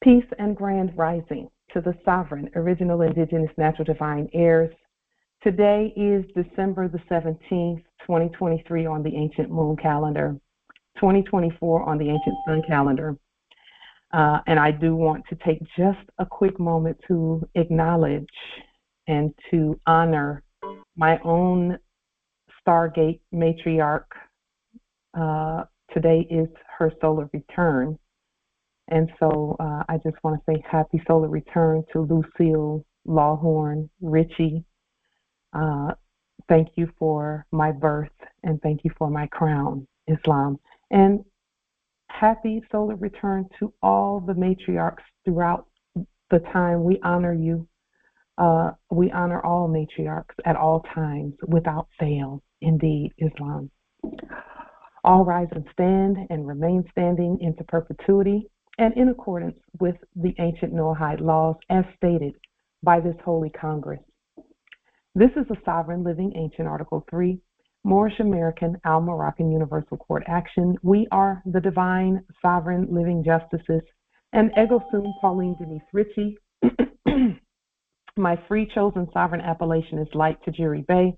Peace and grand rising to the sovereign, original, indigenous, natural, divine heirs. Today is December the 17th, 2023 on the ancient moon calendar, 2024 on the ancient sun calendar. And I do want to take just a quick moment to acknowledge and to honor my own Stargate matriarch. Today is her solar return. And so I just want to say happy solar return to Lucille, Lawhorn, Richie. Thank you for my birth and thank you for my crown, Islam. And happy solar return to all the matriarchs throughout the time. We honor you. We honor all matriarchs at all times without fail. Indeed, Islam. All rise and stand and remain standing into perpetuity and in accordance with the ancient Noahide laws as stated by this Holy Congress. This is a sovereign living ancient Article 3, Moorish American Al-Moroccan Universal Court action. We are the divine sovereign living justices and Ego Sum Pauline Denise Ritchie. My free chosen sovereign appellation is Light Tajiri Bay.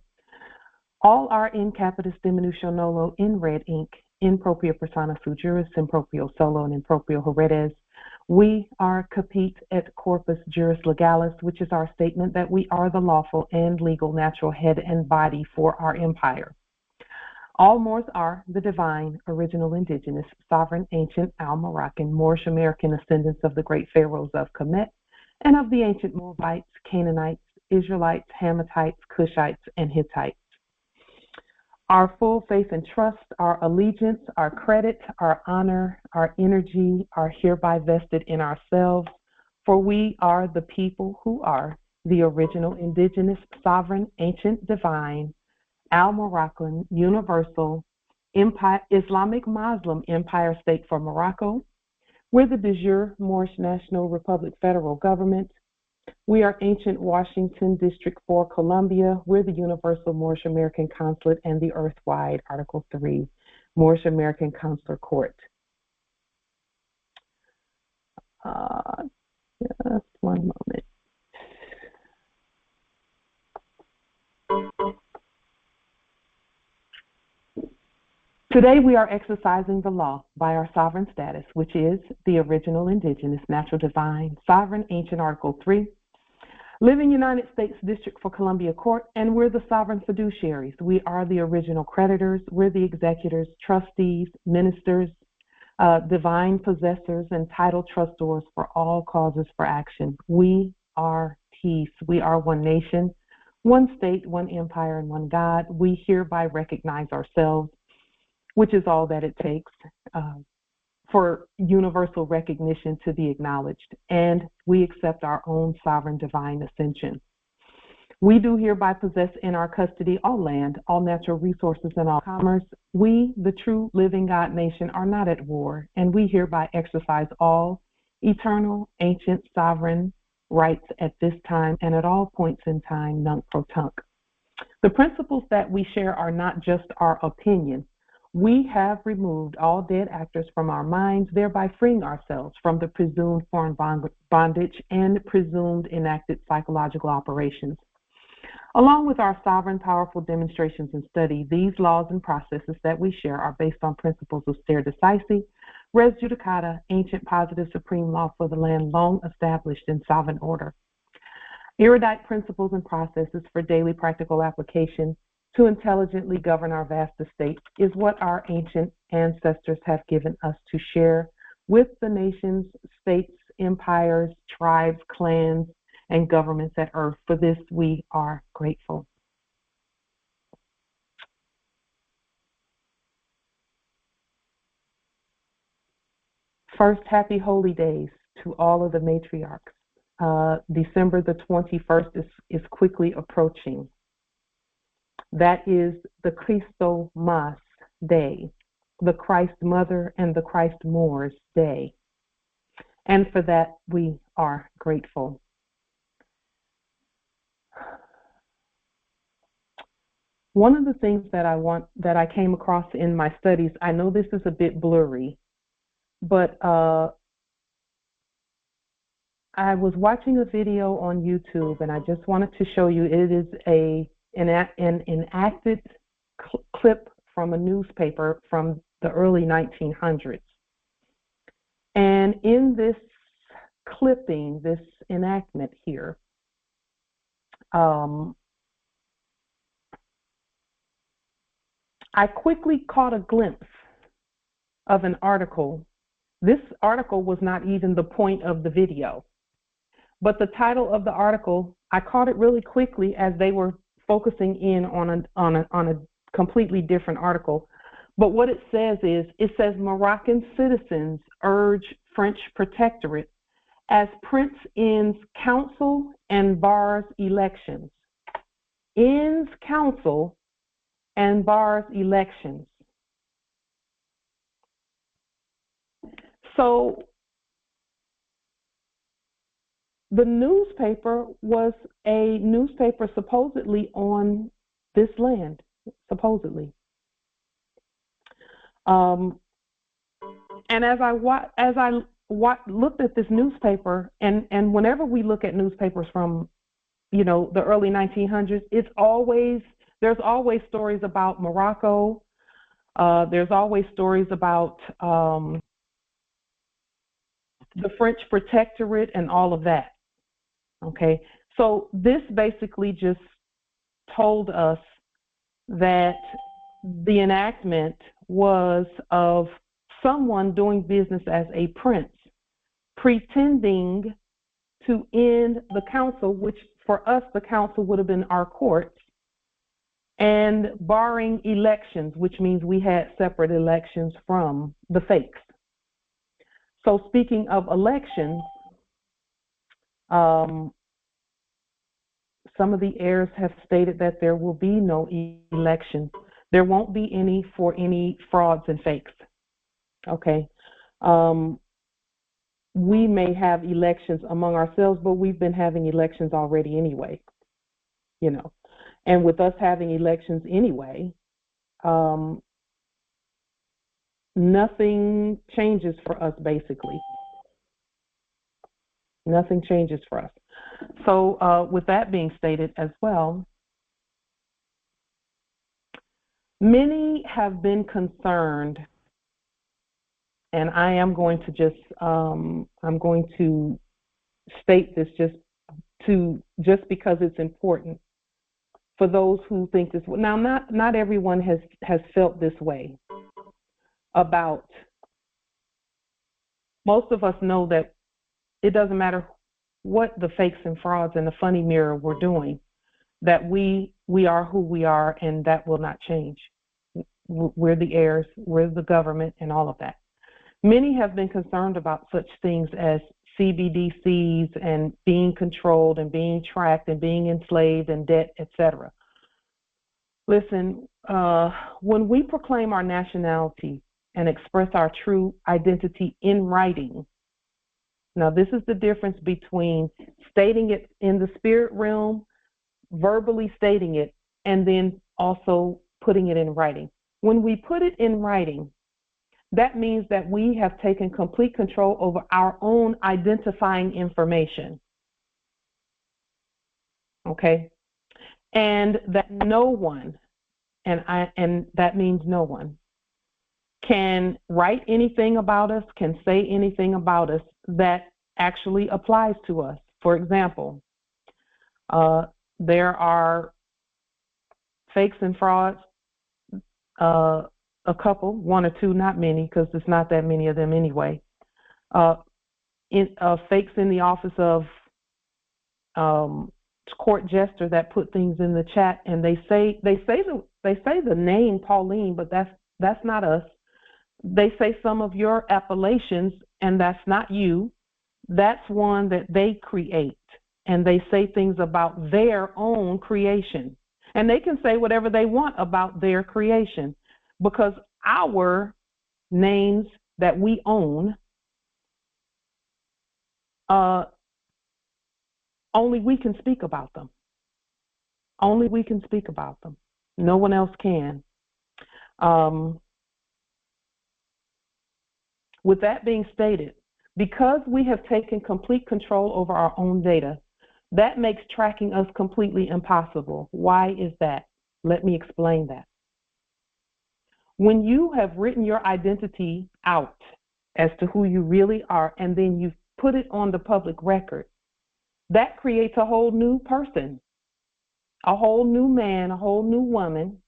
All are in capitis diminution nolo in red ink, in propria persona sui juris, in proprio solo, and in proprio heredes. We are capit et corpus juris legalis, which is our statement that we are the lawful and legal natural head and body for our empire. All Moors are the divine, original, indigenous, sovereign, ancient, Al-Moroccan, Moorish American ascendants of the great pharaohs of Kemet and of the ancient Moabites, Canaanites, Israelites, Hamathites, Cushites, and Hittites. Our full faith and trust, our allegiance, our credit, our honor, our energy are hereby vested in ourselves, for we are the people who are the original, indigenous, sovereign, ancient, divine, Al-Moroccan, universal, Islamic Muslim Empire State for Morocco. We're the de jure Moorish National Republic federal government. We are ancient Washington District for Columbia. We're the Universal Moorish American Consulate and the Earthwide Article 3 Moorish American Consular Court. Just one moment. Today we are exercising the law by our sovereign status, which is the original, indigenous, natural, divine, sovereign, ancient Article 3, living United States District for Columbia Court, and we're the sovereign fiduciaries. We are the original creditors. We're the executors, trustees, ministers, divine possessors, and title trustors for all causes for action. We are peace. We are one nation, one state, one empire, and one God. We hereby recognize ourselves, which is all that it takes for universal recognition to be acknowledged, and we accept our own sovereign divine ascension. We do hereby possess in our custody all land, all natural resources, and all commerce. We, the true living God nation, are not at war, and we hereby exercise all eternal, ancient, sovereign rights at this time and at all points in time, nunc pro tunc. The principles that we share are not just our opinion. We have removed all dead actors from our minds, thereby freeing ourselves from the presumed foreign bondage and presumed enacted psychological operations. Along with our sovereign, powerful demonstrations and study, these laws and processes that we share are based on principles of stare decisis, res judicata, ancient positive supreme law for the land long established in sovereign order. Erudite principles and processes for daily practical application to intelligently govern our vast estate is what our ancient ancestors have given us to share with the nations, states, empires, tribes, clans, and governments at earth. For this, we are grateful. First, happy holy days to all of the matriarchs. December the 21st is quickly approaching. That is the Christo Mas Day, the Christ Mother and the Christ Moors Day. And for that, we are grateful. One of the things that I came across in my studies, I know this is a bit blurry, but I was watching a video on YouTube, and I just wanted to show you. It is an enacted clip from a newspaper from the early 1900s. And in this clipping, this enactment here, I quickly caught a glimpse of an article. This article was not even the point of the video, but the title of the article, I caught it really quickly as they were focusing in on a completely different article. But what it says is, it says Moroccan citizens urge French protectorate as Prince ends council and bars elections. Ends council and bars elections. So the newspaper was a newspaper supposedly on this land, supposedly. And as I looked at this newspaper, and whenever we look at newspapers from, the early 1900s, there's always stories about Morocco. There's always stories about the French protectorate and all of that. Okay, so this basically just told us that the enactment was of someone doing business as a prince, pretending to end the council, which for us, the council would have been our courts, and barring elections, which means we had separate elections from the fakes. So speaking of elections, some of the heirs have stated that there will be no elections. There won't be any for any frauds and fakes. Okay. We may have elections among ourselves, but we've been having elections already anyway, And with us having elections anyway, nothing changes for us, basically. Nothing changes for us. So with that being stated as well, many have been concerned, and I am going to just, I'm going to state this just because it's important for those who think this. Now, not everyone has felt this way about. Most of us know that it doesn't matter what the fakes and frauds and the funny mirror we're doing, that we are who we are, and that will not change. We're the heirs, we're the government, and all of that. Many have been concerned about such things as CBDCs and being controlled and being tracked and being enslaved and debt, etc. Listen, when we proclaim our nationality and express our true identity in writing, now this is the difference between stating it in the spirit realm, verbally stating it, and then also putting it in writing. When we put it in writing, that means that we have taken complete control over our own identifying information. Okay? And that no one, and that means no one, can write anything about us, can say anything about us that actually applies to us. For example, there are fakes and frauds, a couple, one or two, not many, because there's not that many of them anyway. Fakes in the office of court jester that put things in the chat, and they say the name Pauline, but that's not us. They say some of your appellations, and that's not you. That's one that they create, and they say things about their own creation. And they can say whatever they want about their creation, because our names that we own, only we can speak about them. Only we can speak about them. No one else can. With that being stated, Because we have taken complete control over our own data, that makes tracking us completely impossible. Why is that? Let me explain that. When you have written your identity out as to who you really are, and then you put it on the public record, that creates a whole new person, a whole new man, a whole new woman.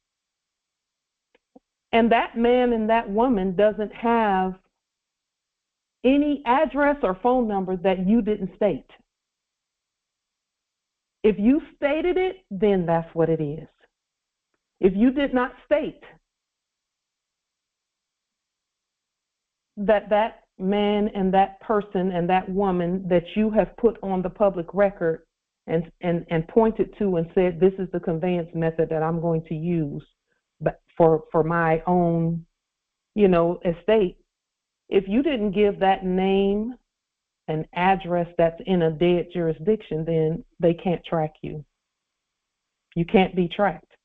And that man and that woman doesn't have any address or phone number that you didn't state. If you stated it, then that's what it is. If you did not state that that man and that person and that woman that you have put on the public record and pointed to and said, this is the conveyance method that I'm going to use for my own, estate, if you didn't give that name and address that's in a dead jurisdiction, then they can't track you. You can't be tracked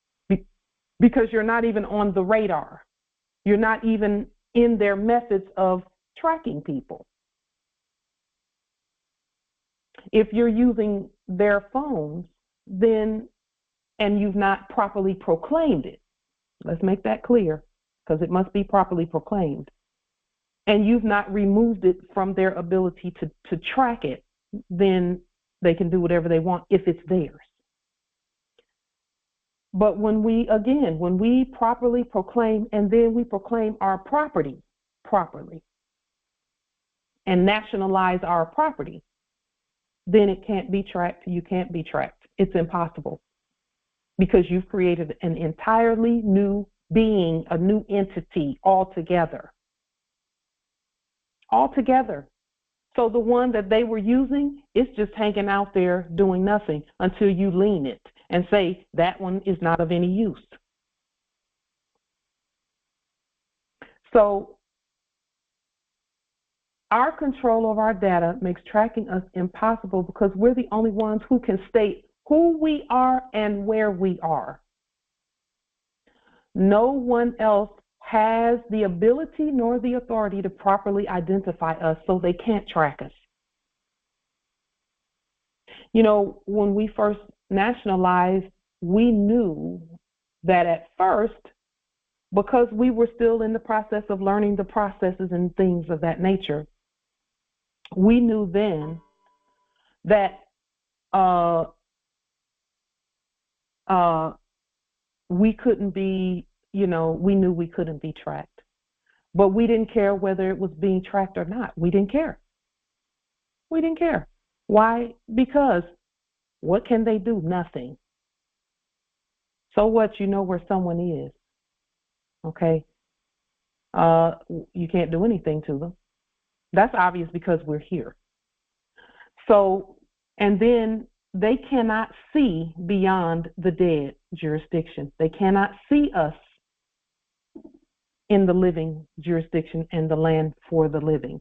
because you're not even on the radar. You're not even in their methods of tracking people. If you're using their phones, then, and you've not properly proclaimed it, let's make that clear, because it must be properly proclaimed, and you've not removed it from their ability to track it, then they can do whatever they want if it's theirs. But when we properly proclaim, and then we proclaim our property properly and nationalize our property, then it can't be tracked. You can't be tracked. It's impossible because you've created an entirely new being, a new entity altogether. Altogether. So the one that they were using is just hanging out there doing nothing until you lean it and say that one is not of any use. So our control of our data makes tracking us impossible because we're the only ones who can state who we are and where we are. No one else has the ability nor the authority to properly identify us, so they can't track us. When we first nationalized, we knew that at first, because we were still in the process of learning the processes and things of that nature, we knew then that we couldn't be, we knew we couldn't be tracked. But we didn't care whether it was being tracked or not. We didn't care. We didn't care. Why? Because what can they do? Nothing. So what? You know where someone is. Okay? You can't do anything to them. That's obvious because we're here. So, and then they cannot see beyond the dead jurisdiction. They cannot see us in the living jurisdiction and the land for the living.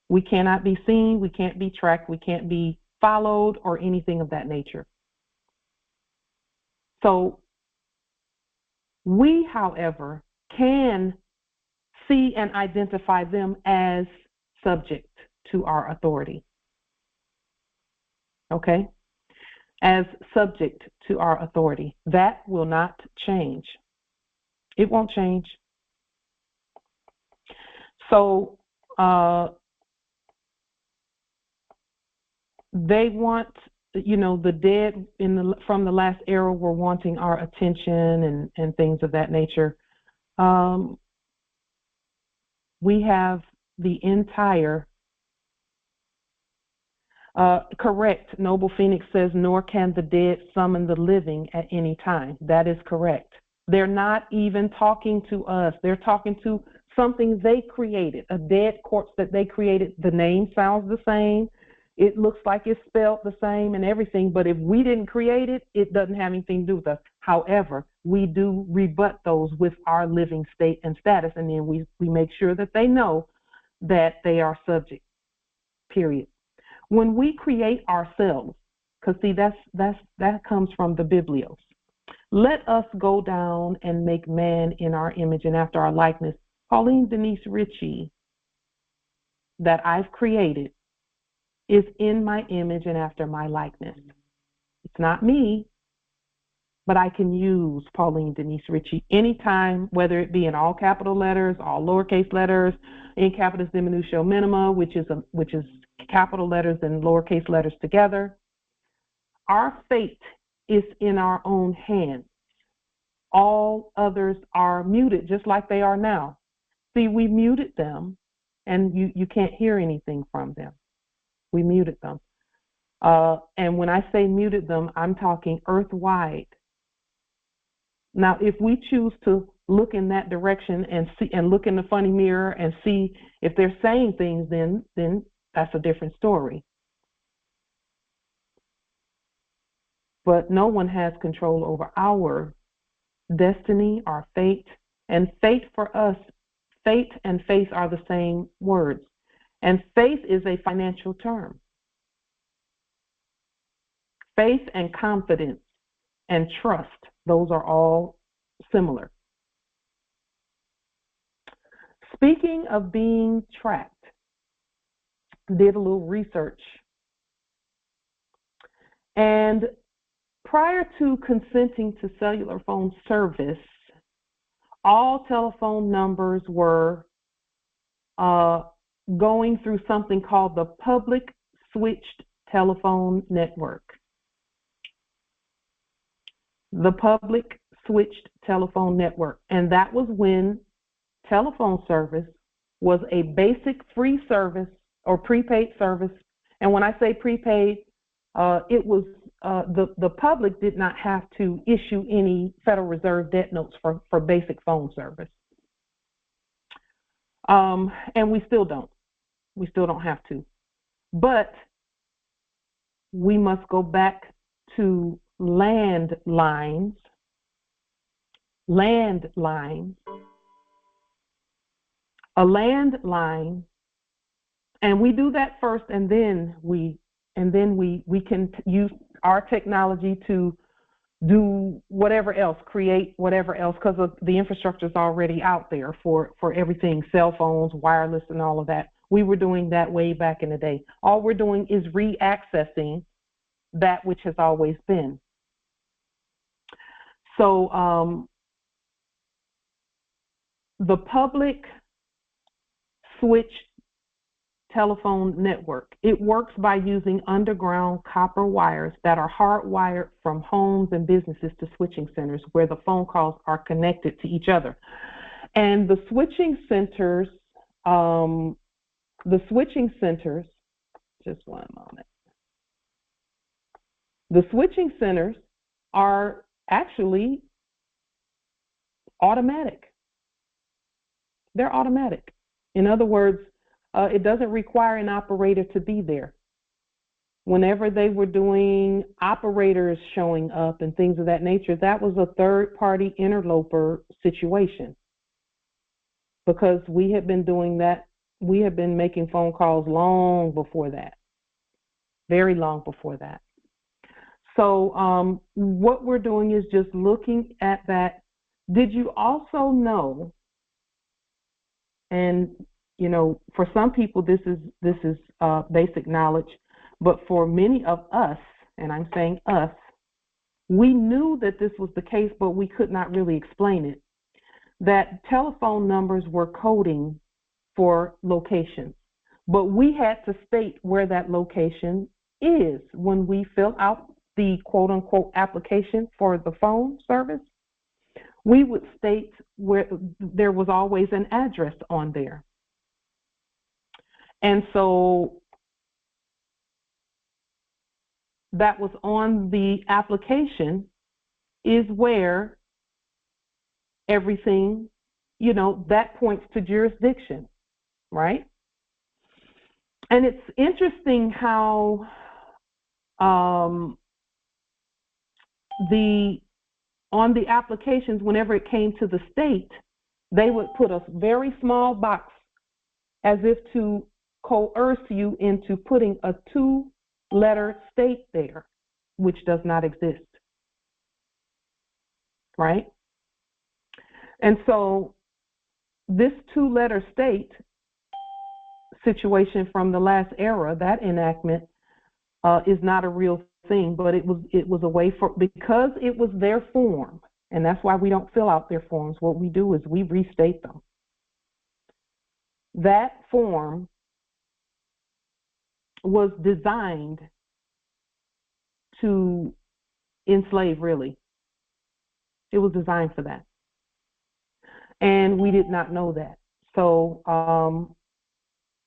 We cannot be seen, we can't be tracked, we can't be followed or anything of that nature. So we, however, can see and identify them as subject to our authority. Okay? As subject to our authority. That will not change. It won't change. So they want, the dead from the last era were wanting our attention and things of that nature. We have the entire, correct, Noble Phoenix says, nor can the dead summon the living at any time. That is correct. They're not even talking to us. They're talking to something they created, a dead corpse that they created. The name sounds the same. It looks like it's spelled the same and everything, but if we didn't create it, it doesn't have anything to do with us. However, we do rebut those with our living state and status, and then we make sure that they know that they are subject, period. When we create ourselves, because see, that comes from the Biblios. Let us go down and make man in our image and after our likeness. Pauline Denise Ritchie that I've created is in my image and after my likeness. It's not me, but I can use Pauline Denise Ritchie anytime, whether it be in all capital letters, all lowercase letters, in capitis diminutio minima, which is capital letters and lowercase letters together. Our fate is in our own hands. All others are muted, just like they are now. See, we muted them, and you can't hear anything from them. We muted them. And when I say muted them, I'm talking earth-wide. Now, if we choose to look in that direction and see and look in the funny mirror and see if they're saying things, then that's a different story. But no one has control over our destiny, our fate. And fate for us, fate and faith are the same words. And faith is a financial term. Faith and confidence and trust, those are all similar. Speaking of being tracked, did a little research. And prior to consenting to cellular phone service, all telephone numbers were going through something called the public switched telephone network. The public switched telephone network. And that was when telephone service was a basic free service or prepaid service. And when I say prepaid, it was the public did not have to issue any Federal Reserve debt notes for basic phone service. And we still don't. We still don't have to. But we must go back to landlines. Landlines. A landline, and we do that first, and then we can use our technology to do whatever else, create whatever else, because the infrastructure is already out there for everything, cell phones, wireless, and all of that. We were doing that way back in the day. All we're doing is re-accessing that which has always been. So the public switch telephone network. It works by using underground copper wires that are hardwired from homes and businesses to switching centers where the phone calls are connected to each other. And the switching centers, just one moment. The switching centers are actually automatic. They're automatic. In other words, it doesn't require an operator to be there. Whenever they were doing operators showing up and things of that nature, that was a third-party interloper situation, because we had been doing that. We had been making phone calls long before that, very long before that. So what we're doing is just looking at that. Did you also know, and you know, for some people this is basic knowledge, but for many of us, and I'm saying us, we knew that this was the case, but we could not really explain it, that telephone numbers were coding for locations, but we had to state where that location is when we fill out the quote-unquote application for the phone service. We would state where there was always an address on there. And so that was on the application is where everything, you know, that points to jurisdiction, right? And it's interesting how on the applications, whenever it came to the state, they would put a very small box as if to coerce you into putting a 2-letter state there, which does not exist, right? And so this 2-letter state situation from the last era, that enactment is not a real thing, but it was a way for, because it was their form, and that's why we don't fill out their forms. What we do is we restate them. That form was designed to enslave, really. It was designed for that. And we did not know that. So,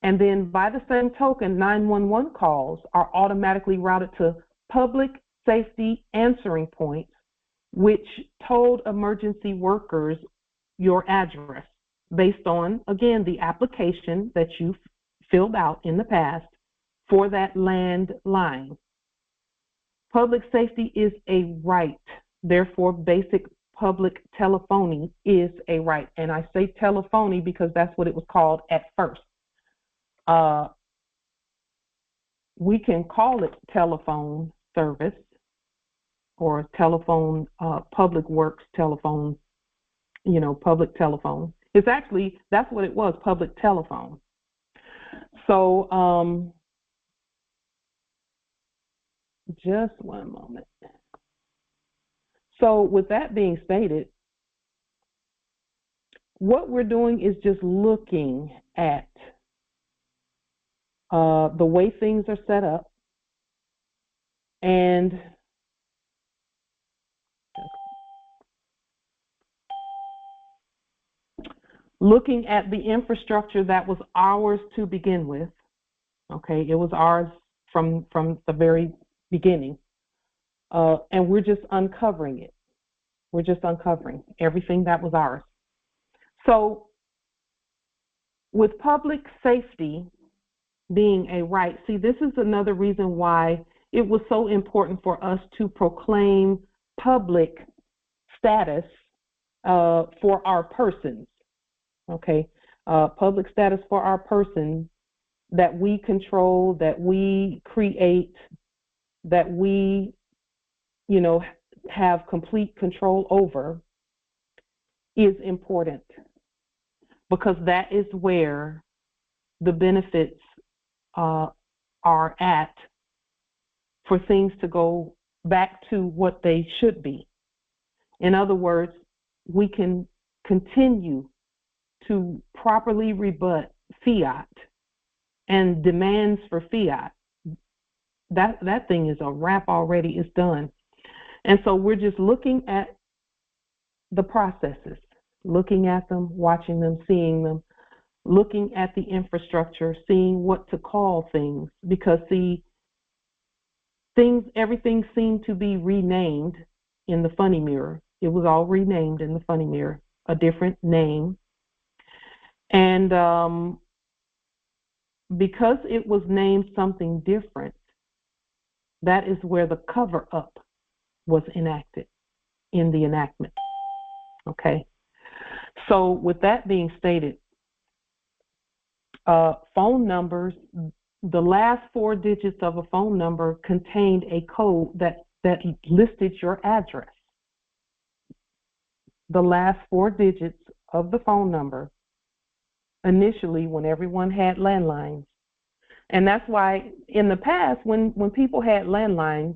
and then by the same token, 911 calls are automatically routed to public safety answering points, which told emergency workers your address based on, again, the application that you filled out in the past for that landline. Public safety is a right. Therefore, basic public telephony is a right. And I say telephony because that's what it was called at first. We can call it telephone service or telephone, public works telephone, public telephone. It's actually, that's what it was, public telephone. So, just one moment. So with that being stated, what we're doing is just looking at the way things are set up and looking at the infrastructure that was ours to begin with. Okay, it was ours from the very beginning, and we're just uncovering it. We're just uncovering everything that was ours. So with public safety being a right, see, this is another reason why it was so important for us to proclaim public status for our persons, okay? Public status for our person that we control, that we create, that we, have complete control over is important, because that is where the benefits are at for things to go back to what they should be. In other words, we can continue to properly rebut fiat and demands for fiat. That thing is a wrap already. It's done. And so we're just looking at the processes, looking at them, watching them, seeing them, looking at the infrastructure, seeing what to call things, because everything seemed to be renamed in the funny mirror. It was all renamed in the funny mirror, a different name. And because it was named something different, that is where the cover up was enacted in the enactment. Okay. So with that being stated, phone numbers, the last 4 digits of a phone number contained a code that listed your address. The last 4 digits of the phone number initially, when everyone had landlines. And that's why in the past, when people had landlines,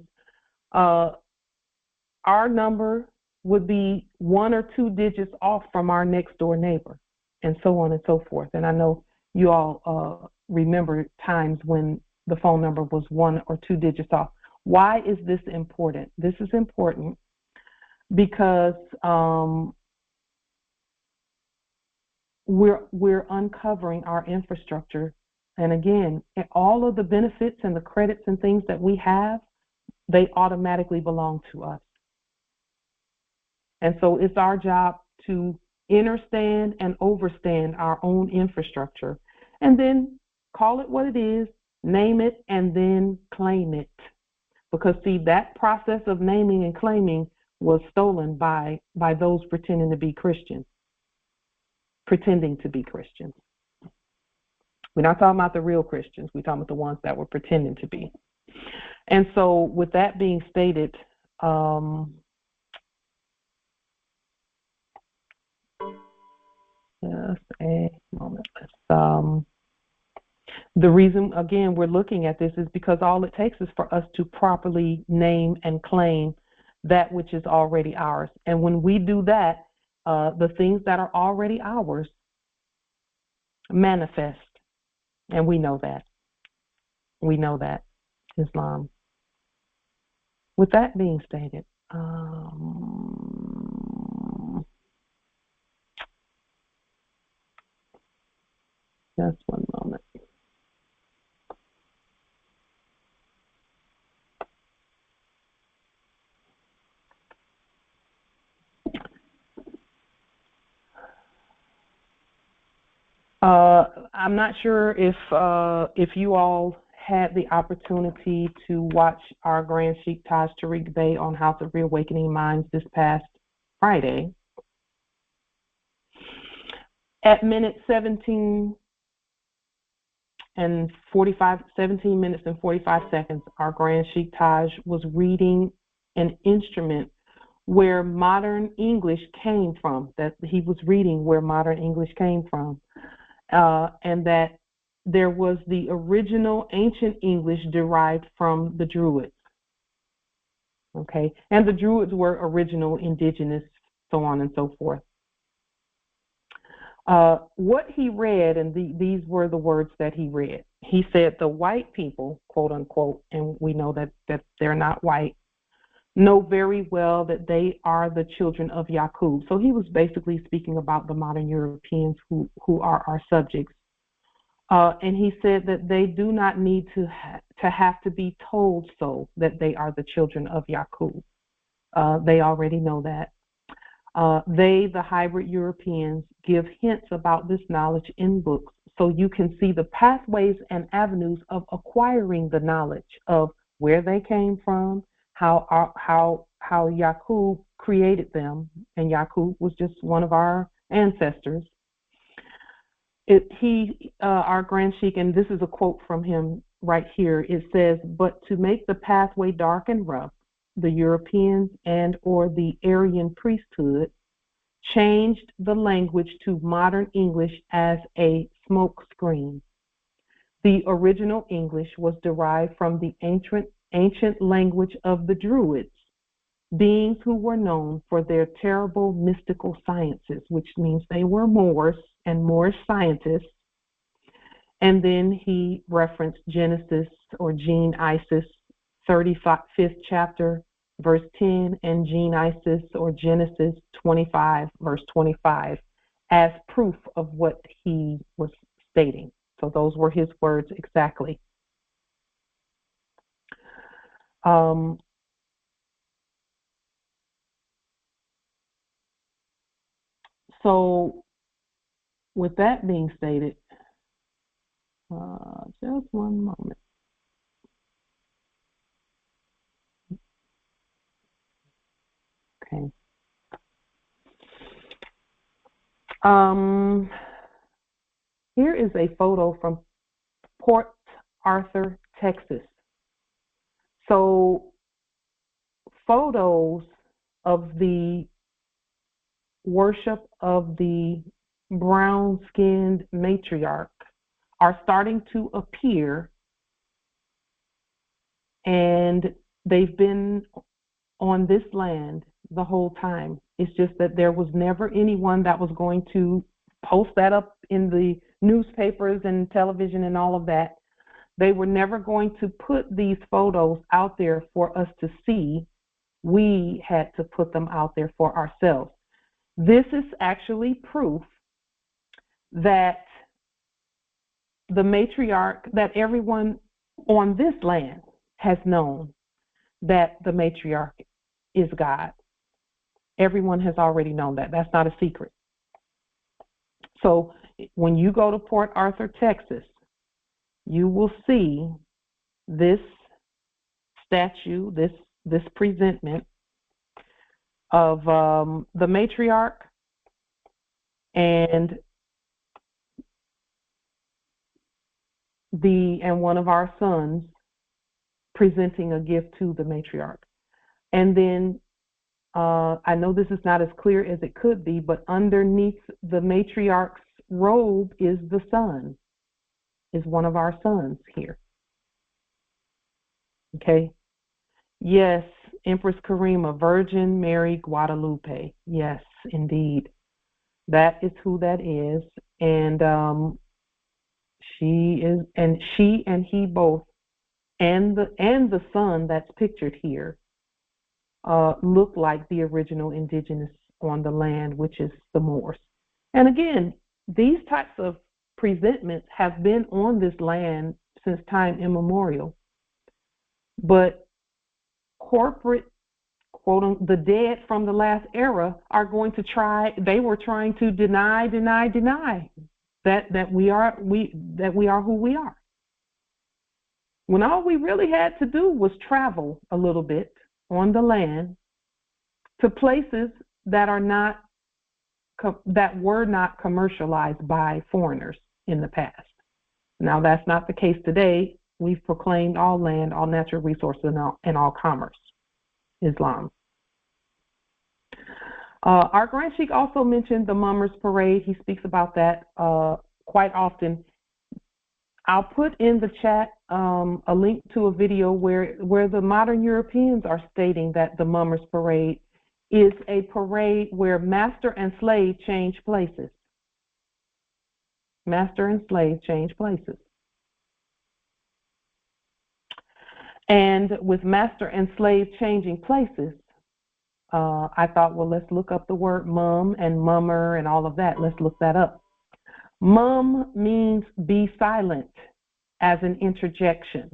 our number would be 1 or 2 digits off from our next door neighbor, and so on and so forth. And I know you all remember times when the phone number was 1 or 2 digits off. Why is this important? This is important because we're uncovering our infrastructure. And again, all of the benefits and the credits and things that we have, they automatically belong to us. And so it's our job to understand and overstand our own infrastructure, and then call it what it is, name it, and then claim it. Because see, that process of naming and claiming was stolen by those pretending to be Christians. We're not talking about the real Christians. We're talking about the ones that were pretending to be. And so with that being stated, just a moment. The reason, again, we're looking at this is because all it takes is for us to properly name and claim that which is already ours. And when we do that, the things that are already ours manifest. And we know that. We know that. Islam. With that being stated, just one moment. I'm not sure if you all had the opportunity to watch our Grand Sheikh Taj Tariq debate on House of Reawakening Minds this past Friday. At minute 17 minutes and 45 seconds, our Grand Sheikh Taj was reading an instrument where modern English came from, that he was reading where modern English came from. And that there was the original ancient English derived from the Druids. Okay, and the Druids were original, indigenous, so on and so forth. What he read, and these were the words that he read. He said, the white people, quote unquote, and we know that they're not white, know very well that they are the children of Yaqub. So he was basically speaking about the modern Europeans who are our subjects. And he said that they do not need to have to be told so, that they are the children of Yaqub. They already know that. They, the hybrid Europeans, give hints about this knowledge in books, so you can see the pathways and avenues of acquiring the knowledge of where they came from, how Yaqub created them, and Yaqub was just one of our ancestors. Our Grand Sheikh, and this is a quote from him right here, it says, but to make the pathway dark and rough, the Europeans and or the Aryan priesthood changed the language to modern English as a smoke screen. The original English was derived from the ancient language of the Druids, beings who were known for their terrible mystical sciences, which means they were Moors and Moorish scientists. And then he referenced Genesis or Gene Isis, 35th chapter, verse 10, and Gene Isis or Genesis 25, verse 25, as proof of what he was stating. So those were his words exactly. So with that being stated, just one moment. Okay. Here is a photo from Port Arthur, Texas. So photos of the worship of the brown-skinned matriarch are starting to appear, and they've been on this land the whole time. It's just that there was never anyone that was going to post that up in the newspapers and television and all of that. They were never going to put these photos out there for us to see. We had to put them out there for ourselves. This is actually proof that the matriarch, that everyone on this land has known that the matriarch is God. Everyone has already known that. That's not a secret. So when you go to Port Arthur, Texas, you will see this statue, this presentment of the matriarch and one of our sons presenting a gift to the matriarch. And then I know this is not as clear as it could be, but underneath the matriarch's robe is the sun. is one of our sons here. Okay? Yes, Empress Karima, Virgin Mary Guadalupe. Yes, indeed. That is who that is. And she and he both, and the son that's pictured here, look like the original indigenous on the land, which is the Moors. And again, these types of presentments have been on this land since time immemorial. But corporate, quote, the dead from the last era are going to they were trying to deny that we are who we are. When all we really had to do was travel a little bit on the land to places that were not commercialized by foreigners in the past. Now, that's not the case today. We've proclaimed all land, all natural resources, and all commerce, Islam. Our Grand Sheikh also mentioned the Mummers Parade. He speaks about that quite often. I'll put in the chat a link to a video where the modern Europeans are stating that the Mummers Parade is a parade where master and slave change places. Master and slave change places. And with master and slave changing places, I thought, well, let's look up the word mum and mummer and all of that. Let's look that up. Mum means be silent as an interjection.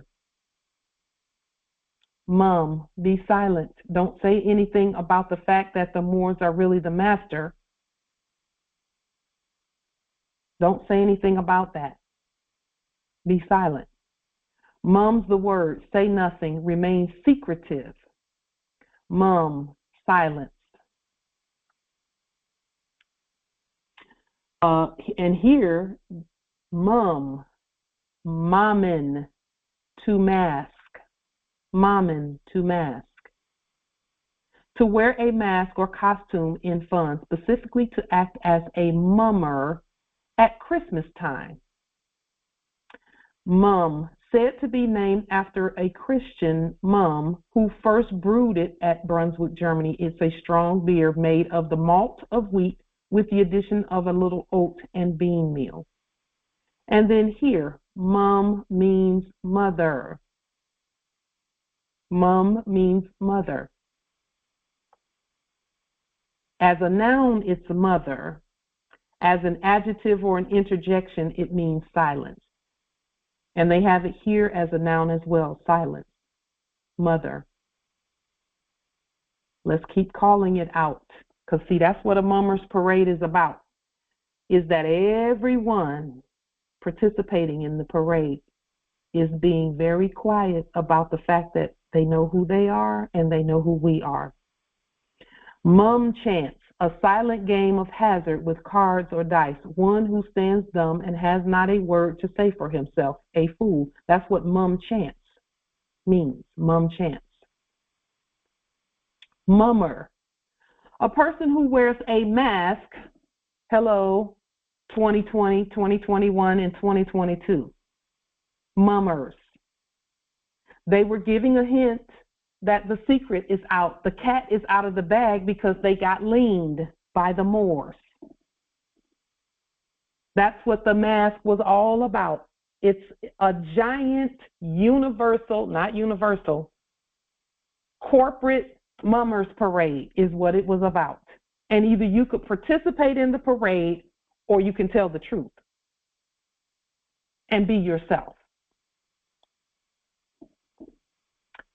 Mum, be silent. Don't say anything about the fact that the Moors are really the master. Don't say anything about that. Be silent. Mum's the word. Say nothing. Remain secretive. Mum, silence. And here, mum, mamen, to mask. Mamen, to mask. To wear a mask or costume in fun, specifically to act as a mummer at Christmas time. Mum, said to be named after a Christian mum who first brewed it at Brunswick, Germany. It's a strong beer made of the malt of wheat with the addition of a little oat and bean meal. And then here, mum means mother. Mum means mother. As a noun, it's mother. As an adjective or an interjection, it means silence. And they have it here as a noun as well, silence, mother. Let's keep calling it out. Because, see, that's what a Mummers Parade is about, is that everyone participating in the parade is being very quiet about the fact that they know who they are and they know who we are. Mum chants, a silent game of hazard with cards or dice, one who stands dumb and has not a word to say for himself, a fool. That's what mum chants means, mum chants. Mummer, a person who wears a mask, hello, 2020, 2021, and 2022. Mummers. They were giving a hint that the secret is out. The cat is out of the bag because they got leaned by the Moors. That's what the mask was all about. It's a giant corporate Mummers Parade is what it was about. And either you could participate in the parade or you can tell the truth and be yourself.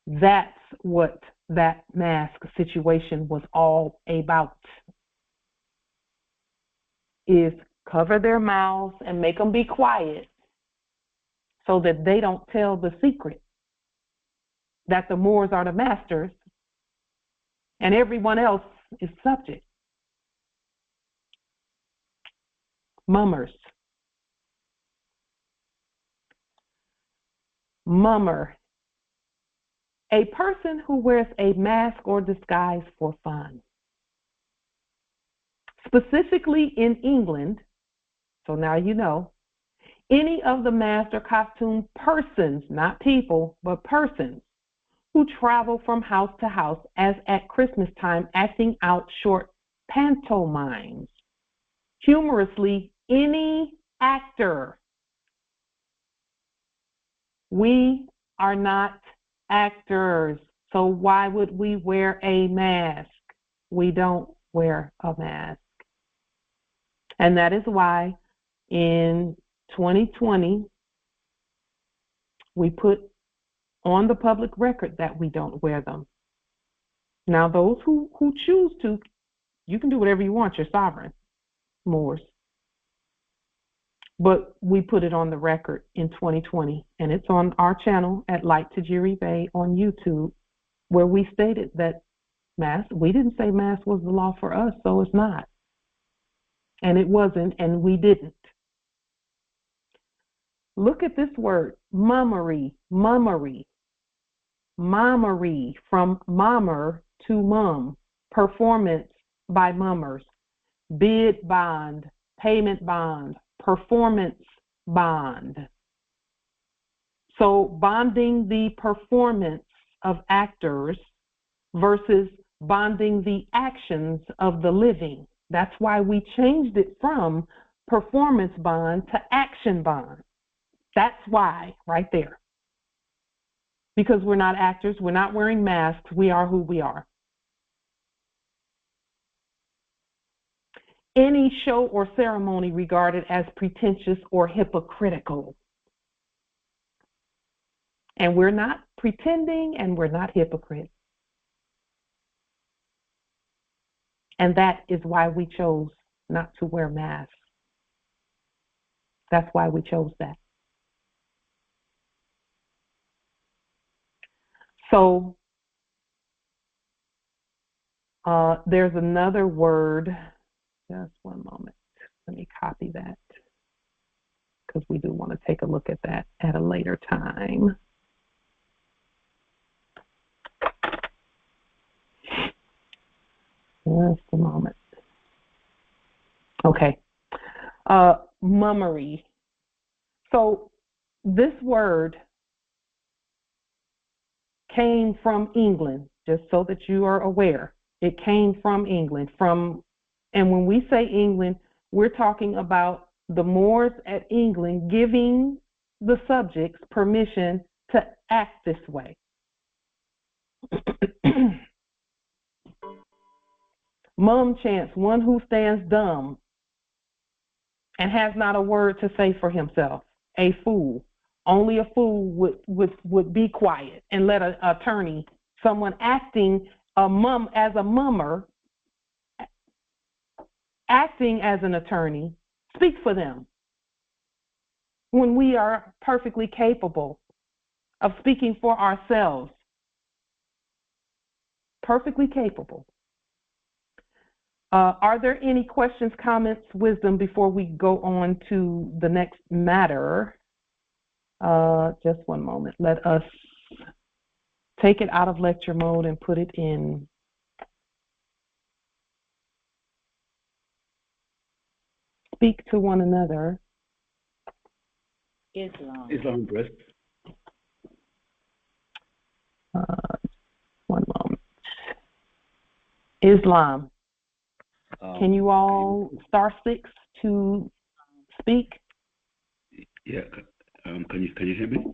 That's what that mask situation was all about, is cover their mouths and make them be quiet so that they don't tell the secret that the Moors are the masters and everyone else is subject. Mummers. Mummer. A person who wears a mask or disguise for fun. Specifically in England, so now you know, any of the masked or costumed persons, not people, but persons, who travel from house to house as at Christmas time, acting out short pantomimes. Humorously, any actor. We are not actors, so why would we wear a mask? We don't wear a mask. And that is why in 2020, we put on the public record that we don't wear them. Now, those who choose to, you can do whatever you want. You're sovereign, Moors. But we put it on the record in 2020, and it's on our channel at Light Tajiri Bay on YouTube, where we stated that mask, we didn't say mask was the law for us, so it's not. And it wasn't, and we didn't. Look at this word, mummery, mummery. Mommery, from mommer to mum, performance by mummers, bid bond, payment bond, performance bond. So bonding the performance of actors versus bonding the actions of the living. That's why we changed it from performance bond to action bond. That's why, right there. Because we're not actors, we're not wearing masks, we are who we are. Any show or ceremony regarded as pretentious or hypocritical. And we're not pretending and we're not hypocrites. And that is why we chose not to wear masks. That's why we chose that. So there's another word. Just one moment. Let me copy that because we do want to take a look at that at a later time. Just a moment. Okay. Mummery. So this word came from England, just so that you are aware. It came from England. And when we say England, we're talking about the Moors at England giving the subjects permission to act this way. Mum chants, one who stands dumb and has not a word to say for himself. A fool. Only a fool would be quiet and let an attorney, someone acting as a mummer, acting as an attorney, speak for them. When we are perfectly capable of speaking for ourselves. Perfectly capable. Are there any questions, comments, wisdom before we go on to the next matter? Just one moment. Let us take it out of lecture mode and put it in speak to one another. Islam press. One moment. Islam. Can you all *6 to speak? Yeah. Can you hear me?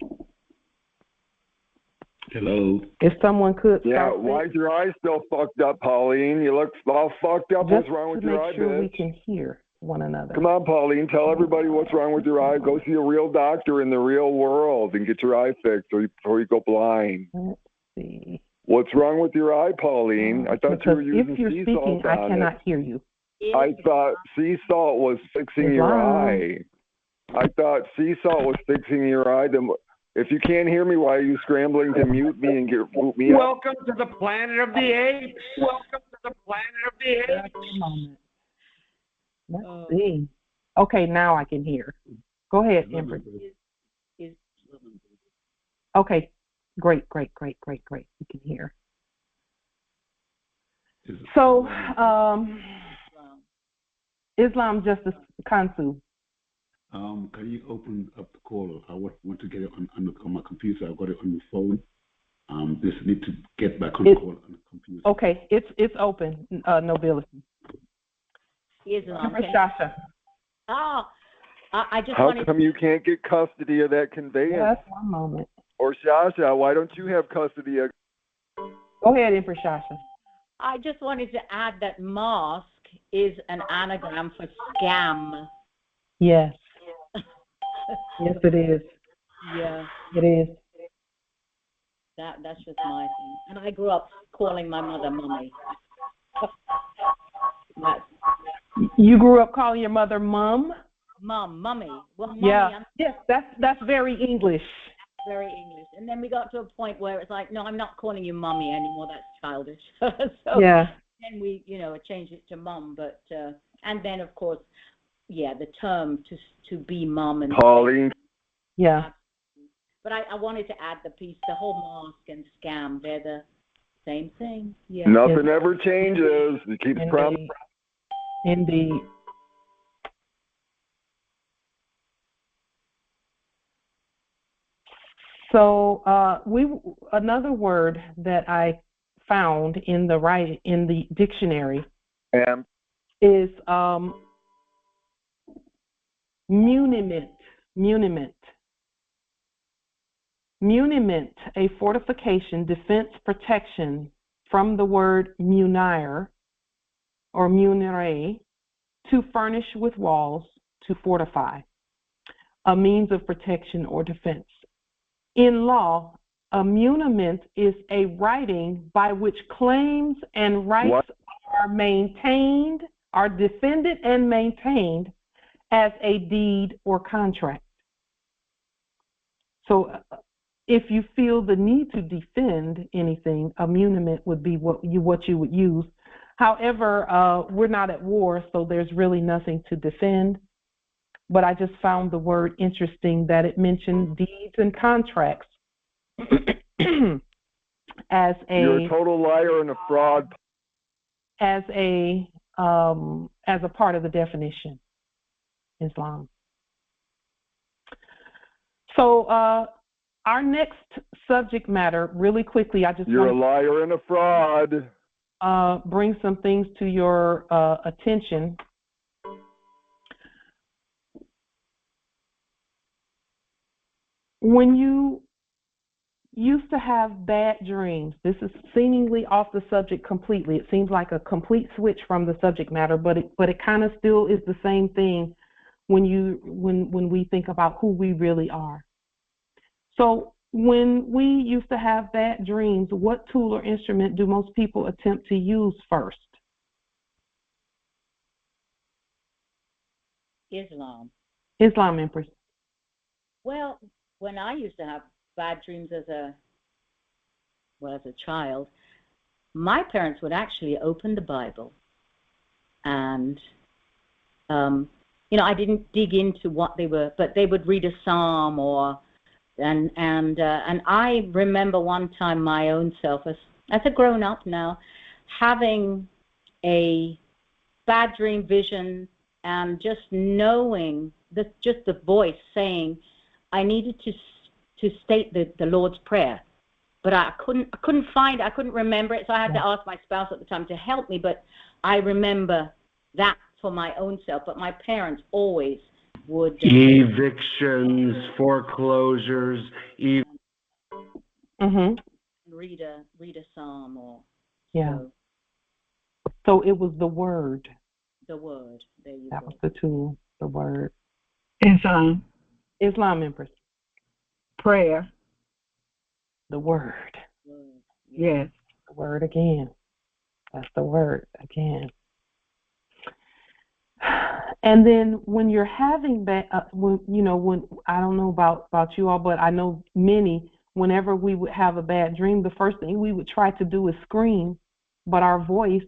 Hello. If someone could. Yeah. Why is your eye still fucked up, Pauline? You look all fucked up. What's wrong with your eye, bitch? Just to make sure we can hear one another. Come on, Pauline. Tell everybody what's wrong with your eye. Go see a real doctor in the real world and get your eye fixed before you go blind. Let's see. What's wrong with your eye, Pauline? I thought you were using if you're sea speaking, salt I on cannot it. hear you. I thought sea salt was fixing your eye. I thought sea salt was fixing your eye. If you can't hear me, why are you scrambling to mute me and mute me up? Welcome to the planet of the apes. Welcome to the planet of the apes. Just a moment. Let's see. Okay, now I can hear. Go ahead, Empress. Okay, great. You can hear. So, Islam Justice Kansu, Can you open up the call? I want to get it on my computer. I've got it on the phone. Just need to get back on the call on the computer. Okay, it's open, Nobility. Islam. Shasha. Oh, I just How wanted. come you can't get custody of that conveyance? Just one moment. Or Shasha, why don't you have custody of? Go ahead, Empress Shasha. I just wanted to add that mask is an anagram for scam. Yes. Yes, it is. Yeah. It is. That's just my thing. And I grew up calling my mother Mummy. You grew up calling your mother Mum? Mummy. Well, Mummy. Yeah. Yes, that's very English. Very English. And then we got to a point where it's like, no, I'm not calling you Mummy anymore. That's childish. So yeah. then we, changed it to Mum. But and then of course, yeah, the term to be Mum and Pauline. Yeah. But I wanted to add the piece, the whole mask and scam, they're the same thing. Yeah. Nothing ever changes. It keeps promising. Indeed. So another word that I found in the dictionary is muniment. Muniment, a fortification, defense, protection, from the word munire or munire, to furnish with walls, to fortify, a means of protection or defense. In law, a muniment is a writing by which claims and rights are maintained, are defended and maintained as a deed or contract. So if you feel the need to defend anything, a muniment would be what you would use. However, we're not at war, so there's really nothing to defend. But I just found the word interesting that it mentioned deeds and contracts as You're a total liar and a fraud. As a part of the definition, Islam. So our next subject matter, really quickly, I just You're a liar and a fraud. Bring some things to your attention. When you used to have bad dreams, this is seemingly off the subject completely. It seems like a complete switch from the subject matter, but it kind of still is the same thing when we think about who we really are. So when we used to have bad dreams, what tool or instrument do most people attempt to use first? Islam, Empress. Well, when I used to have bad dreams as a child, my parents would actually open the Bible, and I didn't dig into what they were, but they would read a psalm and I remember one time my own self as a grown up now having a bad dream vision and just knowing just the voice saying I needed to state the Lord's Prayer, but I couldn't remember it, so I had to ask my spouse at the time to help me. But I remember that for my own self. But my parents always would evictions, foreclosures, read a psalm or So it was the word. The word. There you go. That was the tool. The word. Islam, Empress. prayer. The word. Yes. The word again. That's the word again. And then when you're having when I don't know about you all, but I know many, whenever we would have a bad dream, the first thing we would try to do is scream, but our voice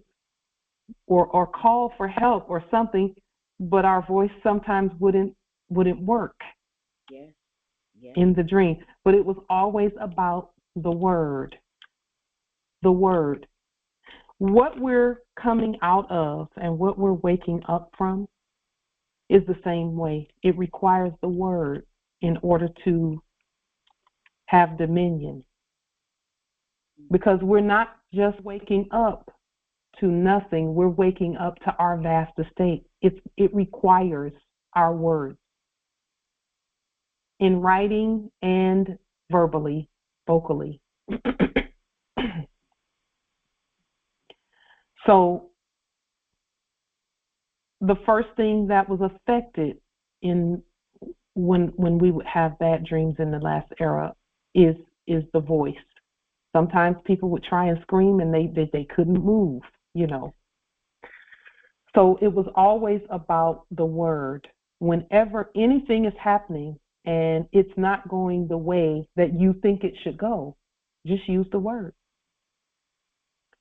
or call for help or something, but our voice sometimes wouldn't work. Yes. In the dream. But it was always about the word. The word. What we're coming out of and what we're waking up from is the same way. It requires the word in order to have dominion. Because we're not just waking up to nothing, we're waking up to our vast estate. It requires our words in writing and verbally, vocally. So the first thing that was affected in when we would have bad dreams in the last era is the voice. Sometimes people would try and scream and they couldn't move, you know. So it was always about the word. Whenever anything is happening and it's not going the way that you think it should go, just use the word.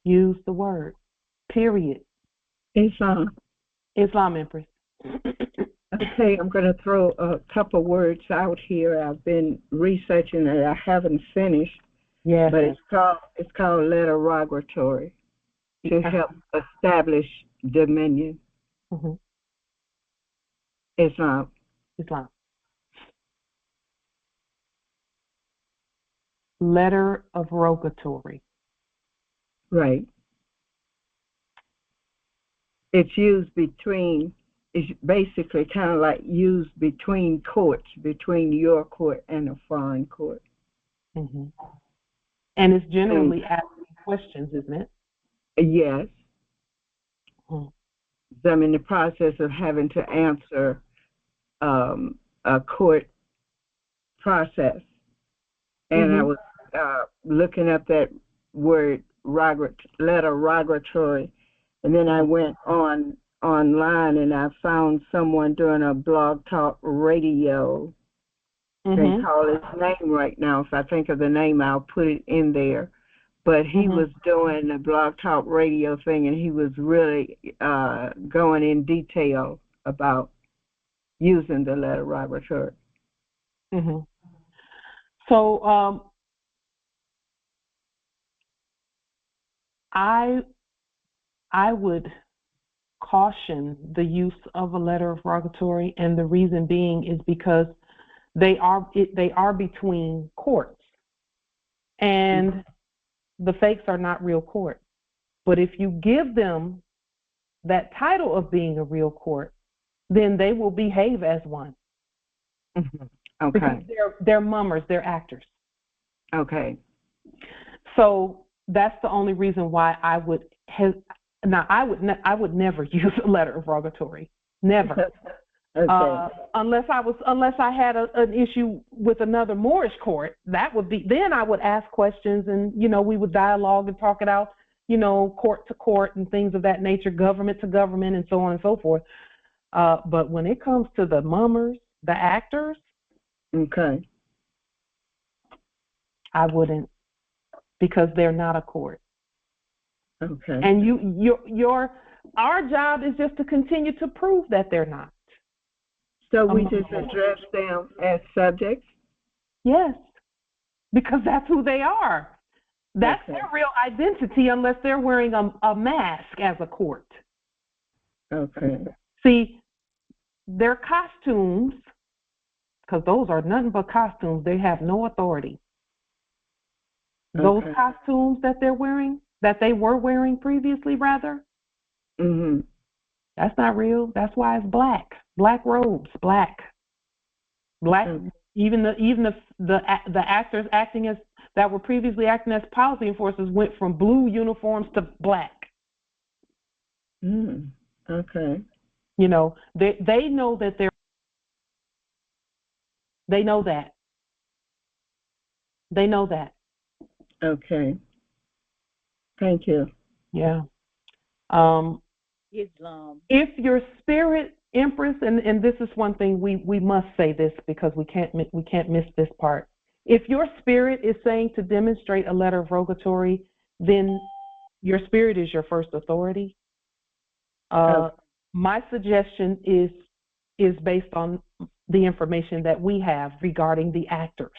Use the word. Period. Islam. Islam, Empress. Okay, I'm going to throw a couple words out here. I've been researching it. I haven't finished. Yes. But it's called letterogratory to help establish dominion. Mm-hmm. Islam. Letter of rogatory. Right. It's used between, it's basically kind of like used between courts, between your court and a foreign court. Mm-hmm. And it's generally asking questions, isn't it? Yes. Mm-hmm. I'm in the process of having to answer a court process. And I was looking up that word, letterogratory, and then I went online and I found someone doing a blog talk radio. Can't call his name right now. If I think of the name, I'll put it in there. But he was doing a blog talk radio thing, and he was really going in detail about using the letterogratory. Mm-hmm. So I would caution the use of a letter of rogatory, and the reason being is because they are between courts, and the fakes are not real courts. But if you give them that title of being a real court, then they will behave as one. Mm-hmm. Okay. Because they're mummers, they're actors. Okay. So that's the only reason why I would I would never use a letter of rogatory. Never. Okay. Unless I had an issue with another Moorish court, that would be, then I would ask questions and, we would dialogue and talk it out, court to court and things of that nature, government to government and so on and so forth. But when it comes to the mummers, the actors, okay, I wouldn't, because they're not a court. Okay. And our job is just to continue to prove that they're not. So we just address them as subjects? Yes, because that's who they are. That's their real identity, unless they're wearing a mask as a court. Okay. See, their costumes, because those are nothing but costumes, they have no authority. Those costumes that they're wearing, that they were wearing previously, rather, that's not real. That's why it's black. Black robes, black. Even the actors that were previously acting as policy enforcers went from blue uniforms to black. Okay. They know that they know that. They know that. Okay. Thank you. Yeah. Islam. If your spirit, Empress, and this is one thing we must say this because we can't miss this part. If your spirit is saying to demonstrate a letter of rogatory, then your spirit is your first authority. My suggestion is based on the information that we have regarding the actors.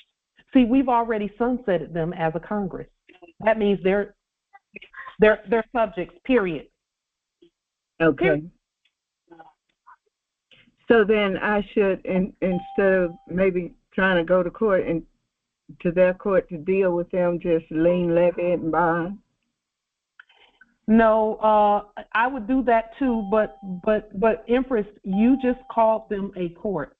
See, we've already sunsetted them as a Congress. That means they're subjects, period. Okay. So then I should, instead of maybe trying to go to court and to their court to deal with them, just lien, levy, and bond? No, I would do that too, but Empress, you just called them a court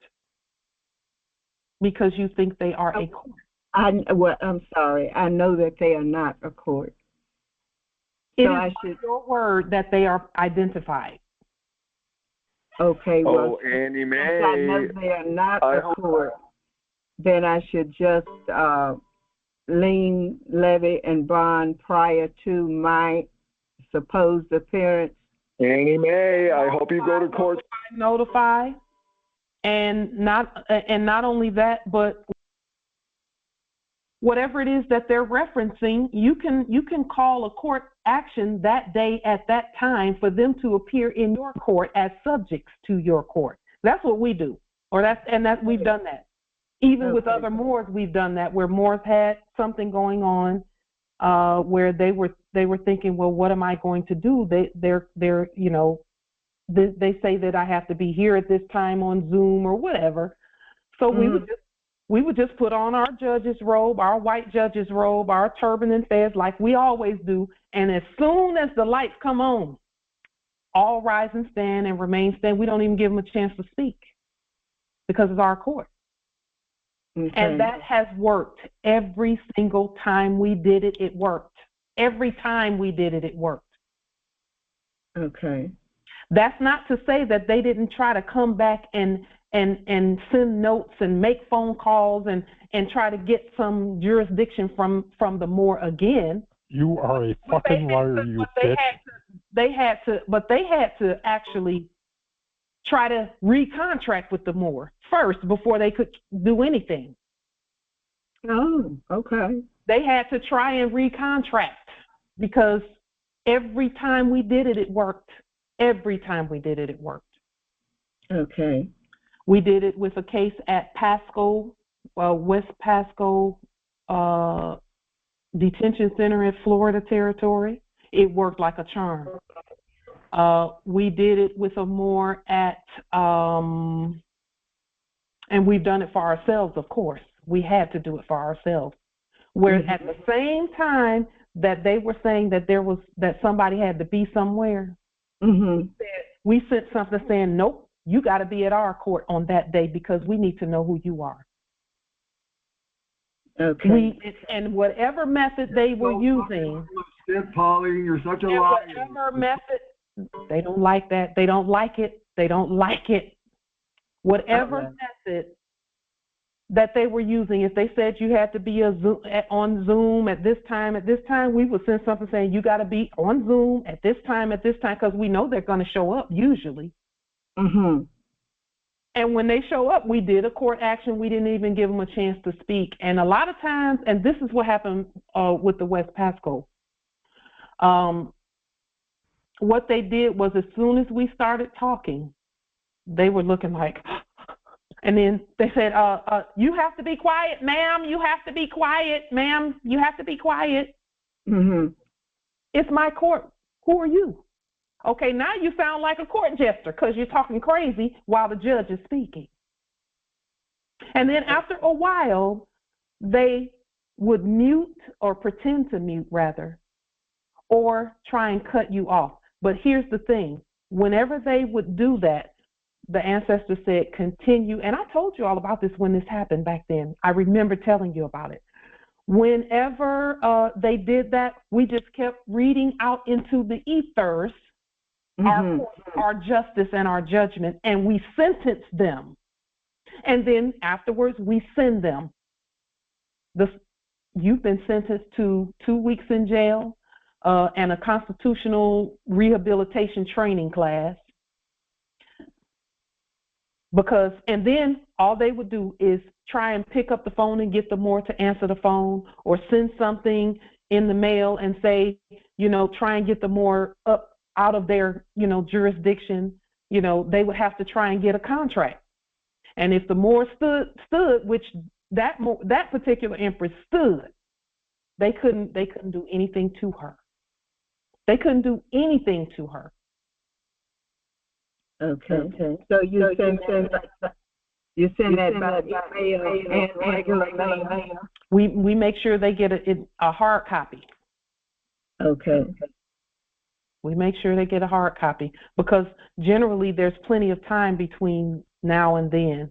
because you think they are a court. I'm sorry. I know that they are not a court. It so is I should, your word that they are identified. Okay, well, Annie since I know Mae, they are not a court, then I should just lien, levy, and bond prior to my supposed appearance. Annie Mae, I hope you go to court. Notify, and not only that, but whatever it is that they're referencing, you can call a court action that day at that time for them to appear in your court as subjects to your court. That's what we do, we've done that. Even with other Moors, we've done that, where Moors had something going on, where they were thinking, well, what am I going to do? They're they say that I have to be here at this time on Zoom or whatever. So we would just put on our judge's robe, our white judge's robe, our turban and fez like we always do. And as soon as the lights come on, all rise and stand and remain stand. We don't even give them a chance to speak because it's our court. Okay. And that has worked. Every single time we did it, it worked. Every time we did it, it worked. Okay. That's not to say that they didn't try to come back and send notes and make phone calls and try to get some jurisdiction from the Moor again. You are a fucking liar, you bitch. They had to actually try to recontract with the Moor first before they could do anything. Oh, okay. They had to try and recontract because every time we did it, it worked. Every time we did it, it worked. Okay. We did it with a case at Pasco, West Pasco Detention Center in Florida Territory. It worked like a charm. We did it with a Moor at, and we've done it for ourselves, of course. We had to do it for ourselves. Where at the same time that they were saying that that somebody had to be somewhere, we sent something saying, nope, you got to be at our court on that day because we need to know who you are. Okay. And whatever method they were using, Pauline, you're such a liar. Whatever method, they don't like that. They don't like it. They don't like it. Whatever method that they were using, if they said you had to be on Zoom at this time, we would send something saying you got to be on Zoom at this time, because we know they're going to show up usually. And when they show up, we did a court action. We didn't even give them a chance to speak. And a lot of times, and this is what happened with the West Pasco. What they did was as soon as we started talking, they were looking like, and then they said, you have to be quiet, ma'am. You have to be quiet, ma'am. You have to be quiet. It's my court. Who are you? Okay, now you sound like a court jester because you're talking crazy while the judge is speaking. And then after a while, they would mute or pretend to mute, rather, or try and cut you off. But here's the thing. Whenever they would do that, the ancestor said, continue. And I told you all about this when this happened back then. I remember telling you about it. Whenever they did that, we just kept reading out into the ethers our justice and our judgment, and we sentence them. And then afterwards, we send them. You've been sentenced to 2 weeks in jail and a constitutional rehabilitation training class. And then all they would do is try and pick up the phone and get the Moor to answer the phone, or send something in the mail and say, try and get the Moor up out of their, jurisdiction. They would have to try and get a contract. And if the Moor stood, which that particular empress stood, they couldn't do anything to her. They couldn't do anything to her. Okay. So you send that by email and regular mail? We make sure they get a hard copy. Okay. We make sure they get a hard copy because generally there's plenty of time between now and then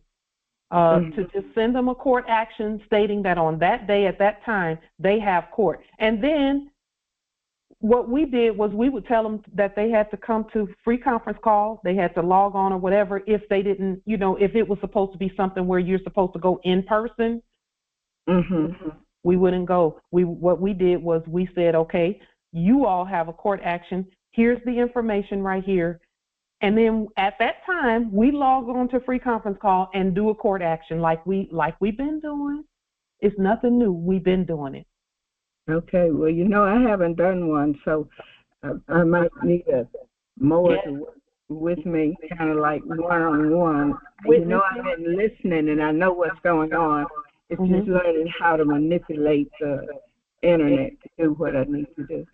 to just send them a court action stating that on that day at that time they have court. And then what we did was we would tell them that they had to come to free conference call, they had to log on or whatever if they didn't, if it was supposed to be something where you're supposed to go in person, we wouldn't go. What we did was we said, okay, you all have a court action. Here's the information right here. And then at that time, we log on to free conference call and do a court action like we've been doing. It's nothing new. We've been doing it. Okay. Well, I haven't done one, so I might need more to work with me, kind of like one-on-one. I've been listening and I know what's going on. It's just learning how to manipulate the internet to do what I need to do.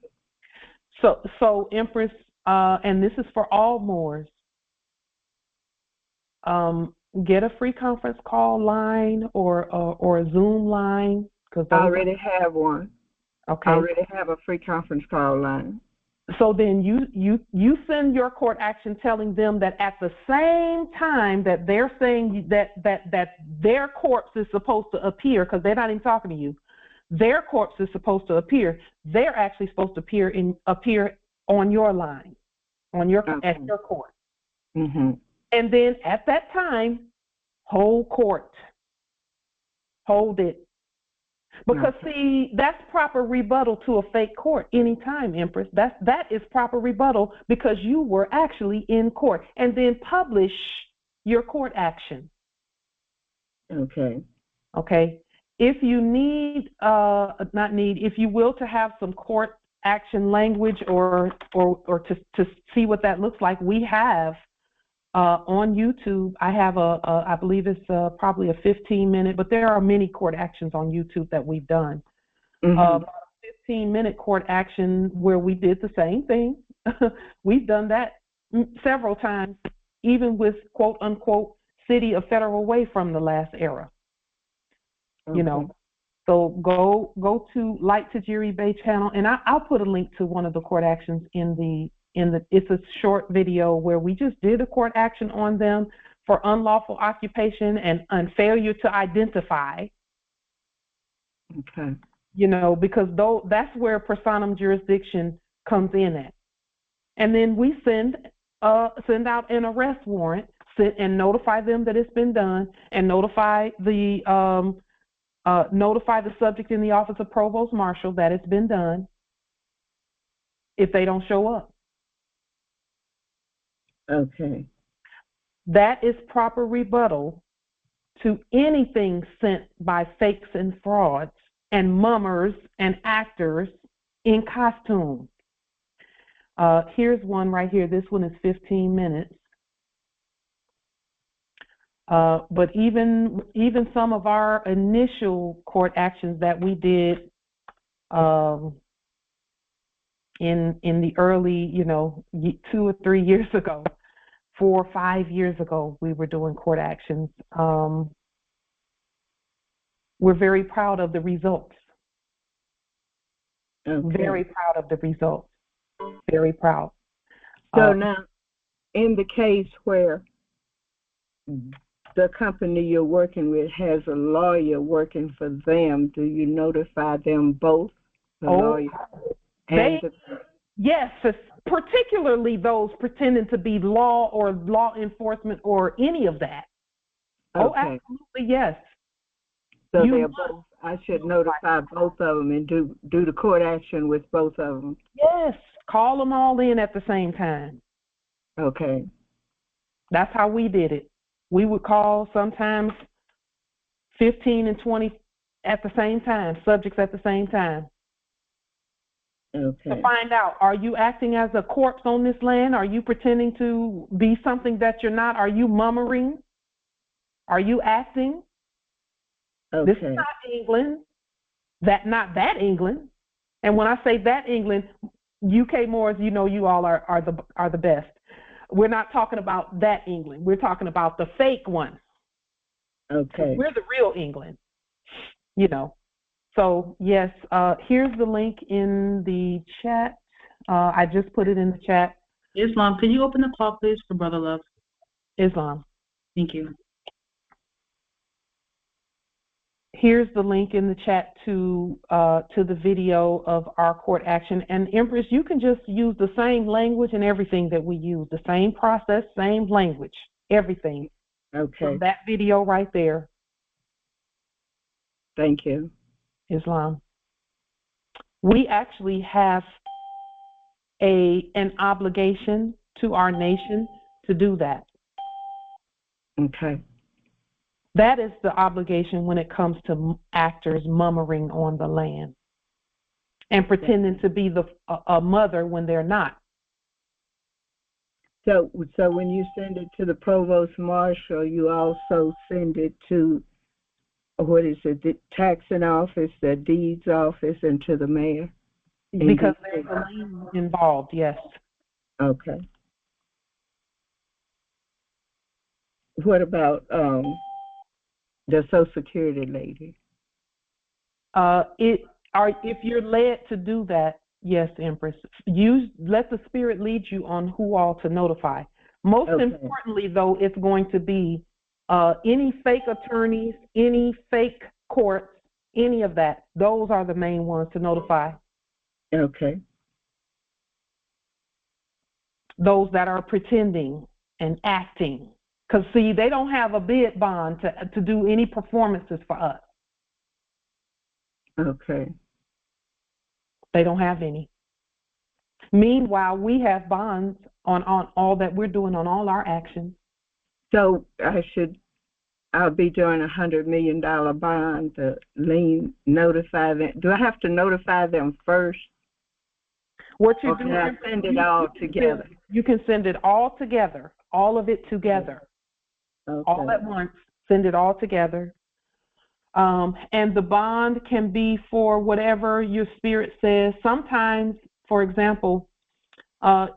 So Empress, and this is for all Moors, get a free conference call line or a Zoom line. I already have one. Okay. I already have a free conference call line. So then you send your court action telling them that at the same time that they're saying that their corpse is supposed to appear, because they're not even talking to you, their corpse is supposed to appear, they're actually supposed to appear on your line, at your court. And then at that time, hold court. Hold it. Because see, that's proper rebuttal to a fake court anytime, Empress. That is proper rebuttal because you were actually in court. And then publish your court action. Okay. If you need, if you will, to have some court action language or to see what that looks like, we have on YouTube, I have I believe it's probably a 15-minute, but there are many court actions on YouTube that we've done. A 15-minute court action where we did the same thing. We've done that several times, even with quote unquote City of Federal Way from the last era. So go to Light Tajiri Bay channel, and I'll put a link to one of the court actions it's a short video where we just did a court action on them for unlawful occupation and failure to identify. Okay. Because that's where personam jurisdiction comes in at. And then we send out an arrest warrant and notify them that it's been done and notify the subject in the office of provost marshal that it's been done if they don't show up. Okay. That is proper rebuttal to anything sent by fakes and frauds and mummers and actors in costume. Here's one right here. This one is 15 minutes. But even some of our initial court actions that we did in the early, 2 or 3 years ago, 4 or 5 years ago, we were doing court actions. We're very proud of the results. Okay. Very proud of the results. Very proud. So now, in the case where the company you're working with has a lawyer working for them, do you notify them both, the lawyer and Yes, particularly those pretending to be law or law enforcement or any of that. Okay. Oh, absolutely, yes. So they're both. I should notify both of them and do the court action with both of them. Yes, call them all in at the same time. Okay. That's how we did it. We would call sometimes 15 and 20 at the same time, subjects at the same time. Okay. To find out, are you acting as a corpse on this land? Are you pretending to be something that you're not? Are you mummering? Are you acting? Okay. This is not England. Not that England. And when I say that England, UK Moors, you all are the best. We're not talking about that England. We're talking about the fake one. Okay. We're the real England, So, yes, here's the link in the chat. I just put it in the chat. Islam, can you open the call, please, for Brother Love? Islam. Thank you. Here's the link in the chat to the video of our court action. And Empress, you can just use the same language and everything that we use, the same process, same language, everything. Okay. From that video right there. Thank you. Islam. We actually have an obligation to our nation to do that. Okay. That is the obligation when it comes to actors mummering on the land and pretending to be a mother when they're not. So when you send it to the provost marshal, you also send it to, what is it, the taxing office, the deeds office, and to the mayor? Because there's a lien involved, yes. Okay. What about the Social Security lady? If you're led to do that, yes, Empress. Let the Spirit lead you on who all to notify. Most importantly, though, it's going to be any fake attorneys, any fake courts, any of that. Those are the main ones to notify. Okay. Those that are pretending and acting. Because, see, they don't have a bid bond to do any performances for us. Okay. They don't have any. Meanwhile, we have bonds on all that we're doing on all our actions. So I'll be doing $100 million bond to Lien, notify them. Do I have to notify them first? What you or do, can I send it all together? You can send it all together, all of it together. Okay. All at once, send it all together. And the bond can be for whatever your spirit says. Sometimes, for example,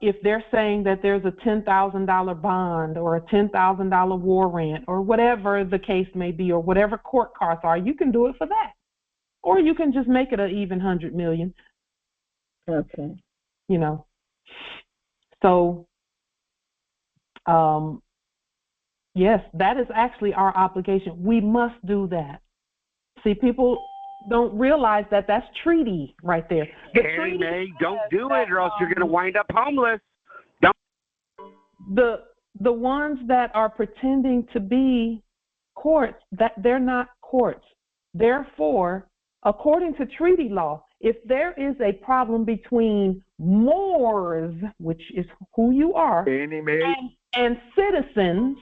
if they're saying that there's a $10,000 bond or a $10,000 warrant or whatever the case may be, or whatever court costs are, you can do it for that. Or you can just make it an even $100 million. Okay. So, yes, that is actually our obligation. We must do that. See, people don't realize that that's treaty right there. Hey, May, don't do it or else you're going to wind up homeless. Don't. The ones that are pretending to be courts, that they're not courts. Therefore, according to treaty law, if there is a problem between Moors, which is who you are, and citizens,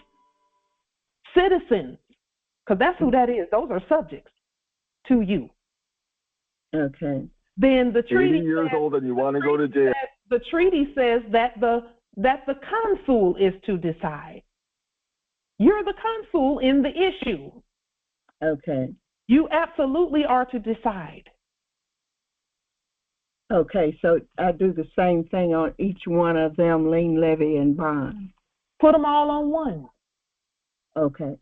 because that's who that is. Those are subjects to you. Okay. Then the treaty 80 years says, old and you want to go to jail. The treaty says that the consul is to decide. You're the consul in the issue. Okay. You absolutely are to decide. Okay, so I do the same thing on each one of them, lien, levy, and bond. Put them all on one. Okay.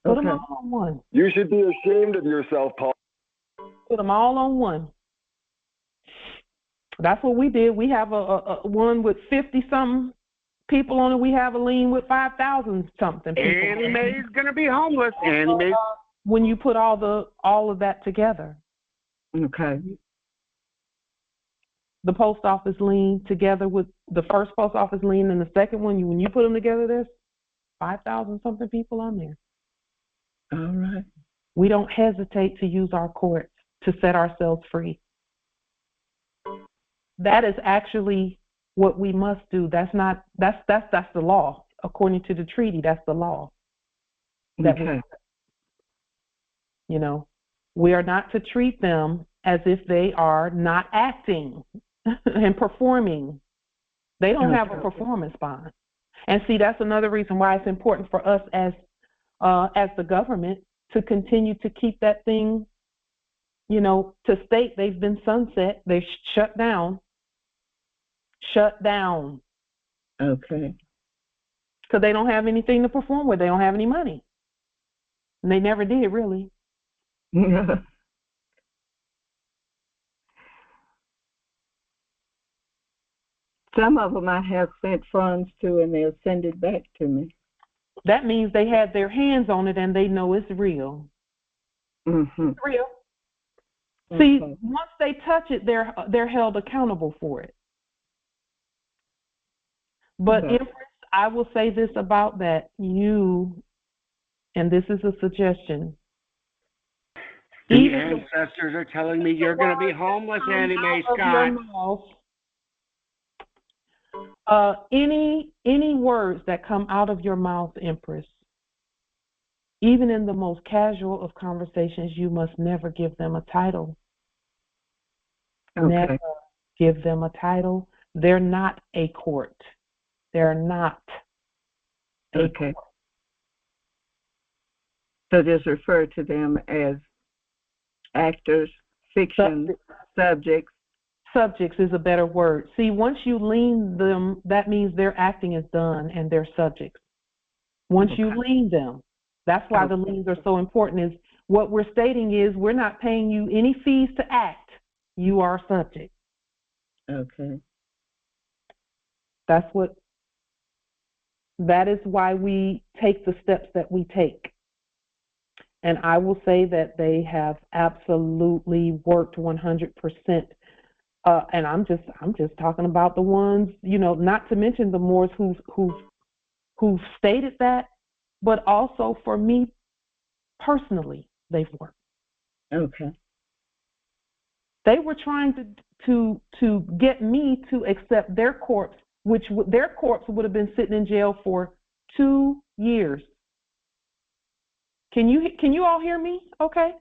Put them all on one. You should be ashamed of yourself, Paul. Put them all on one. That's what we did. We have a one with 50-something people on it. We have a lien with 5,000-something people. Annie Mae's going to be homeless. Annie Mae. When you put all of that together. Okay. The post office lien together with the first post office lien and the second one, when you put them together, there's 5,000-something people on there. All right. We don't hesitate to use our courts to set ourselves free. That is actually what we must do. That's the law. According to the treaty, that's the law. Okay. We are not to treat them as if they are not acting and performing. They don't have a performance bond. And see, that's another reason why it's important for us as the government to continue to keep that thing, to state they've been sunset, they've shut down. Okay. because they don't have anything to perform with. They don't have any money. And they never did, really. Some of them I have sent funds to, and they'll send it back to me. That means they had their hands on it and they know it's real. Mm-hmm. It's real. Okay. See, once they touch it, they're held accountable for it. But Okay. Empress, I will say this about that. You, and this is a suggestion. The ancestors are telling me you're going to be homeless, Annie Mae Scott. Any words that come out of your mouth, Empress, even in the most casual of conversations, you must never give them a title. Okay. Never give them a title. They're not a court. They're not a court. So just refer to them as actors, fiction, subjects. Subjects is a better word. See, once you lean them, that means their acting is done and they're subjects. Once you lean them, that's why the liens are so important. Is what we're stating is we're not paying you any fees to act. You are a subject. Okay. That is why we take the steps that we take. And I will say that they have absolutely worked 100%. And I'm just talking about the ones, not to mention the Moors who've stated that, but also for me personally, they've worked. Okay. They were trying to get me to accept their corpse, which their corpse would have been sitting in jail for 2 years. Can you all hear me? Okay.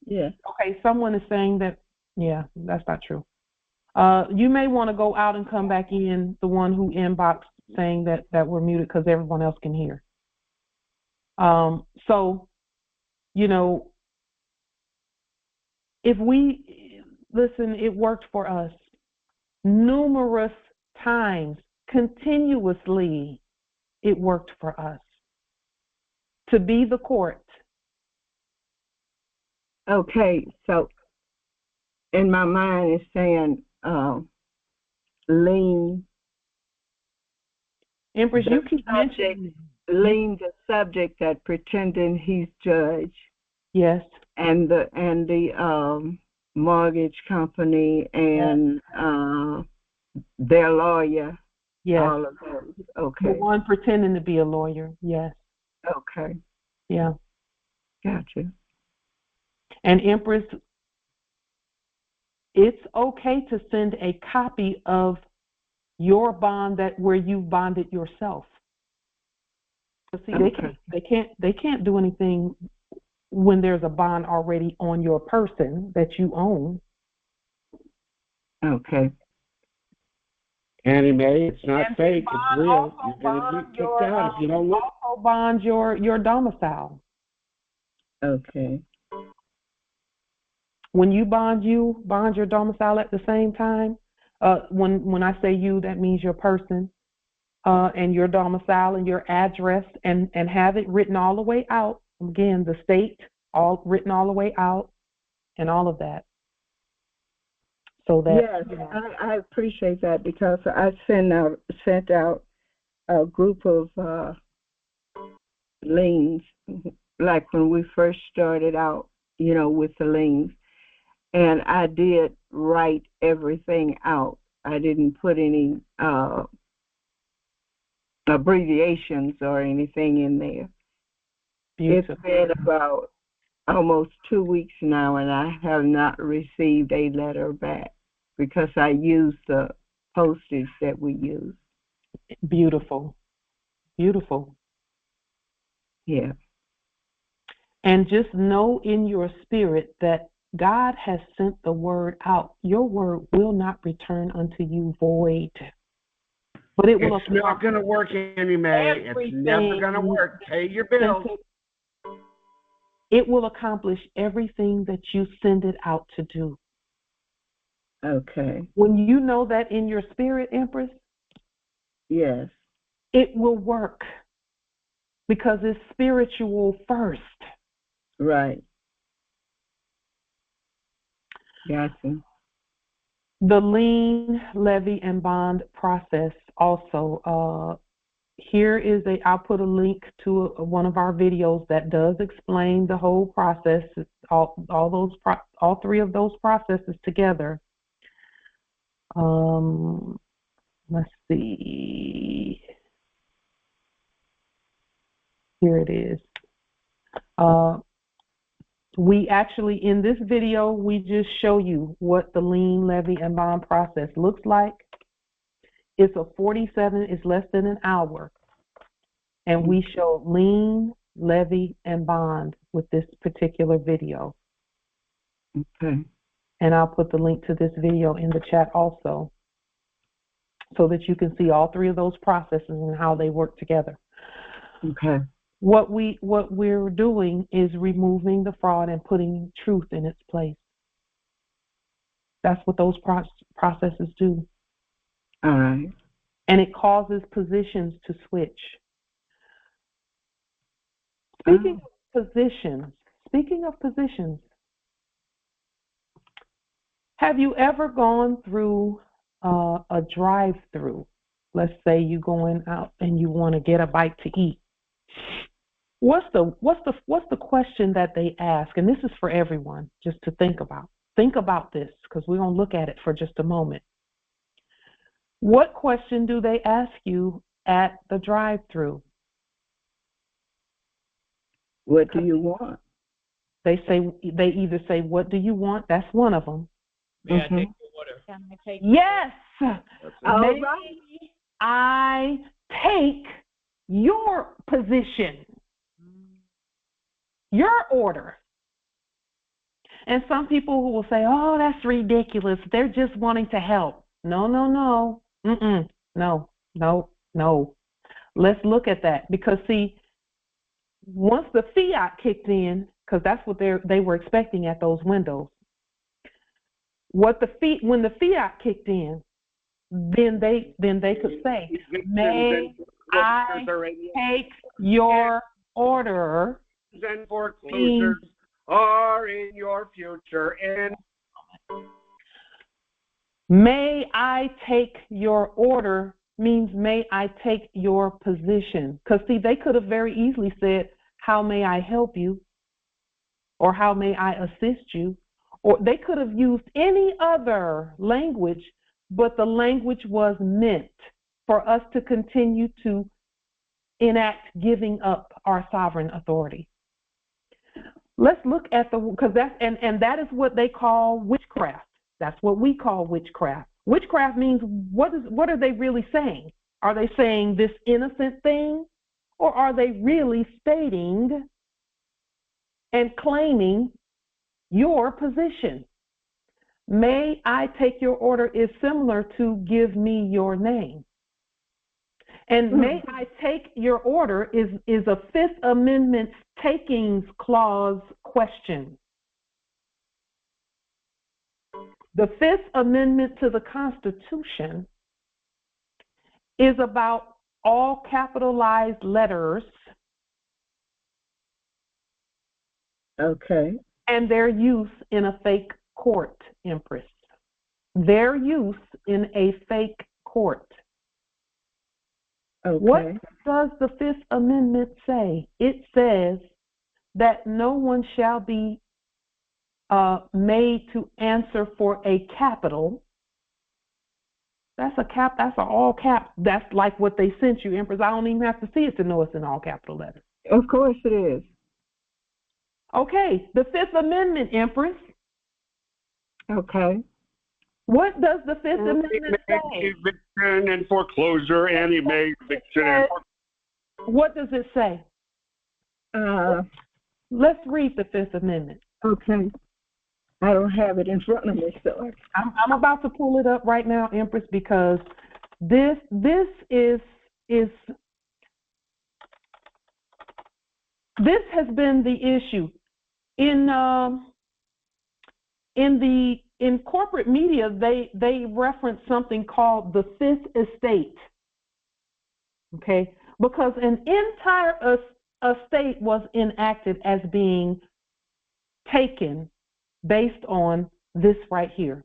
Yeah. Okay. Someone is saying that. Yeah, that's not true. You may want to go out and come back in, the one who inboxed saying that we're muted because everyone else can hear. So, if we listen, it worked for us numerous times, continuously. It worked for us to be the court. Okay, so in my mind it's saying Lien. Empress, you keep mentioning Lien, the subject that pretending he's judge. Yes. And the mortgage company and their lawyer. Yes. All of those. Okay. The one pretending to be a lawyer. Yes. Okay. Yeah. Gotcha. And Empress, it's okay to send a copy of your bond where you bonded yourself. See, they can't do anything when there's a bond already on your person that you own. Okay. Annie Mae, it's not fake, it's real. You're going to get kicked out if you don't look. Also bond your domicile. Okay. When you bond your domicile at the same time. When I say you, that means your person, and your domicile and your address, and have it written all the way out. Again, the state, all written all the way out, and all of that. So that yes, I appreciate that, because I sent out a group of liens, like when we first started out, with the liens, and I did write everything out. I didn't put any abbreviations or anything in there. Beautiful. It's been about almost 2 weeks now, and I have not received a letter back because I used the postage that we use. Beautiful. Beautiful. Yeah. And just know in your spirit that God has sent the word out. Your word will not return unto you void. But it's not going to work, Annie Mae. It's never going to work. Pay your bills. It will accomplish everything that you send it out to do. Okay. When you know that in your spirit, Empress. Yes. it will work because it's spiritual first. Right. Gotcha. The lien, levy, and bond process also. Here is I'll put a link to one of our videos that does explain the whole process, all three of those processes together. Let's see. Here it is. We actually, in this video, we just show you what the lien, levy, and bond process looks like. It's it's less than an hour. And we show lien, levy, and bond with this particular video. Okay. And I'll put the link to this video in the chat also, so that you can see all three of those processes and how they work together. Okay. What we're doing is removing the fraud and putting truth in its place. That's what those processes do. All right. And it causes positions to switch. Speaking of positions, have you ever gone through a drive-through? Let's say you're going out and you want to get a bite to eat. What's the question that they ask? And this is for everyone, just to think about. Think about this, because we're going to look at it for just a moment. What question do they ask you at the drive-through? What do you want? They either say, "What do you want?" That's one of them. May I take your order? Can I take Yes. May I take your position, your order? And some people who will say, "Oh, that's ridiculous. They're just wanting to help." No. No. Let's look at that, because see, once the fiat kicked in, because that's what they were expecting at those windows. When the fiat kicked in, then they could say, "May I take your order?" And foreclosures are in your future. And "May I take your order" means may I take your position. Because see, they could have very easily said, "How may I help you?" or "How may I assist you?" Or they could have used any other language, but the language was meant for us to continue to enact giving up our sovereign authority. Let's look at because that is what they call witchcraft. That's what we call witchcraft. Witchcraft means what are they really saying? Are they saying this innocent thing, or are they really stating and claiming your position? "May I take your order" is similar to "give me your name." And "may I take your order" is a Fifth Amendment takings clause question. The Fifth Amendment to the Constitution is about all capitalized letters. Okay. And their use in a fake court, Empress. Their use in a fake court. Okay. What does the Fifth Amendment say? It says that no one shall be made to answer for a capital. That's an all cap. That's like what they sent you, Empress. I don't even have to see it to know it's in all capital letters. Of course it is. Okay, the Fifth Amendment, Empress. Okay. What does the Fifth Amendment say? Eviction and foreclosure, and he made eviction and foreclosure. What does it say? Let's read the Fifth Amendment. Okay. I don't have it in front of me, so I'm about to pull it up right now, Empress, because this has been the issue in corporate media. They reference something called the Fifth Estate. Okay, because an entire estate was enacted as being taken based on this right here.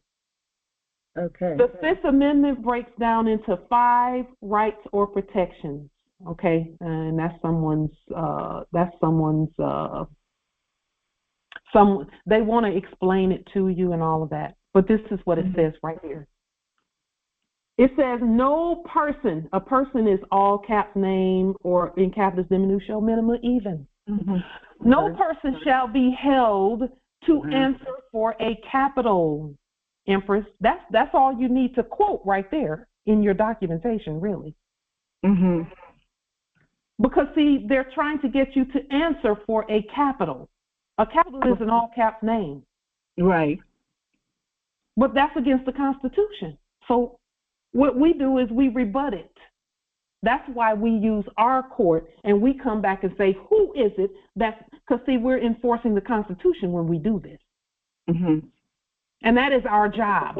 Okay. The Fifth Amendment breaks down into 5 rights or protections. Okay, and that's someone's. They want to explain it to you and all of that, but this is what it says right here. It says no person. A person is all caps name or in capital diminutio minima even. No person shall be held to answer for a capital. Empress, that's all you need to quote right there in your documentation, really. Because see, they're trying to get you to answer for a capital. A capital is an all caps name. Right. But that's against the Constitution. So what we do is we rebut it. That's why we use our court and we come back and say, who is it that's, because see, we're enforcing the Constitution when we do this. And that is our job.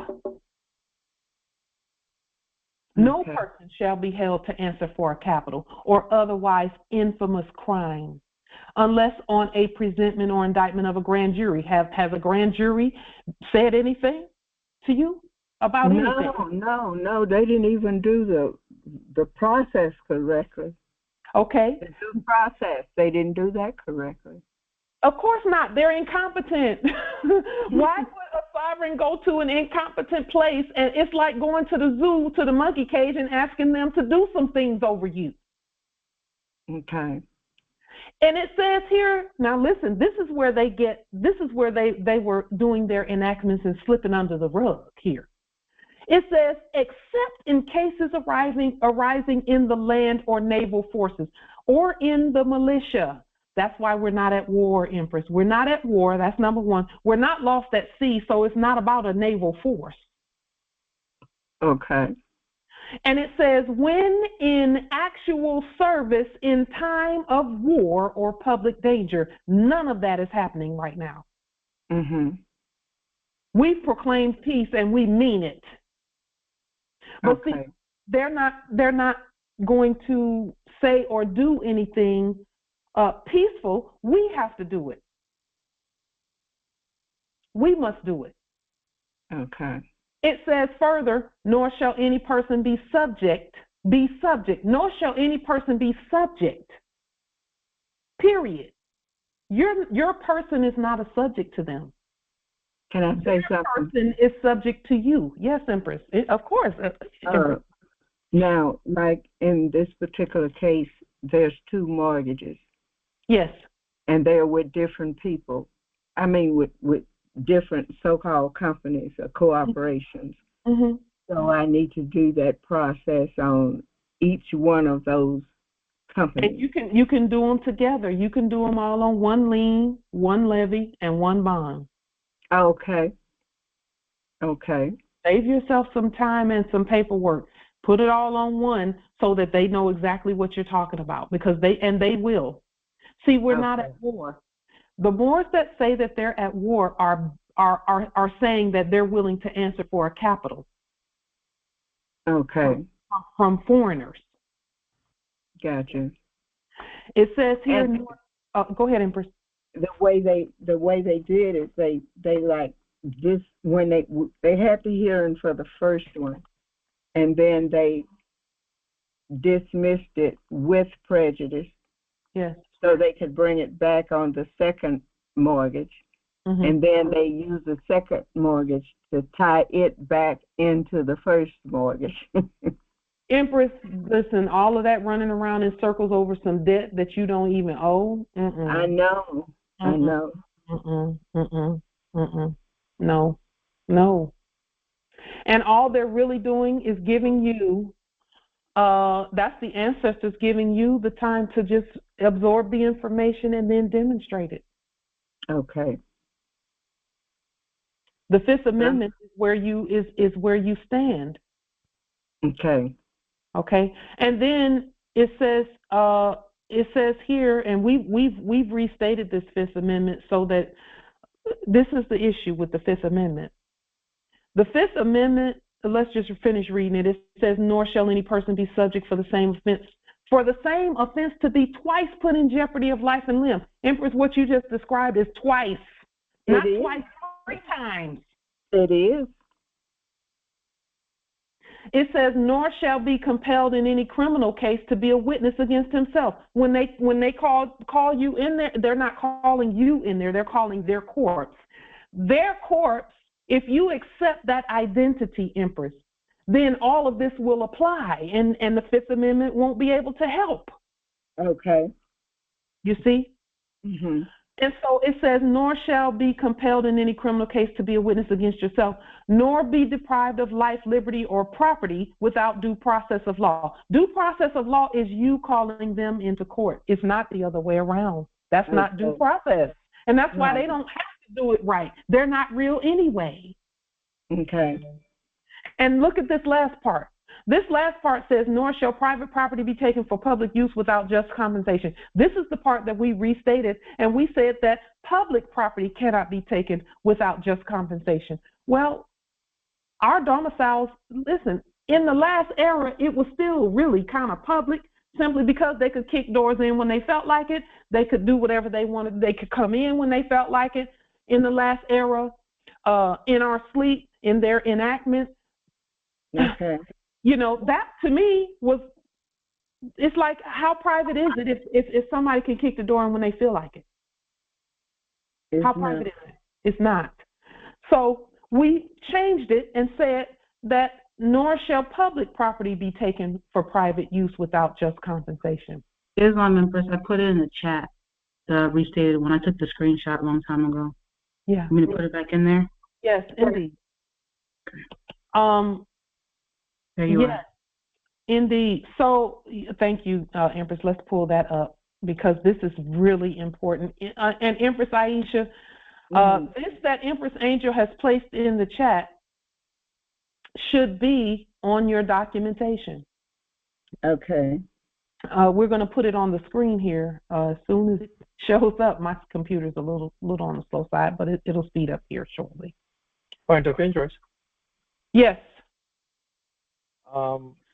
No person shall be held to answer for a capital or otherwise infamous crime unless on a presentment or indictment of a grand jury. Has a grand jury said anything to you about anything? No, they didn't even do the process correctly. Okay. The due process, they didn't do that correctly. Of course not. They're incompetent. Why would a sovereign go to an incompetent place? And it's like going to the zoo, to the monkey cage, and asking them to do some things over you. Okay. And it says here, now listen, this is where they were doing their enactments and slipping under the rug here. It says, except in cases arising in the land or naval forces or in the militia. That's why we're not at war, Empress. We're not at war. That's number one. We're not lost at sea, so it's not about a naval force. Okay. And it says, when in actual service in time of war or public danger. None of that is happening right now. We've proclaimed peace and we mean it. But see, they're not going to say or do anything peaceful. We have to do it. We must do it. Okay. It says further, nor shall any person be subject, nor shall any person be subject. Period. Your person is not a subject to them. Can I say Your something? person is subject to you. Yes, Empress. Of course. Now, like in this particular case, there's 2 mortgages. Yes. And they're with different people. I mean, with different so-called companies or corporations. So I need to do that process on each one of those companies. And you can do them together. You can do them all on one lien, one levy, and one bond. Okay. Save yourself some time and some paperwork. Put it all on one so that they know exactly what you're talking about, because they will. See, we're not at war. The Moors that say that they're at war are saying that they're willing to answer for a capital. Okay. From foreigners. Gotcha. It says here. Go ahead, Empress. The way they did it, they like this when they had the hearing for the first one, and then they dismissed it with prejudice. Yes. So they could bring it back on the second mortgage, and then they used the second mortgage to tie it back into the first mortgage. Empress, listen, all of that running around in circles over some debt that you don't even owe. I know. No. And all they're really doing is giving you, that's the ancestors giving you the time to just absorb the information and then demonstrate it. Okay. The Fifth Amendment is where you stand. Okay. Okay. And then it says here, and we've restated this Fifth Amendment so that this is the issue with the Fifth Amendment. The Fifth Amendment, let's just finish reading it. It says, nor shall any person be subject for the same offense for the same offense to be twice put in jeopardy of life and limb. Empress, what you just described is twice, not twice, 3 times. It is. It says, nor shall be compelled in any criminal case to be a witness against himself. When they call you in there, they're not calling you in there, they're calling their corpse. Their corpse, if you accept that identity, Empress, then all of this will apply, and the Fifth Amendment won't be able to help. Okay. You see? Mm-hmm. And so it says, nor shall be compelled in any criminal case to be a witness against yourself, nor be deprived of life, liberty, or property without due process of law. Due process of law is you calling them into court. It's not the other way around. That's not due process. And that's why they don't have to do it right. They're not real anyway. Okay. And look at this last part. This last part says, nor shall private property be taken for public use without just compensation. This is the part that we restated, and we said that public property cannot be taken without just compensation. Well, our domiciles, listen, in the last era, it was still really kind of public, simply because they could kick doors in when they felt like it. They could do whatever they wanted. They could come in when they felt like it. In the last era, in our sleep, in their enactment, okay. You know, that to me was, it's like, how private is it if somebody can kick the door in when they feel like it? How private is it? It's not. So we changed it and said that nor shall public property be taken for private use without just compensation. Islam, Empress, I put it in the chat, the restated one. I took the screenshot a long time ago. Yeah. You want me to put it back in there? Yes, indeed. There you are. Indeed. So thank you, Empress. Let's pull that up because this is really important. And Empress Aisha, this that Empress Angel has placed in the chat should be on your documentation. Okay. We're going to put it on the screen here as soon as it shows up. My computer's a little on the slow side, but it'll speed up here shortly. Point of interest. Yes.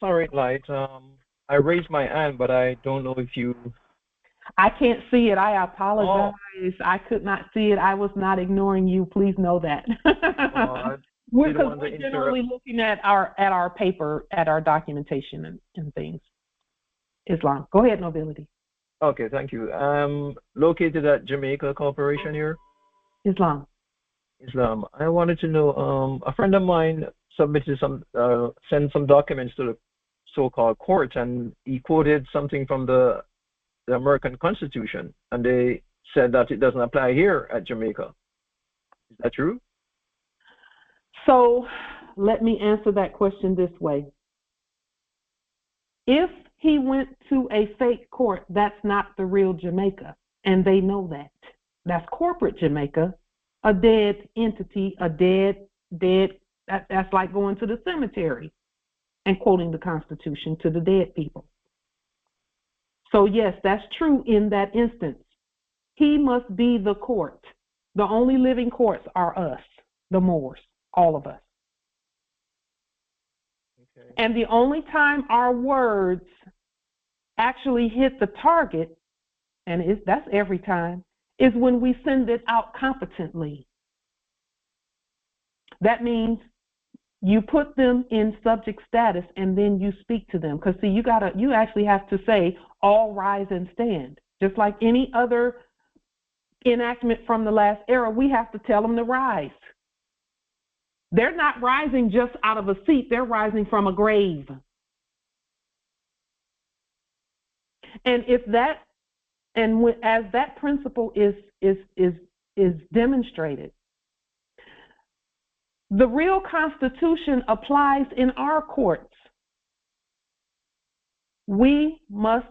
Sorry, Light. I raised my hand, but I don't know if you. I can't see it. I apologize. Oh. I could not see it. I was not ignoring you. Please know that. We're generally looking at our paper, at our documentation and things. Islam. Go ahead, Nobility. Okay, thank you. Located at Jamaica Corporation here. Islam. I wanted to know, a friend of mine submitted sent some documents to the so-called court, and he quoted something from the American Constitution, and they said that it doesn't apply here at Jamaica. Is that true? So let me answer that question this way. If he went to a fake court, that's not the real Jamaica, and they know that. That's corporate Jamaica, a dead entity, a dead. That's like going to the cemetery and quoting the Constitution to the dead people. So yes, that's true in that instance. He must be the court. The only living courts are us, the Moors, all of us. Okay. And the only time our words actually hit the target, and that's every time, is when we send it out competently. That means you put them in subject status and then you speak to them. Because see, you actually have to say, all rise and stand. Just like any other enactment from the last era, we have to tell them to rise. They're not rising just out of a seat, they're rising from a grave. And as that principle is demonstrated, the real Constitution applies in our courts. We must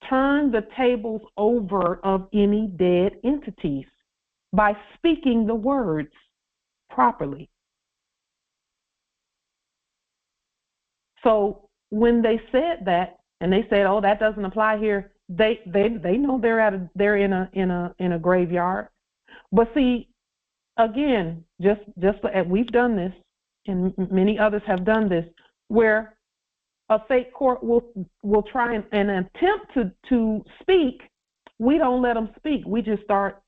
turn the tables over of any dead entities by speaking the words properly. So when they said that, and they said, "Oh, that doesn't apply here," they know they're in a graveyard. But see, again, just we've done this, and many others have done this, where a fake court will try and attempt to speak, we don't let them speak. We just start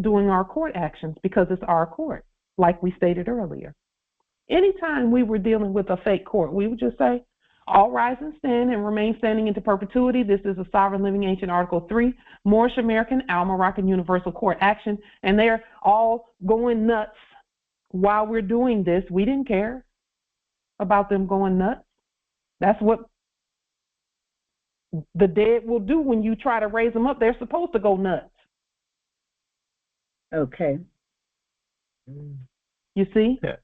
doing our court actions because it's our court, like we stated earlier. Anytime we were dealing with a fake court, we would just say, all rise and stand and remain standing into perpetuity. This is a sovereign living ancient Article 3, Moorish American, Al-Moroccan Universal Court action, and they're all going nuts while we're doing this. We didn't care about them going nuts. That's what the dead will do when you try to raise them up. They're supposed to go nuts. Okay. You see? Yeah.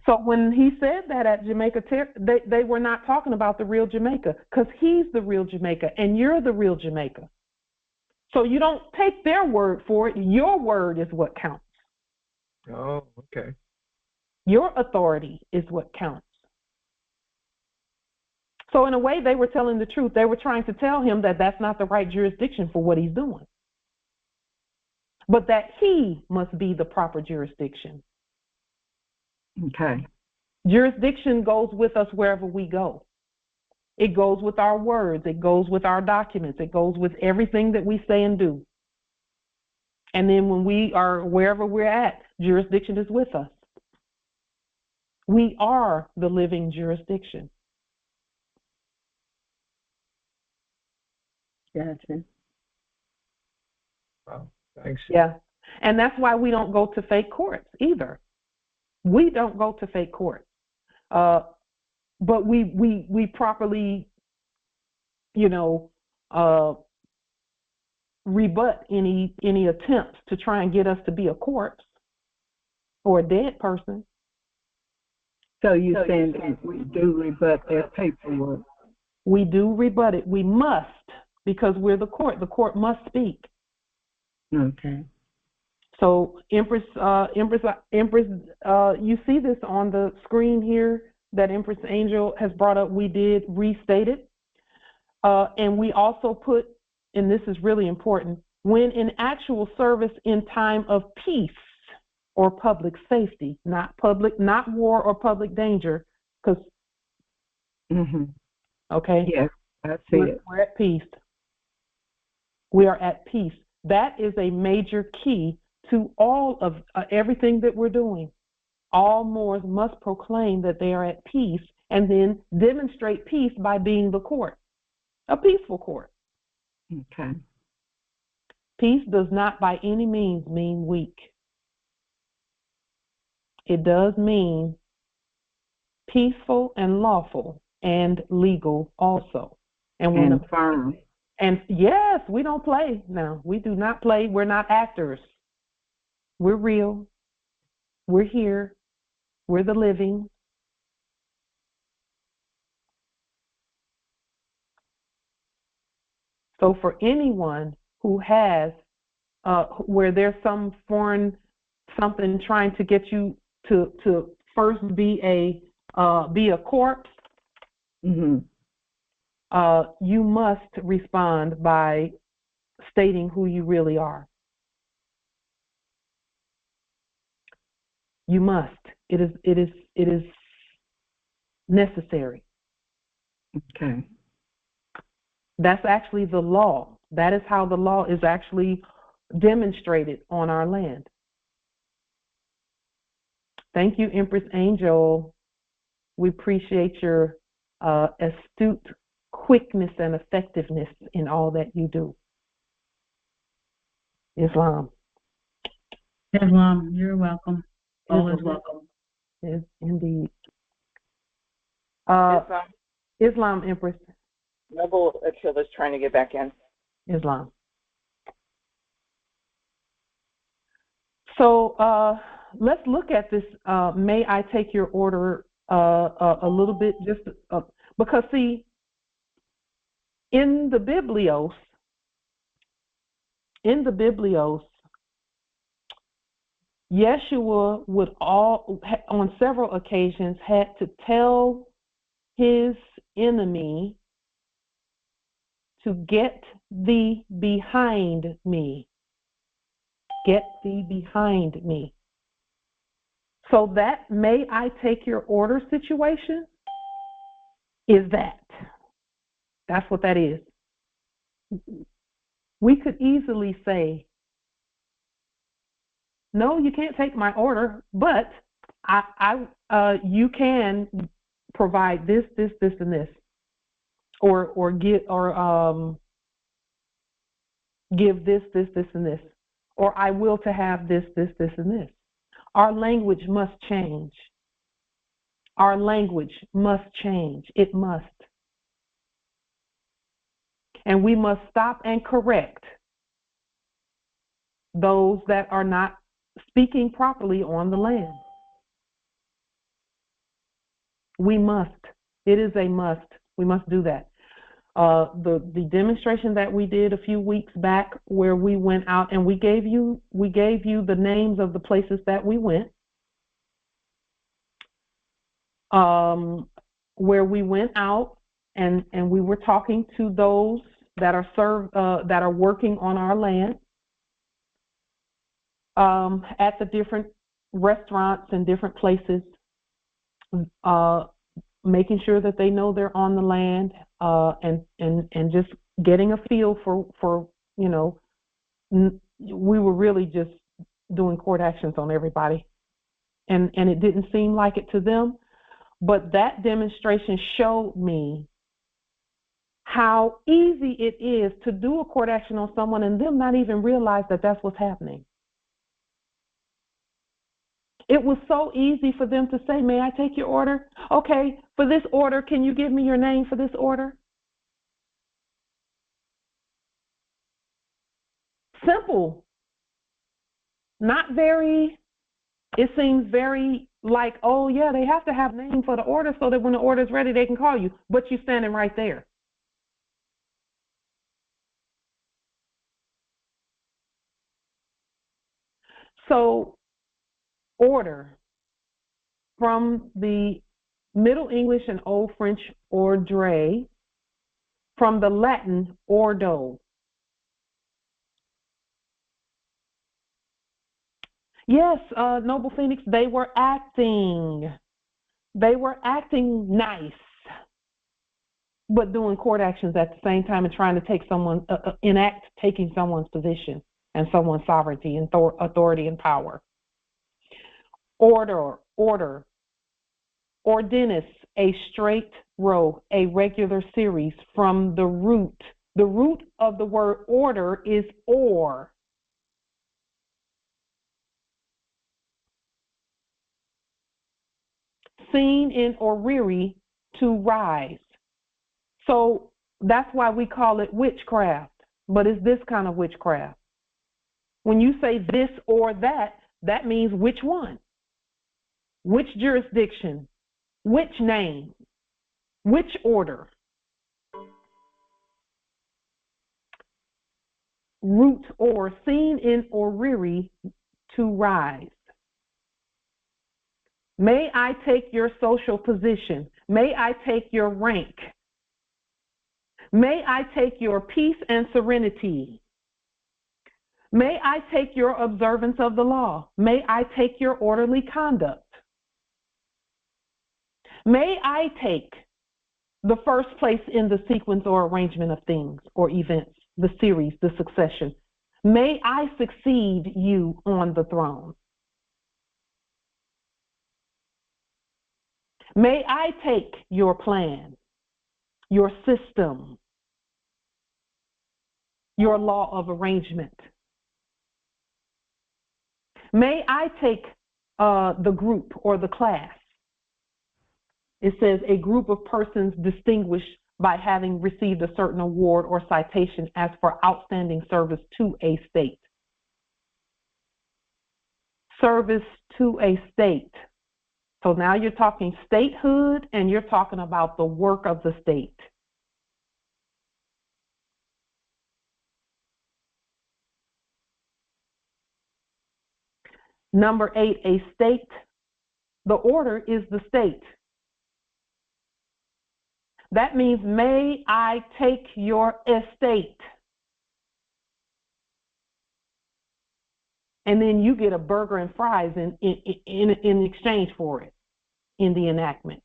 So when he said that at Jamaica, they were not talking about the real Jamaica, because he's the real Jamaica and you're the real Jamaica. So you don't take their word for it. Your word is what counts. Oh, okay. Your authority is what counts. So in a way, they were telling the truth. They were trying to tell him that that's not the right jurisdiction for what he's doing, but that he must be the proper jurisdiction. Okay. Jurisdiction goes with us wherever we go. It goes with our words. It goes with our documents. It goes with everything that we say and do. And then when we are wherever we're at, jurisdiction is with us. We are the living jurisdiction. Gotcha. Wow. Thanks. Yeah. And that's why we don't go to fake courts either. We don't go to fake courts. But we properly, rebut any attempts to try and get us to be a corpse or a dead person. So you're saying that we do rebut their paperwork? We do rebut it. We must, because we're the court. The court must speak. Okay. So Empress, you see this on the screen here that Empress Angel has brought up. We did restate it. And we also put, and this is really important, when in actual service in time of peace or public safety, not war or public danger, because, okay? Yes, I see it. We're at peace. We are at peace. That is a major key to all of everything that we're doing. All Moors must proclaim that they are at peace and then demonstrate peace by being the court, a peaceful court. Okay. Peace does not by any means mean weak. It does mean peaceful and lawful and legal also. And firm. And yes, we don't play now. We do not play. We're not actors. We're real. We're here. We're the living. So for anyone who has, where there's some foreign something trying to get you to first be a corpse, you must respond by stating who you really are. You must. It is necessary. Okay. That's actually the law. That is how the law is actually demonstrated on our land. Thank you, Empress Angel. We appreciate your astute quickness and effectiveness in all that you do. Islam. Islam, you're welcome. Always welcome. Yes, indeed. Islam, Empress. Noble Aquila's trying to get back in. Islam. So let's look at this. May I take your order a little bit, just because see, in the Biblios, Yeshua would on several occasions had to tell his enemy to get thee behind me. Get thee behind me. So that may I take your order situation is that. That's what that is. We could easily say, no, you can't take my order, but you can provide this, and this, or give this, and this, or I will to have this, and this. Our language must change. Our language must change. It must. And we must stop and correct those that are not speaking properly on the land. We must. It is a must. We must do that. The demonstration that we did a few weeks back, where we went out and we gave you the names of the places that we went, where we went out and we were talking to those that are working on our land, at the different restaurants and different places, making sure that they know they're on the land, and just getting a feel for we were really just doing court actions on everybody, and it didn't seem like it to them, but that demonstration showed me how easy it is to do a court action on someone and them not even realize that that's what's happening. It was so easy for them to say, may I take your order? Okay, for this order, can you give me your name for this order? Simple. Not very, it seems very like, oh yeah, they have to have a name for the order so that when the order is ready, they can call you, but you're standing right there. So, order, from the Middle English and Old French ordre, from the Latin ordo. Yes, Noble Phoenix, they were acting. They were acting nice, but doing court actions at the same time and trying to enact taking someone's position and someone's sovereignty and authority and power. Order, ordinus, a straight row, a regular series, from the root. The root of the word order is or. Seen in oriri, to rise. So that's why we call it witchcraft, but it's this kind of witchcraft. When you say this or that, that means which one? Which jurisdiction? Which name? Which order? Root or, seen in oriri, to rise. May I take your social position? May I take your rank? May I take your peace and serenity? May I take your observance of the law? May I take your orderly conduct? May I take the first place in the sequence or arrangement of things or events, the series, the succession? May I succeed you on the throne? May I take your plan, your system, your law of arrangement? May I take the group or the class? It says a group of persons distinguished by having received a certain award or citation as for outstanding service to a state. Service to a state. So now you're talking statehood and you're talking about the work of the state. Number 8, a state. The order is the state. That means, may I take your estate? And then you get a burger and fries in exchange for it in the enactment.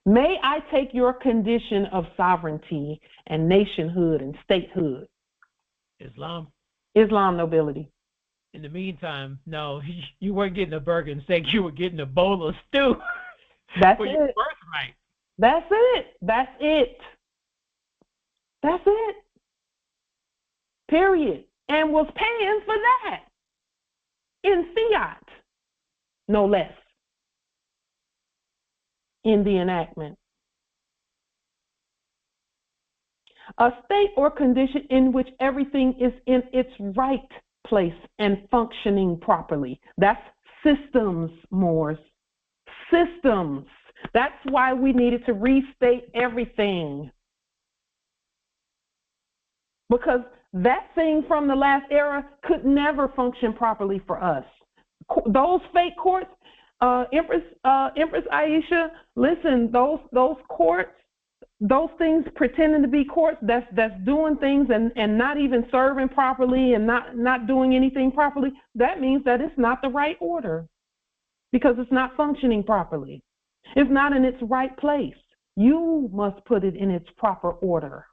May I take your condition of sovereignty and nationhood and statehood? Islam. Islam, nobility. In the meantime, no, you weren't getting a burger and steak. You were getting a bowl of stew. That's for it. your birthright. That's it. That's it. That's it. Period. And was paying for that in fiat, no less, in the enactment. A state or condition in which everything is in its right place and functioning properly. That's systems, Moors. Systems. That's why we needed to restate everything. Because that thing from the last era could never function properly for us. Those fake courts, Empress Aisha, listen, those courts, those things pretending to be courts that's doing things and not even serving properly and not doing anything properly, that means that it's not the right order because it's not functioning properly. It's not in its right place. You must put it in its proper order.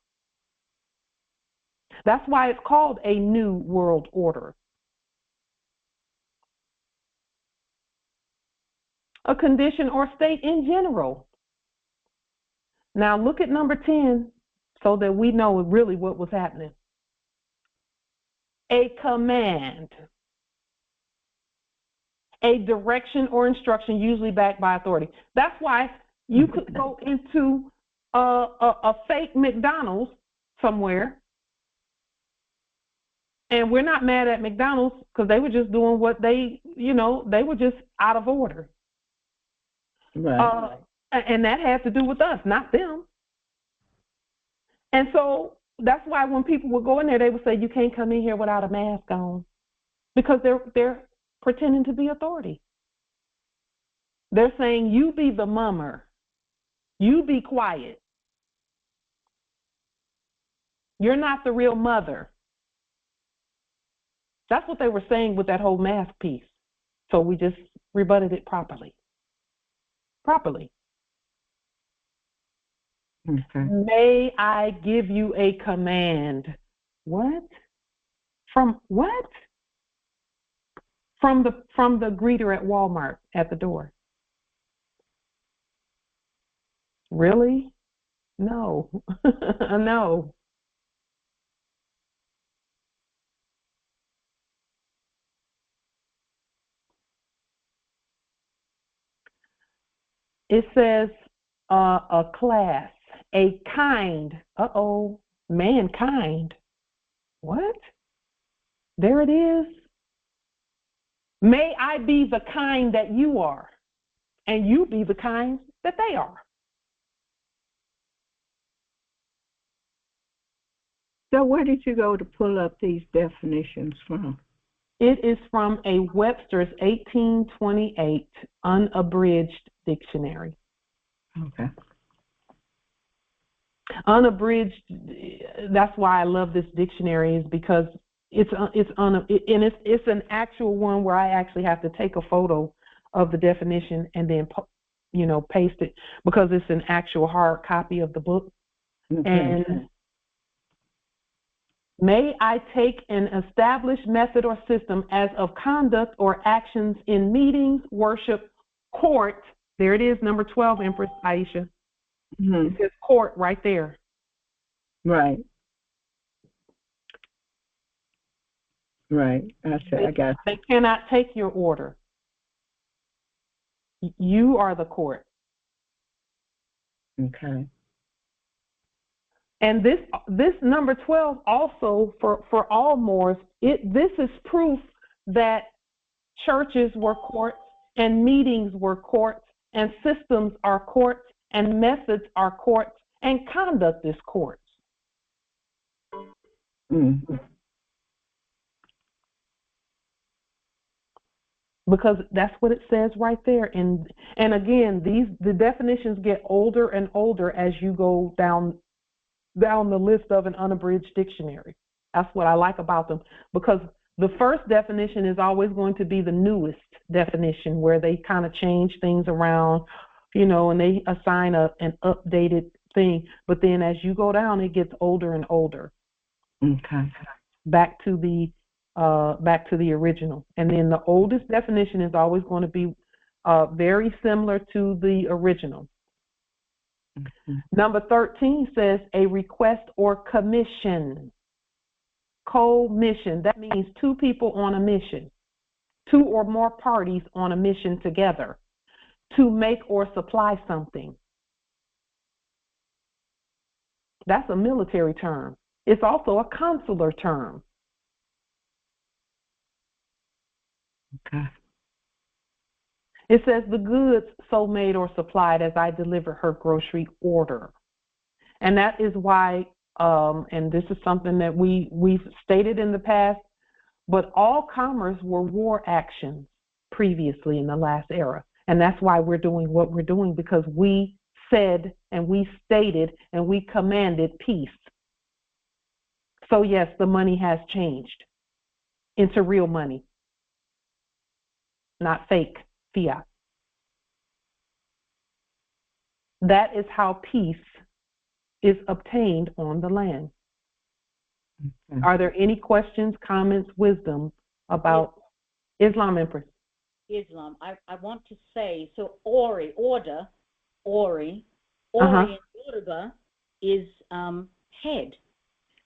That's why it's called a new world order. A condition or state in general. Now look at number 10 so that we know really what was happening. A command. A direction or instruction usually backed by authority. That's why you could go into a fake McDonald's somewhere, and we're not mad at McDonald's because they were just doing what they were just out of order. Right. And that had to do with us, not them. And so that's why when people would go in there, they would say, you can't come in here without a mask on, because they're pretending to be authority. They're saying, you be the mummer. You be quiet. You're not the real mother. That's what they were saying with that whole mask piece. So we just rebutted it properly. Properly. Okay. May I give you a command? What? From what? From the greeter at Walmart at the door. Really? No. No. It says a class, a kind, mankind. What? There it is. May I be the kind that you are, and you be the kind that they are. So where did you go to pull up these definitions from? It is from a Webster's 1828 unabridged dictionary. Okay. Unabridged, that's why I love this dictionary, is because it's an actual one where I actually have to take a photo of the definition and then paste it, because it's an actual hard copy of the book. Okay. And may I take an established method or system as of conduct or actions in meetings, worship, court. There it is, number 12, Empress Aisha. Mm-hmm. It says court right there. Right. Right. I got it. They cannot take your order. You are the court. Okay. And this number 12 also for all Moors, this is proof that churches were courts and meetings were courts and systems are courts and methods are courts and conduct is courts. Mm-hmm. Because that's what it says right there. And again, the definitions get older and older as you go down the list of an unabridged dictionary. That's what I like about them, because the first definition is always going to be the newest definition, where they kind of change things around and they assign an updated thing. But then as you go down, it gets older and older. Okay. Back to the original. And then the oldest definition is always going to be very similar to the original. Number 13 says a request or commission. Co-mission. That means two people on a mission. Two or more parties on a mission together to make or supply something. That's a military term. It's also a consular term. Okay. It says the goods so made or supplied as I deliver her grocery order. And that is why, and this is something that we've stated in the past, but all commerce were war actions previously in the last era. And that's why we're doing what we're doing, because we said and we stated and we commanded peace. So yes, the money has changed into real money, not fake fiat. That is how peace is obtained on the land. Okay. Are there any questions, comments, wisdom about Islam, Empress? Islam. I want to say, so Ori in Yoruba is head.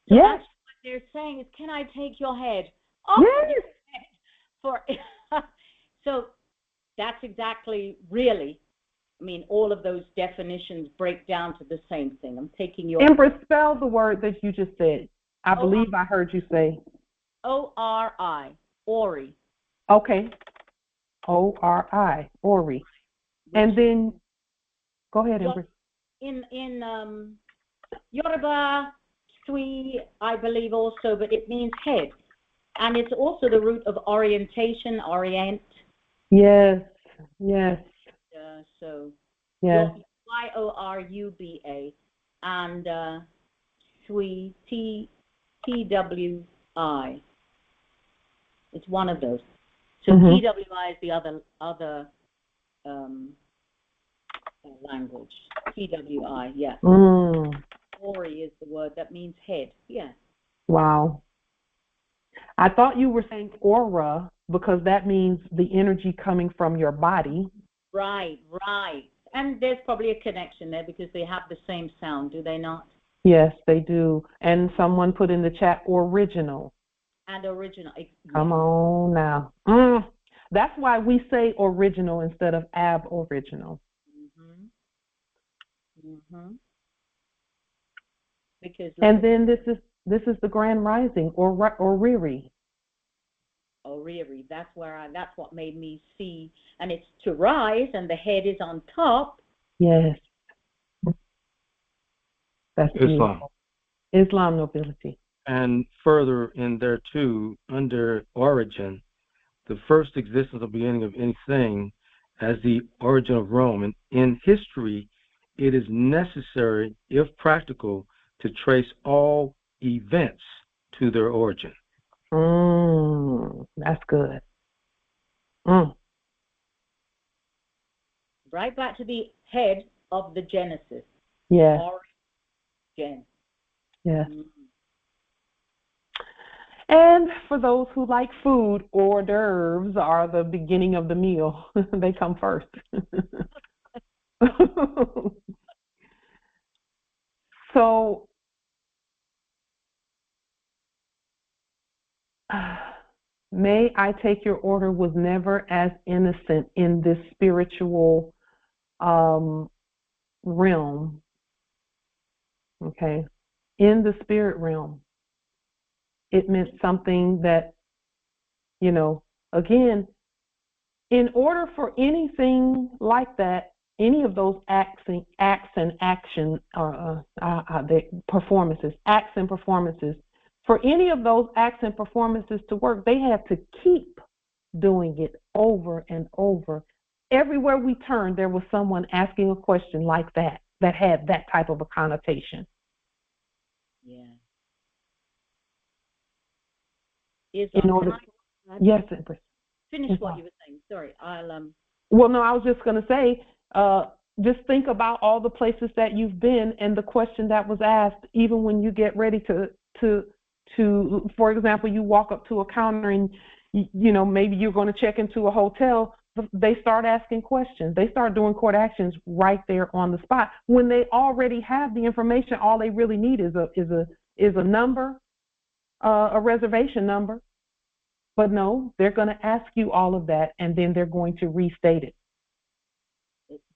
So yes. That's what they're saying is, can I take your head? Oh, yes. So that's exactly, really, I mean, all of those definitions break down to the same thing. I'm taking your... Empress, spell the word that you just said. I believe I heard you say. O-R-I, Ori. Okay. O-R-I, Ori. And then, go ahead, Empress. In Yoruba, Sui, I believe also, but it means head. And it's also the root of orientation, orient. Yes, yes. So, yes. Y-O-R-U-B-A and Sui, T-W-I. It's one of those. So T-W-I is the other language. T-W-I, yeah. Ori is the word that means head, yeah. Wow. I thought you were saying aura because that means the energy coming from your body. Right. And there's probably a connection there because they have the same sound, do they not? Yes, they do. And someone put in the chat original. And original. Yeah. Come on now. That's why we say original instead of aboriginal. Because and then this is the grand rising or Riri. Riri. That's what made me see. And it's to rise, and the head is on top. Yes. That's Islam. Beautiful. Islam nobility. And further in there too, under origin, the first existence or beginning of anything as the origin of Rome. And in history, it is necessary, if practical, to trace all events to their origin. That's good. Right back to the head of the Genesis. Yeah. Origin. Yes. And for those who like food, hors d'oeuvres are the beginning of the meal. They come first. So, may I take your order was never as innocent in this spiritual realm. Okay. In the spirit realm, it meant something that, again, in order for anything like that, any of those acts and action or performances, acts and performances, for any of those acts and performances to work, they have to keep doing it over and over. Everywhere we turned, there was someone asking a question like that had that type of a connotation. Yeah. Yes, Empress. Finish what you were saying. Sorry, I'll. Well, no, I was just going to say, just think about all the places that you've been and the question that was asked, even when you get ready to for example, you walk up to a counter and, maybe you're going to check into a hotel. They start asking questions. They start doing court actions right there on the spot. When they already have the information, all they really need is a number, a reservation number. But no, they're going to ask you all of that, and then they're going to restate it.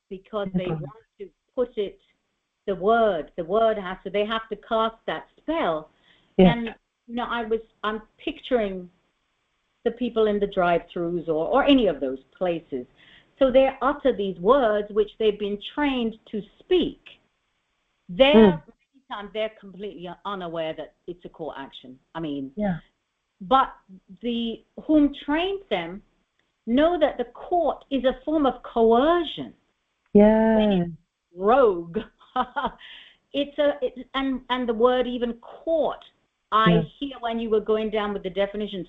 Because they want to put it, the word has to, they have to cast that spell. Yes. And, I'm picturing the people in the drive-thrus or any of those places. So they utter these words which they've been trained to speak. Many times they're completely unaware that it's a court action. But whom trained them know that the court is a form of coercion. Yeah. Rogue. And the word even court, I hear when you were going down with the definitions.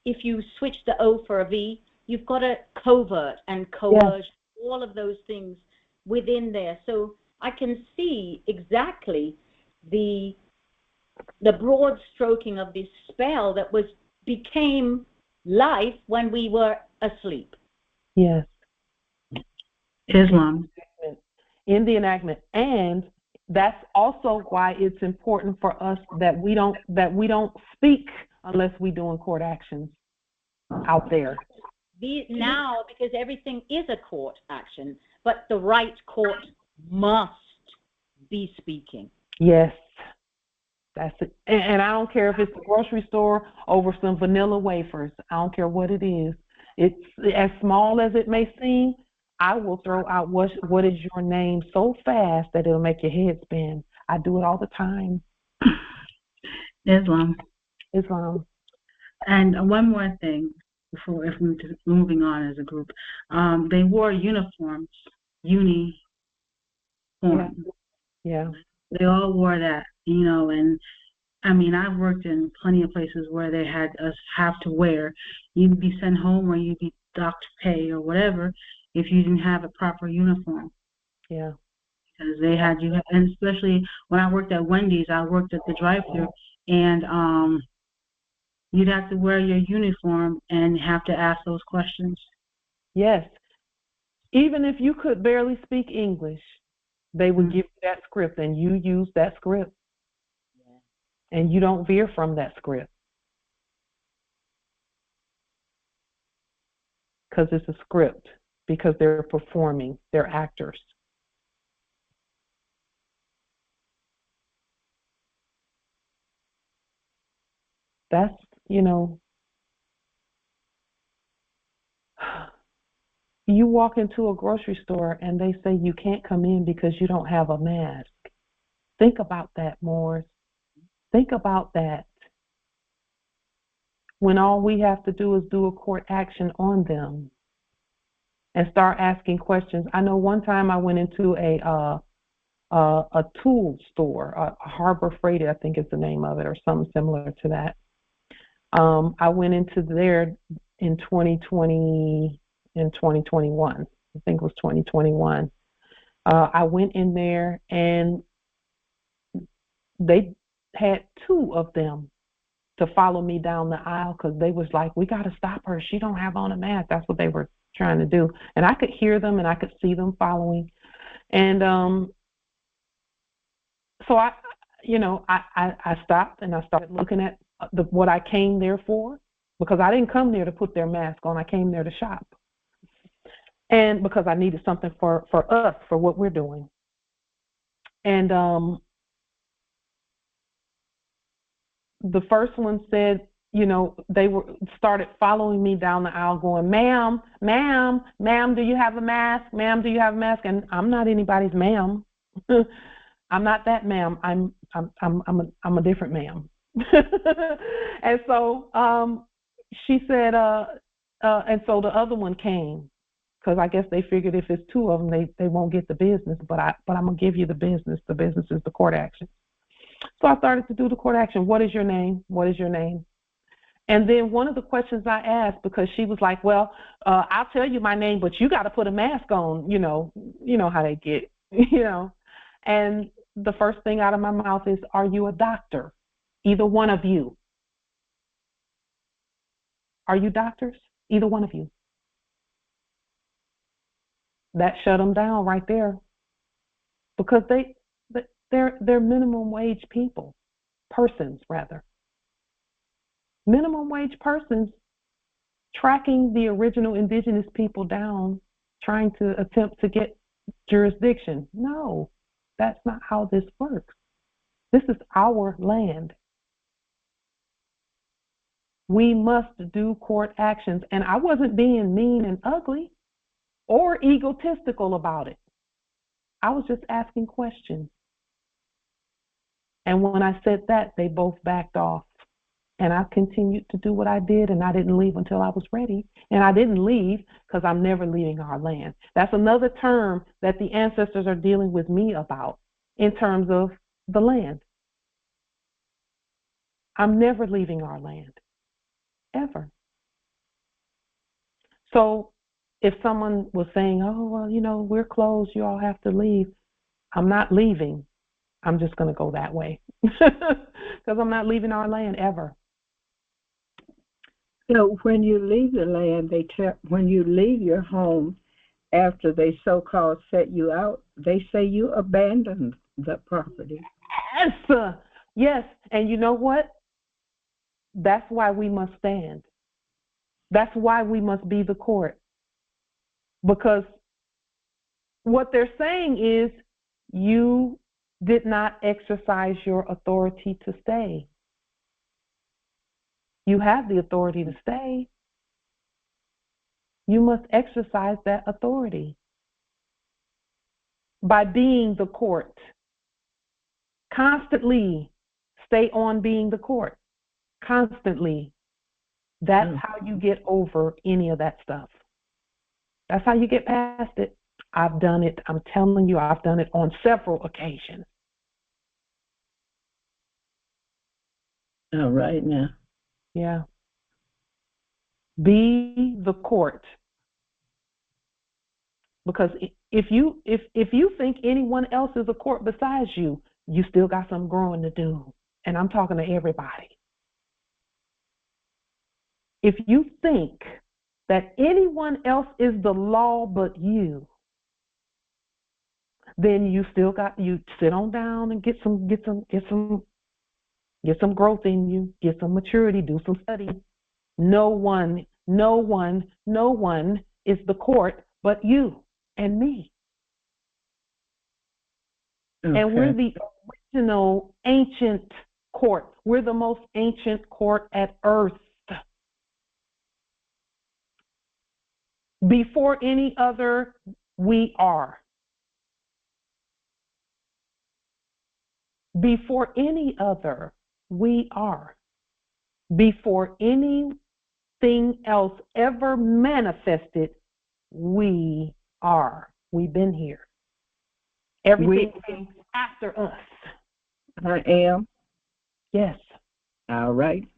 If you switch the O for a V, you've got a covert and coercion, all of those things within there. So I can see exactly the broad stroking of this spell that became life when we were asleep. Yes. Islam. In the enactment. And that's also why it's important for us that we don't speak unless we're doing court actions out there. Now, because everything is a court action, but the right court must be speaking. Yes. That's it. And I don't care if it's a grocery store over some vanilla wafers. I don't care what it is. It's as small as it may seem. I will throw out what is your name so fast that it'll make your head spin. I do it all the time. Islam. And one more thing before, if we're moving on as a group, they wore uniforms. Yeah. They all wore that, and I've worked in plenty of places where they had us have to wear. You'd be sent home or you'd be docked pay or whatever if you didn't have a proper uniform. Yeah. Because they had you, and especially when I worked at Wendy's, I worked at the drive-thru, and you'd have to wear your uniform and have to ask those questions. Yes. Even if you could barely speak English, they would give you that script, and you use that script. Yeah. And you don't veer from that script. Because it's a script. Because they're performing. They're actors. That's, you walk into a grocery store and they say you can't come in because you don't have a mask. Think about that, Morris. Think about that. When all we have to do is do a court action on them and start asking questions. I know one time I went into a tool store, a Harbor Freight, I think is the name of it, or something similar to that. I went into there in 2021. I think it was 2021. I went in there and they had two of them to follow me down the aisle because they was like, we got to stop her. She don't have on a mask. That's what they were trying to do. And I could hear them and I could see them following. And so I stopped and I started looking at what I came there for, because I didn't come there to put their mask on. I came there to shop. And because I needed something for us, for what we're doing. And the first one said, they started following me down the aisle going, ma'am, do you have a mask? Ma'am, do you have a mask? And I'm not anybody's ma'am. I'm not that ma'am. I'm a different ma'am. And so she said, and so the other one came, because I guess they figured if it's two of them, they won't get the business. But I'm gonna give you the business. The business is the court action. So I started to do the court action. What is your name? What is your name? And then one of the questions I asked, because she was like, well, I'll tell you my name, but you got to put a mask on, you know how they get, And the first thing out of my mouth is, are you a doctor? Either one of you. Are you doctors? Either one of you. That shut them down right there. Because they're minimum wage persons rather. Minimum wage persons tracking the original indigenous people down, trying to attempt to get jurisdiction. No, that's not how this works. This is our land. We must do court actions. And I wasn't being mean and ugly or egotistical about it. I was just asking questions. And when I said that, they both backed off. And I continued to do what I did, and I didn't leave until I was ready. And I didn't leave because I'm never leaving our land. That's another term that the ancestors are dealing with me about in terms of the land. I'm never leaving our land, ever. So if someone was saying, oh, well, we're closed, you all have to leave, I'm not leaving. I'm just going to go that way because I'm not leaving our land ever. So when you leave the land, when you leave your home after they so-called set you out, they say you abandoned the property. Yes. And you know what? That's why we must stand. That's why we must be the court. Because what they're saying is you did not exercise your authority to stay. You have the authority to stay. You must exercise that authority by being the court. Constantly stay on being the court. Constantly. That's how you get over any of that stuff. That's how you get past it. I've done it. I'm telling you, I've done it on several occasions. All right now. Yeah. Be the court. Because if you think anyone else is a court besides you, you still got some growing to do. And I'm talking to everybody. If you think that anyone else is the law but you, then you sit on down and get some growth in you, get some maturity, do some study. No one is the court but you and me. Okay. And we're the original ancient court. We're the most ancient court at earth. Before any other, we are. Before any other, we are. Before anything else ever manifested, we are. We've been here. Everything came after us. I am. Yes. All right.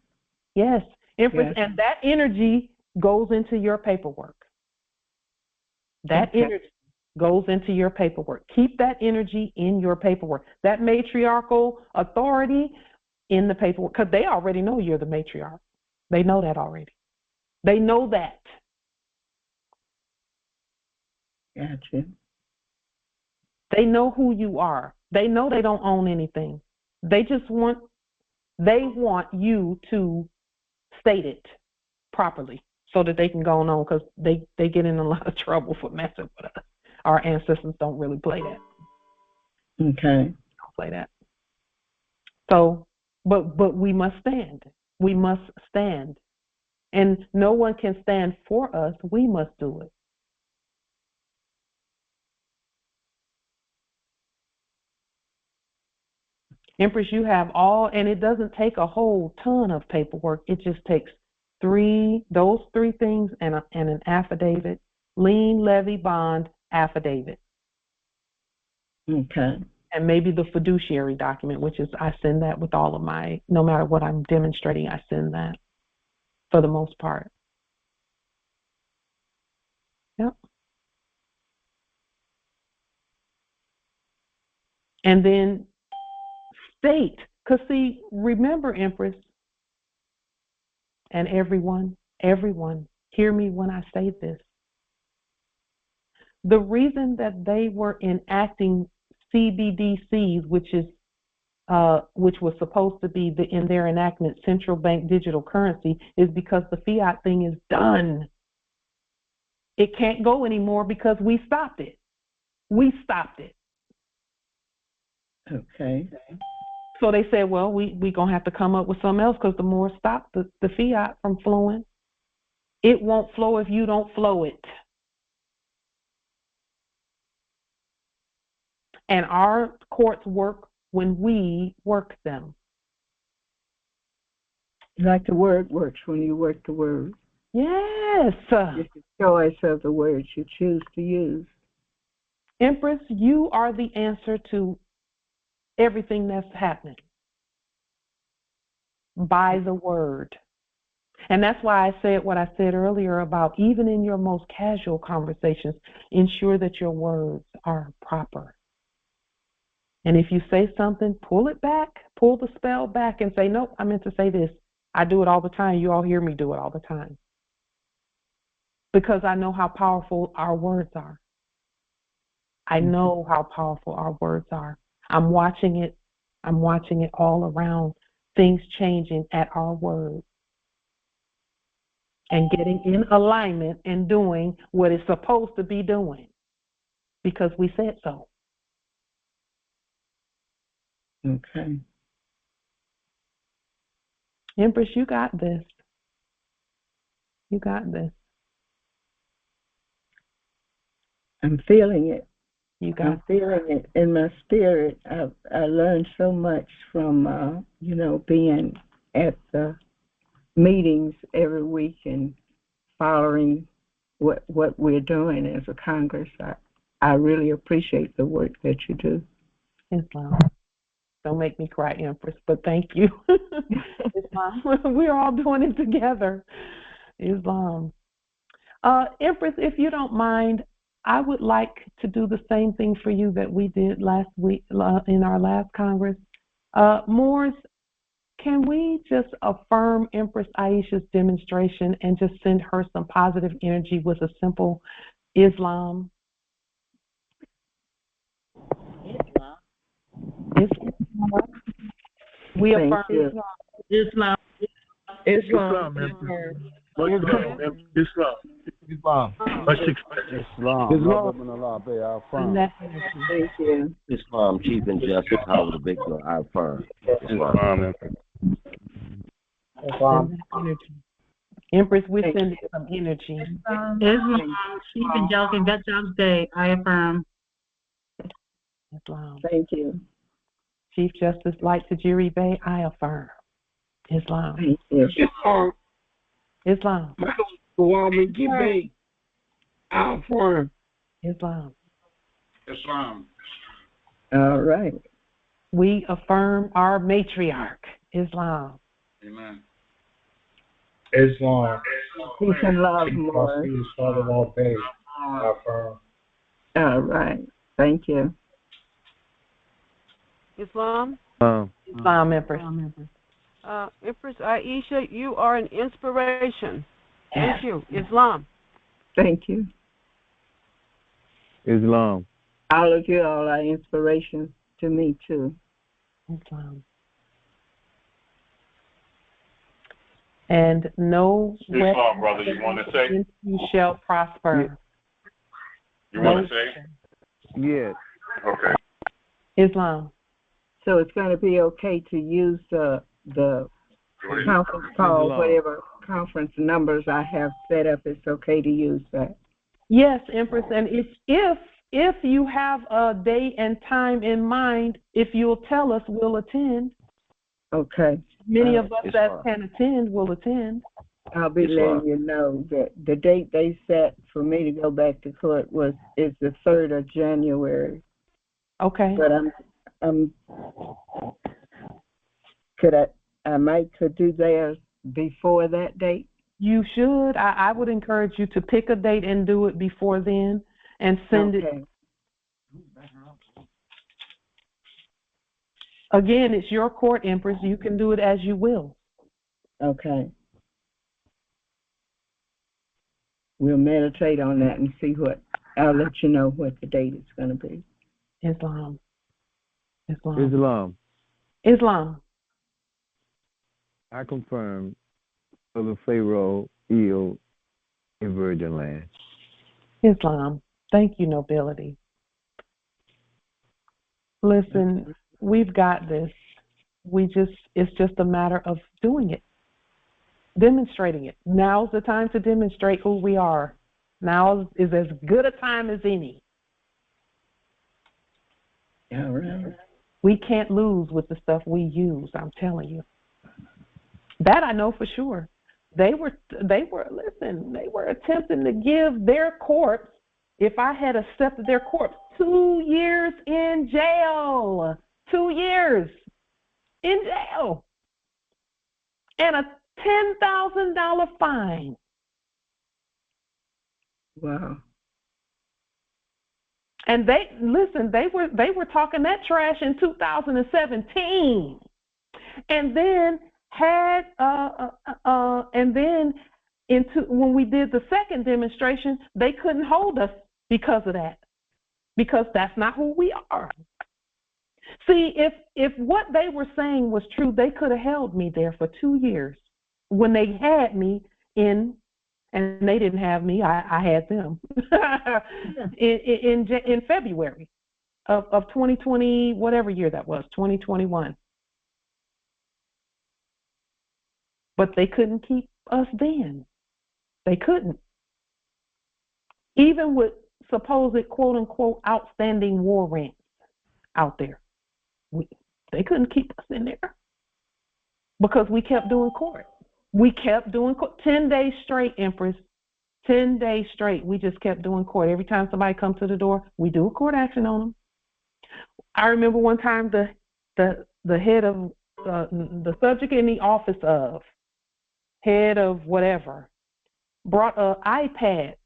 Yes. Empress, yes. And that energy goes into your paperwork. That energy goes into your paperwork. Keep that energy in your paperwork. That matriarchal authority in the paperwork, because they already know you're the matriarch. They know that already. They know that. Gotcha. They know who you are. They know they don't own anything. They want you to state it properly so that they can go on, because they get in a lot of trouble for messing with us. Our ancestors don't really play that. Okay. Don't play that. So, but we must stand. We must stand. And no one can stand for us. We must do it. Empress, you have and it doesn't take a whole ton of paperwork. It just takes those three things and an affidavit. Lien, levy, bond, affidavit. Okay. And maybe the fiduciary document, which is I send that with all of no matter what I'm demonstrating, I send that. for the most part. Yep. And then state, because see, remember, Empress, and everyone, hear me when I say this. The reason that they were enacting CBDCs, which was supposed to be in their enactment central bank digital currency, is because the fiat thing is done. It can't go anymore because we stopped it. We stopped it. Okay. So they said, well, we're going to have to come up with something else because the more stop the fiat from flowing, it won't flow if you don't flow it. And our courts work when we work them. Like the word works when you work the word. Yes. It's the choice of the words you choose to use. Empress, you are the answer to everything that's happening by the word. And that's why I said what I said earlier about even in your most casual conversations, ensure that your words are proper. And if you say something, pull it back, pull the spell back and say, nope, I meant to say this. I do it all the time. You all hear me do it all the time. Because I know how powerful our words are. I know how powerful our words are. I'm watching it all around, things changing at our words. And getting in alignment and doing what it's supposed to be doing. Because we said so. Okay. Empress, you got this. You got this. I'm feeling it. I'm feeling it in my spirit. I learned so much from being at the meetings every week and following what we're doing as a Congress. I really appreciate the work that you do. Islam. Don't make me cry, Empress, but thank you. Islam. We're all doing it together. Islam. Empress, if you don't mind, I would like to do the same thing for you that we did last week in our last Congress. Moors, can we just affirm Empress Aisha's demonstration and just send her some positive energy with a simple Islam? Islam. We affirm Islam. Islam. Much respect. Thank you. Islam, Chief and Justice, Howard the Big One, I affirm. Islam. Empress, we send some energy. Islam, Chief Angelic Veterans Day, I affirm. Islam. Thank you. Chief Justice Light Tajiri Bay, I affirm. Islam. Thank you. Islam. I affirm. Islam. Islam. All right. We affirm our matriarch, Islam. Amen. Islam. Peace and love, more. I affirm. All right. Thank you. Islam? Islam, Empress. Empress Aisha, you are an inspiration. Thank you. Islam. Thank you. Islam. All of you all are inspiration to me, too. Islam. And no Islam, brother, you want to say? You shall prosper. You want to say? Yes. Okay. Islam. So it's going to be okay to use the conference call, whatever conference numbers I have set up. It's okay to use that. Yes, Empress. And if you have a day and time in mind, if you'll tell us, we'll attend. Okay. Many of us that can attend will attend. I'll be letting you know that the date they set for me to go back to court is the 3rd of January. Okay. But I might could do theirs before that date. You should. I would encourage you to pick a date and do it before then and send it. Again, it's your court, Empress. You can do it as you will. Okay. We'll meditate on that and see what, I'll let you know what the date is going to be. Islam. I confirm for the Pharaoh ill in Virgin Land. Islam. Thank you, nobility. Listen, we've got this. It's just a matter of doing it, demonstrating it. Now's the time to demonstrate who we are. Now is as good a time as any. All right. We can't lose with the stuff we use, I'm telling you. That I know for sure. They were attempting to give their corpse, if I had accepted their corpse, 2 years in jail. 2 years in jail. And a $10,000 fine. Wow. And they were talking that trash in 2017. And then when we did the second demonstration, they couldn't hold us because of that. Because that's not who we are. See, if what they were saying was true, they could have held me there for 2 years. When they had me in, and they didn't have me, I had them in February of 2020, whatever year that was, 2021. But they couldn't keep us then. They couldn't. Even with supposed quote unquote outstanding war rants out there, they couldn't keep us in there because we kept doing court. We kept doing court 10 days straight, Empress. 10 days straight. We just kept doing court. Every time somebody comes to the door, we do a court action on them. I remember one time the head of the subject in the office of head of whatever brought an iPad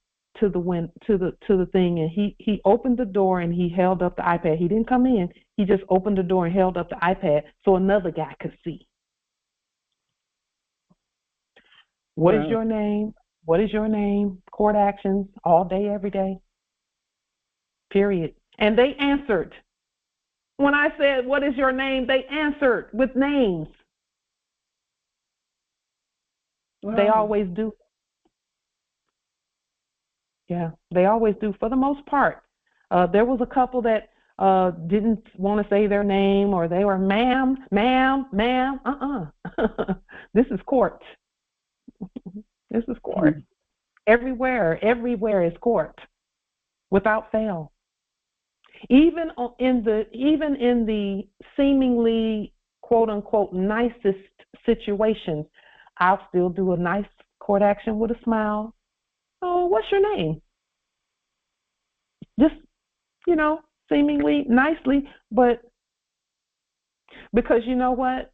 to the thing, and he opened the door and he held up the iPad. He didn't come in. He just opened the door and held up the iPad so another guy could see. What is your name? What is your name? Court actions all day, every day. Period. And they answered. When I said, what is your name? They answered with names. Wow. They always do. Yeah, they always do for the most part. There was a couple that didn't want to say their name, or they were ma'am. This is court. This is court. Everywhere is court, without fail. Even in the seemingly quote unquote nicest situations, I'll still do a nice court action with a smile. Oh, what's your name? Just, seemingly nicely, but because you know what?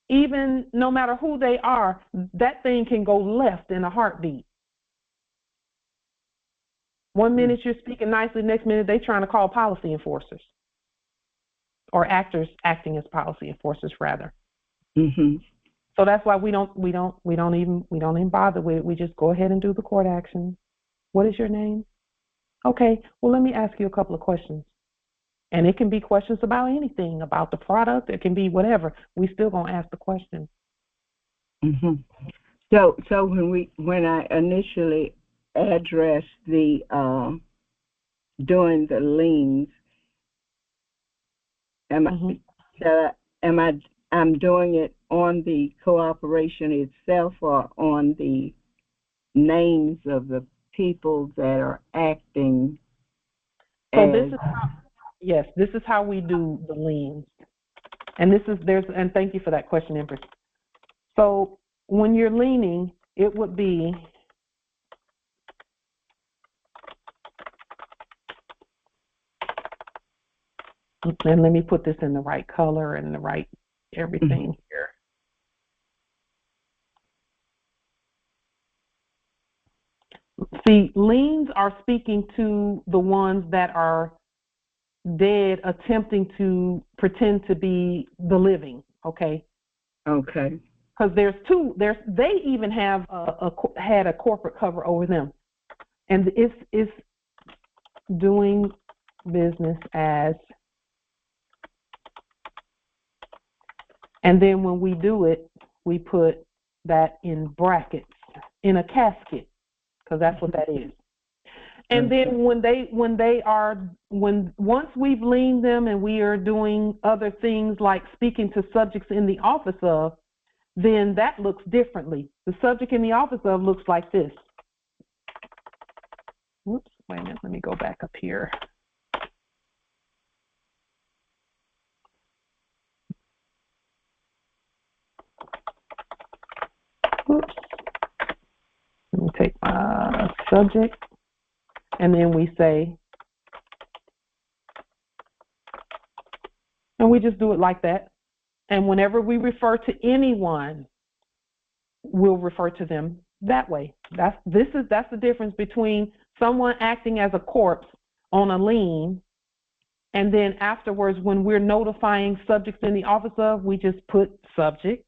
Even no matter who they are, that thing can go left in a heartbeat. 1 minute you're speaking nicely, next minute they're trying to call policy enforcers, or actors acting as policy enforcers, rather. Mm-hmm. So that's why we don't even bother with it. We just go ahead and do the court action. What is your name? Okay. Well, let me ask you a couple of questions. And it can be questions about anything, about the product. It can be whatever. We still gonna ask the question. Mm-hmm. So when I initially addressed the doing the liens, I'm doing it on the cooperation itself, or on the names of the people that are acting? So this is how we do the liens. And and thank you for that question, Empress. So when you're liening, it would be and let me put this in the right color and the right everything here. See, liens are speaking to the ones that are dead, attempting to pretend to be the living. Okay. Okay. Because there's two. They even have had a corporate cover over them, and it's doing business as. And then when we do it, we put that in brackets, in a casket, because that's what that is. And then once we've liened them and we are doing other things like speaking to subjects in the office of, then that looks differently. The subject in the office of looks like this. Whoops, wait a minute, let me go back up here. Oops. Let me take my subject, and then we say, and we just do it like that. And whenever we refer to anyone, we'll refer to them that way. That's the difference between someone acting as a corpse on a lien, and then afterwards, when we're notifying subjects in the office of, we just put subject,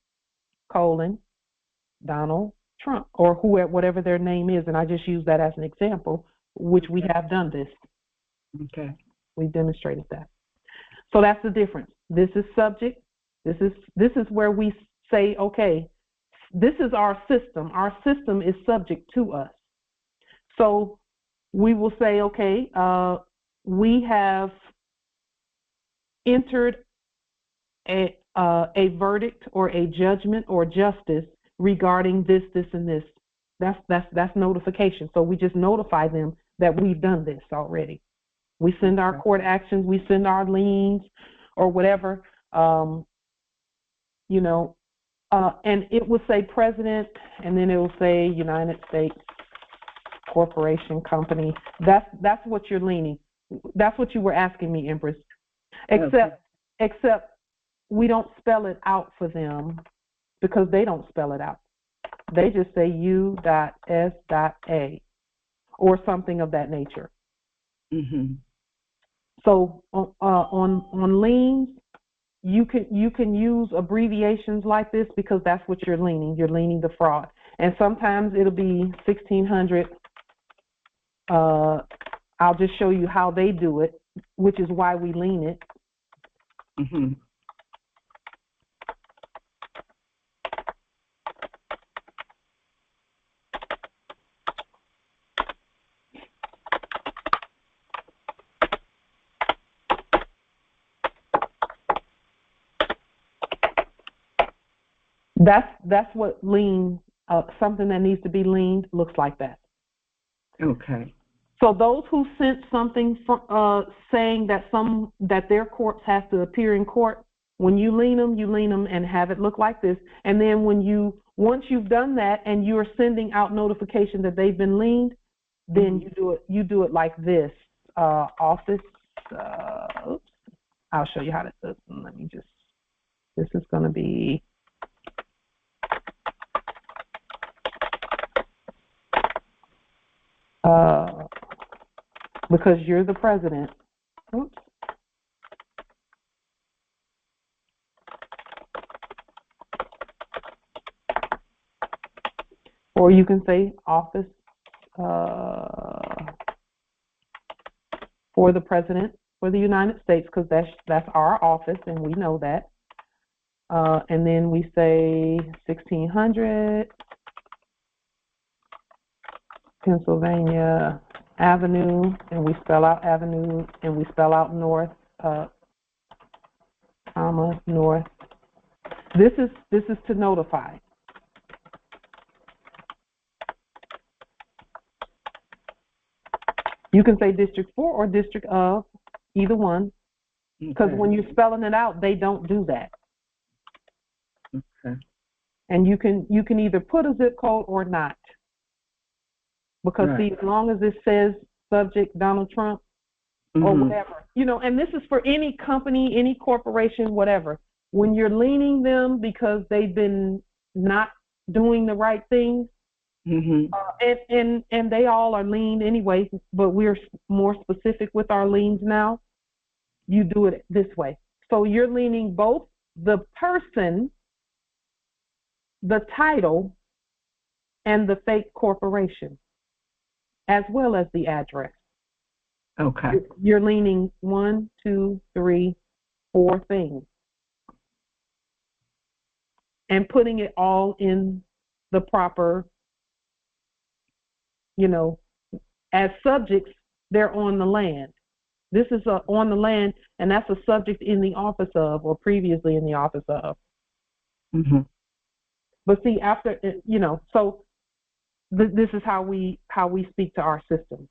Donald Trump, or whoever, whatever their name is, and I just use that as an example, which we have done this. Okay. We've demonstrated that. So that's the difference. This is subject. This is where we say, okay, this is our system. Our system is subject to us. So we will say, okay, we have entered a verdict or a judgment or justice regarding this, this, and this. That's notification. So we just notify them that we've done this already. We send our court actions, we send our liens or whatever, and it will say president, and then it will say United States Corporation Company. That's what you're leaning. That's what you were asking me, Empress. Except we don't spell it out for them because they don't spell it out. They just say U.S.A. or something of that nature. Mm-hmm. So on liens, you can use abbreviations like this because that's what you're leaning. You're leaning the fraud, and sometimes it'll be 1600. I'll just show you how they do it, which is why we lean it. Mm-hmm. That's what lien, something that needs to be liened looks like that. Okay. So those who sent something saying that their corpse has to appear in court, when you lien them and have it look like this. And then once you've done that and you're sending out notification that they've been liened, then you do it like this. Office. Oops. I'll show you how to. Let me just. This is going to be. Because you're the president. Oops. Or you can say office for the president for the United States, because that's our office and we know that. And then we say 1600 Pennsylvania Avenue, and we spell out Avenue, and we spell out North, North. This is to notify. You can say District 4 or District of, either one, because when you're spelling it out, they don't do that. Okay. And you can either put a zip code or not. Because see, as long as it says subject Donald Trump or whatever, and this is for any company, any corporation, whatever. When you're leaning them because they've been not doing the right thing, And they all are leaned anyway, but we're more specific with our liens now. You do it this way. So you're leaning both the person, the title, and the fake corporation, as well as the address. Okay. You're leaning 1, 2, 3, 4 things. And putting it all in the proper, as subjects, they're on the land. This is on the land, and that's a subject in the office of, or previously in the office of. But see, after, so this is how we speak to our system.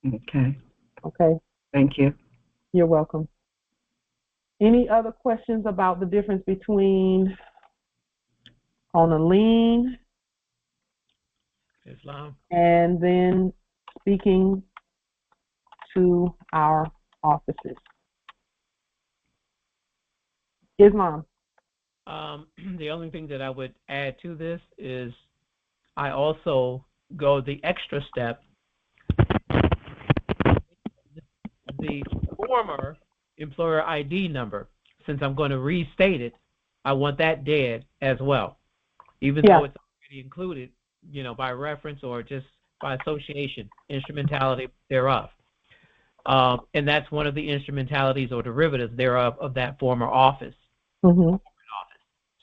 Okay. Okay. Thank you. You're welcome. Any other questions about the difference between on a lien Islam and then speaking to our offices? Islam. The only thing that I would add to this is I also go the extra step. The former employer ID number, since I'm going to restate it, I want that dead as well, even though it's already included, by reference or just by association, instrumentality thereof. And that's one of the instrumentalities or derivatives thereof of that former office.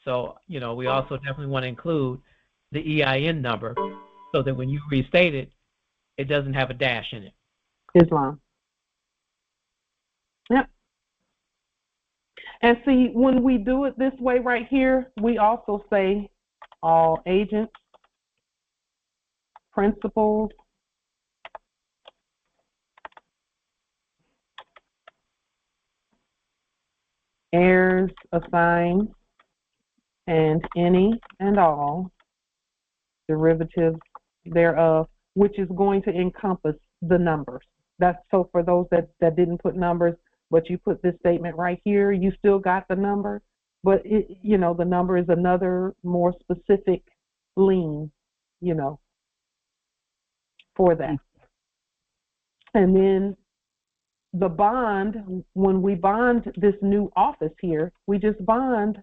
So, we also definitely want to include the EIN number so that when you restate it, it doesn't have a dash in it. Islam. Yep. And see, when we do it this way right here, we also say all agents, principals, heirs assigned, and any and all derivatives thereof, which is going to encompass the numbers. That's so for those that didn't put numbers, but you put this statement right here, you still got the number, but the number is another more specific lien, for that. And then the bond, when we bond this new office here, we just bond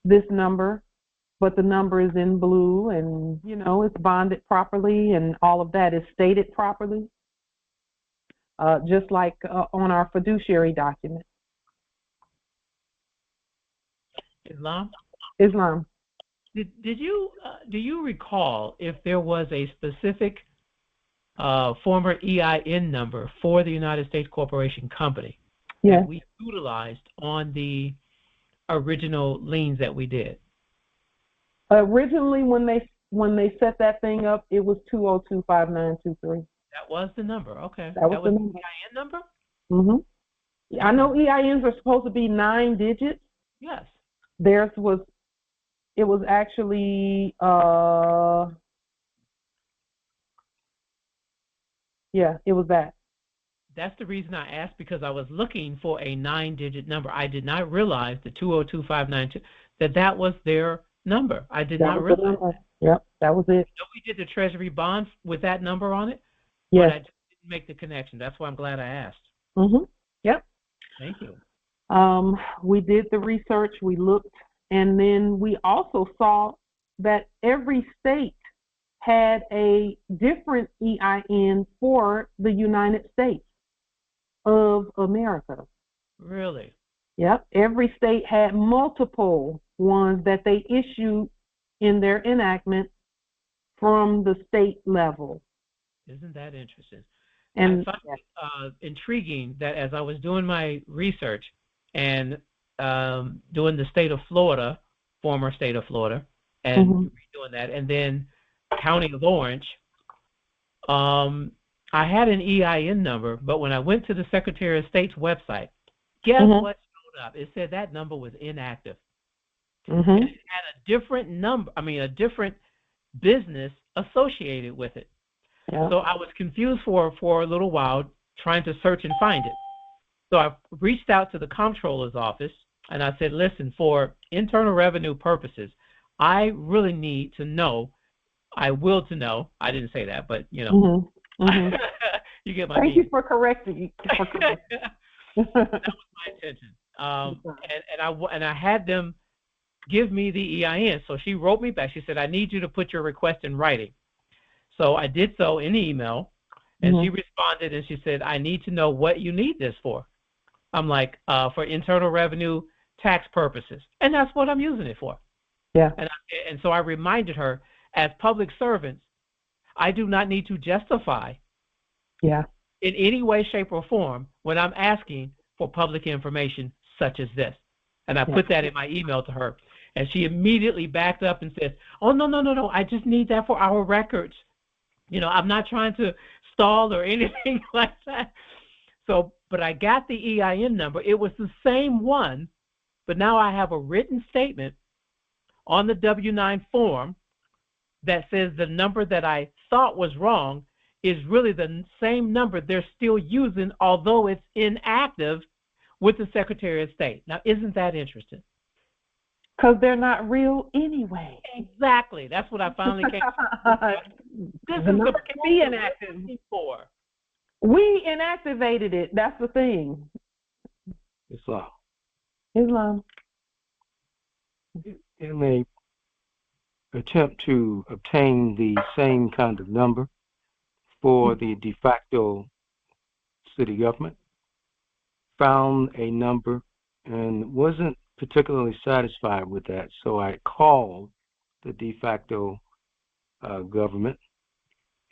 this number, but the number is in blue and, it's bonded properly and all of that is stated properly. Just like on our fiduciary document. Islam? Did you do you recall if there was a specific former EIN number for the United States Corporation Company that we utilized on the original liens that we did? Originally, when they set that thing up, it was 2025923. That was the number. Okay. That was the EIN number? I know EINs are supposed to be 9 digits. Yes. Theirs was, it was actually, it was that. That's the reason I asked, because I was looking for a 9-digit number. I did not realize the 202592 that was their number. I did not realize that. Yep, that was it. We did the Treasury bonds with that number on it. Yes. But I just didn't make the connection. That's why I'm glad I asked. Yep. Thank you. We did the research, we looked, and then we also saw that every state had a different EIN for the United States of America. Really? Yep. Every state had multiple ones that they issued in their enactment from the state level. Isn't that interesting? And I find it intriguing that as I was doing my research and doing the state of Florida, former state of Florida, and redoing that, and then County of Orange, I had an EIN number, but when I went to the Secretary of State's website, guess what showed up? It said that number was inactive. And it had a different number, a different business associated with it. Yeah. So I was confused for a little while trying to search and find it. So I reached out to the comptroller's office and I said, listen, for internal revenue purposes, I really need to know. I will to know. I didn't say that, but you know. You get my Thank meaning. you for correcting. That was my intention. And I had them give me the EIN. So she wrote me back. She said, I need you to put your request in writing. So I did so in the email, and she responded and she said, I need to know what you need this for. I'm like, for internal revenue tax purposes. And that's what I'm using it for. Yeah. And so I reminded her, as public servants, I do not need to justify in any way, shape, or form when I'm asking for public information such as this. And I put that in my email to her. And she immediately backed up and said, oh, no. I just need that for our records. You know, I'm not trying to stall or anything like that. So, but I got the EIN number. It was the same one, but now I have a written statement on the W-9 form that says the number that I thought was wrong is really the same number they're still using, although it's inactive with the Secretary of State. Now, isn't that interesting? Because they're not real anyway. Exactly. That's what I finally came to. This the is number the can be inactive. For. We inactivated it. That's the thing. Islam. In a attempt to obtain the same kind of number for the de facto city government, found a number and wasn't particularly satisfied with that, so I called the de facto government,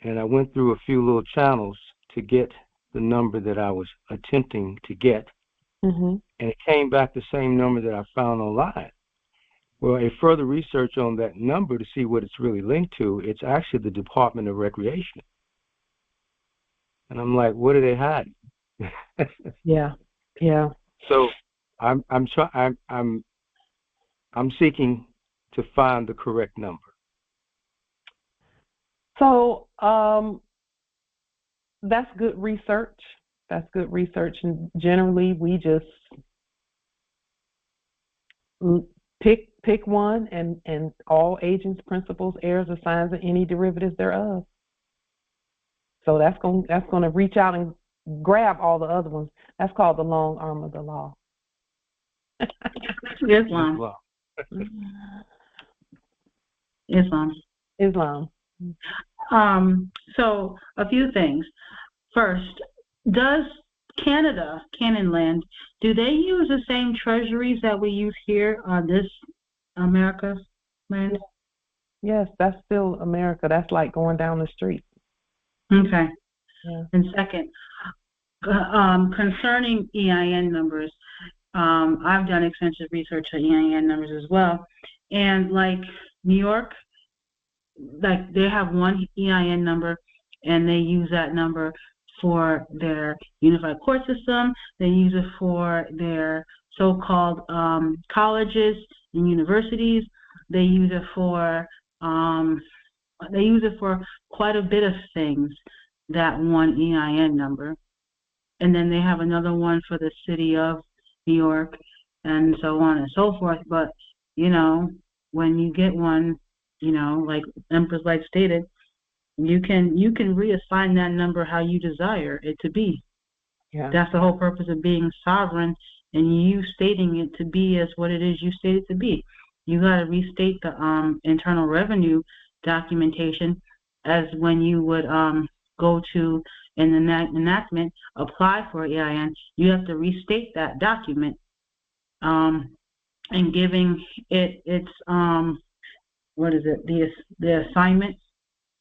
and I went through a few little channels to get the number that I was attempting to get, and it came back the same number that I found online. Well, a further research on that number to see what it's really linked to, it's actually the Department of Recreation. And I'm like, what are they hiding? Yeah. So I'm seeking to find the correct number. So that's good research. And generally, we just pick one, and all agents, principals, heirs, assigns, and any derivatives thereof. So that's going to reach out and grab all the other ones. That's called the long arm of the law. Islam. So a few things. First, does Canaan land, do they use the same treasuries that we use here on this America's land? Yes, that's still America. That's like going down the street. Okay. Yeah. And second, concerning EIN numbers, I've done extensive research on EIN numbers as well. And like New York, like they have one EIN number, and they use that number for their unified court system. They use it for their so-called colleges and universities. They use it for quite a bit of things, that one EIN number. And then they have another one for the city of New York, and so on and so forth. But, you know, when you get one, you know, like Empress Light stated, you can reassign that number how you desire it to be. Yeah. That's the whole purpose of being sovereign, and you stating it to be as what it is you state it to be. You got to restate the internal revenue documentation as when you would go to an enactment, apply for EIN. You have to restate that document, and giving it its the assignment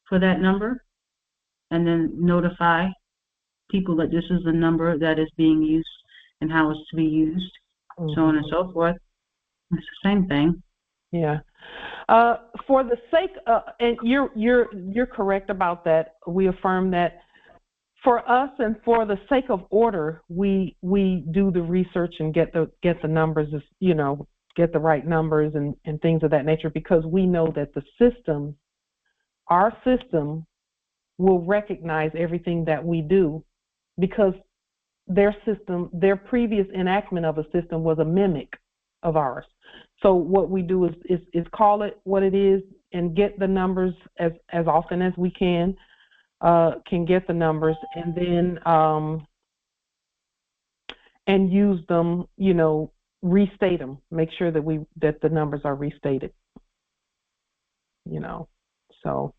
for that number, and then notify people that this is the number that is being used and how it's to be used, so on and so forth. It's the same thing. Yeah. For the sake and you're correct about that. We affirm that for us and for the sake of order, we do the research and get the numbers, you know, get the right numbers and things of that nature, because we know that our system will recognize everything that we do, because their previous enactment of a system was a mimic of ours. So what we do is call it what it is and get the numbers as often as we can get the numbers, and then and use them, restate them. Make sure that the numbers are restated. So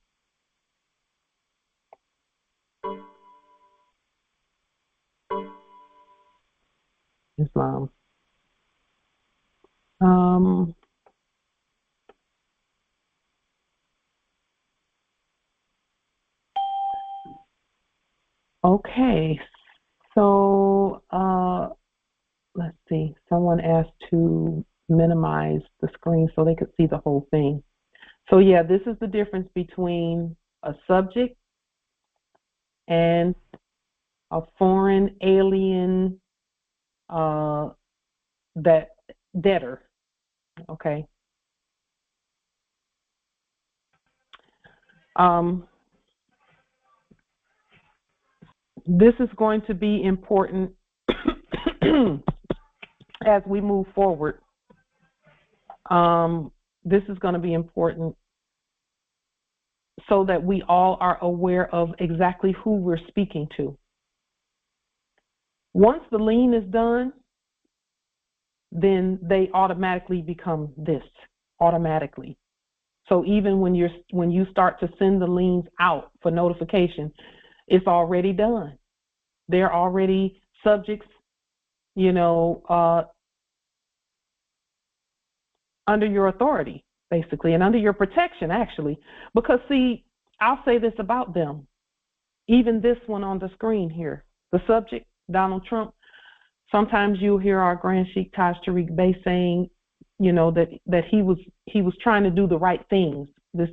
Islam. Okay, so let's see. Someone asked to minimize the screen so they could see the whole thing. So yeah, this is the difference between a subject and a foreign alien debtor. Okay. This is going to be important as we move forward. This is going to be important so that we all are aware of exactly who we're speaking to. Once the lien is done, then they automatically become this, automatically. So even when you start to send the liens out for notification, it's already done. They're already subjects, under your authority, basically, and under your protection, actually. Because, see, I'll say this about them. Even this one on the screen here, the subject, Donald Trump, sometimes you'll hear our Grand Sheikh Tajiri Bey saying, that he was trying to do the right things. This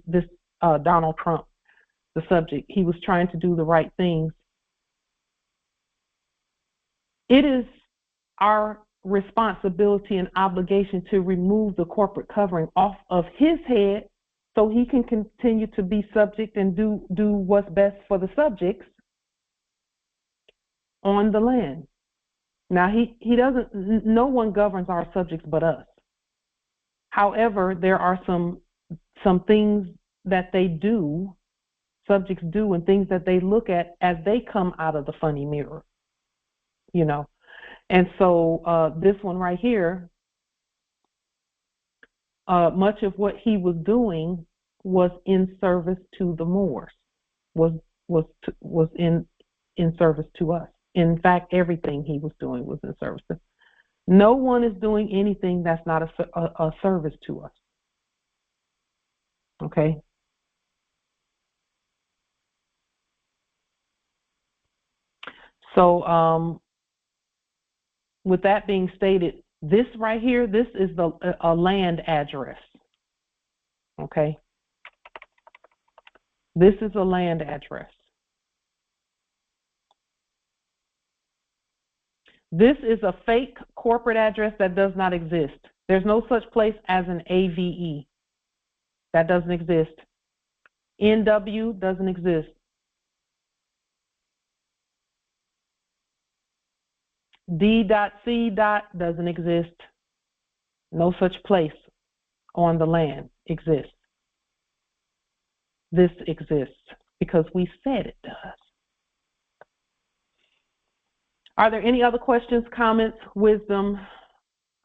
Donald Trump, the subject, he was trying to do the right things. It is our responsibility and obligation to remove the corporate covering off of his head so he can continue to be subject and do what's best for the subjects on the land. Now, he doesn't, no one governs our subjects but us. However, there are some things that they do, subjects do, and things that they look at as they come out of the funny mirror, And so this one right here, much of what he was doing was in service to the Moors, was in service to us. In fact, everything he was doing was in service to us. No one is doing anything that's not a service to us. Okay? So with that being stated, this right here, this is a land address. Okay? This is a land address. This is a fake corporate address that does not exist. There's no such place as an AVE. That doesn't exist. NW doesn't exist. D.C. doesn't exist. No such place on the land exists. This exists because we said it does. Are there any other questions, comments, wisdom?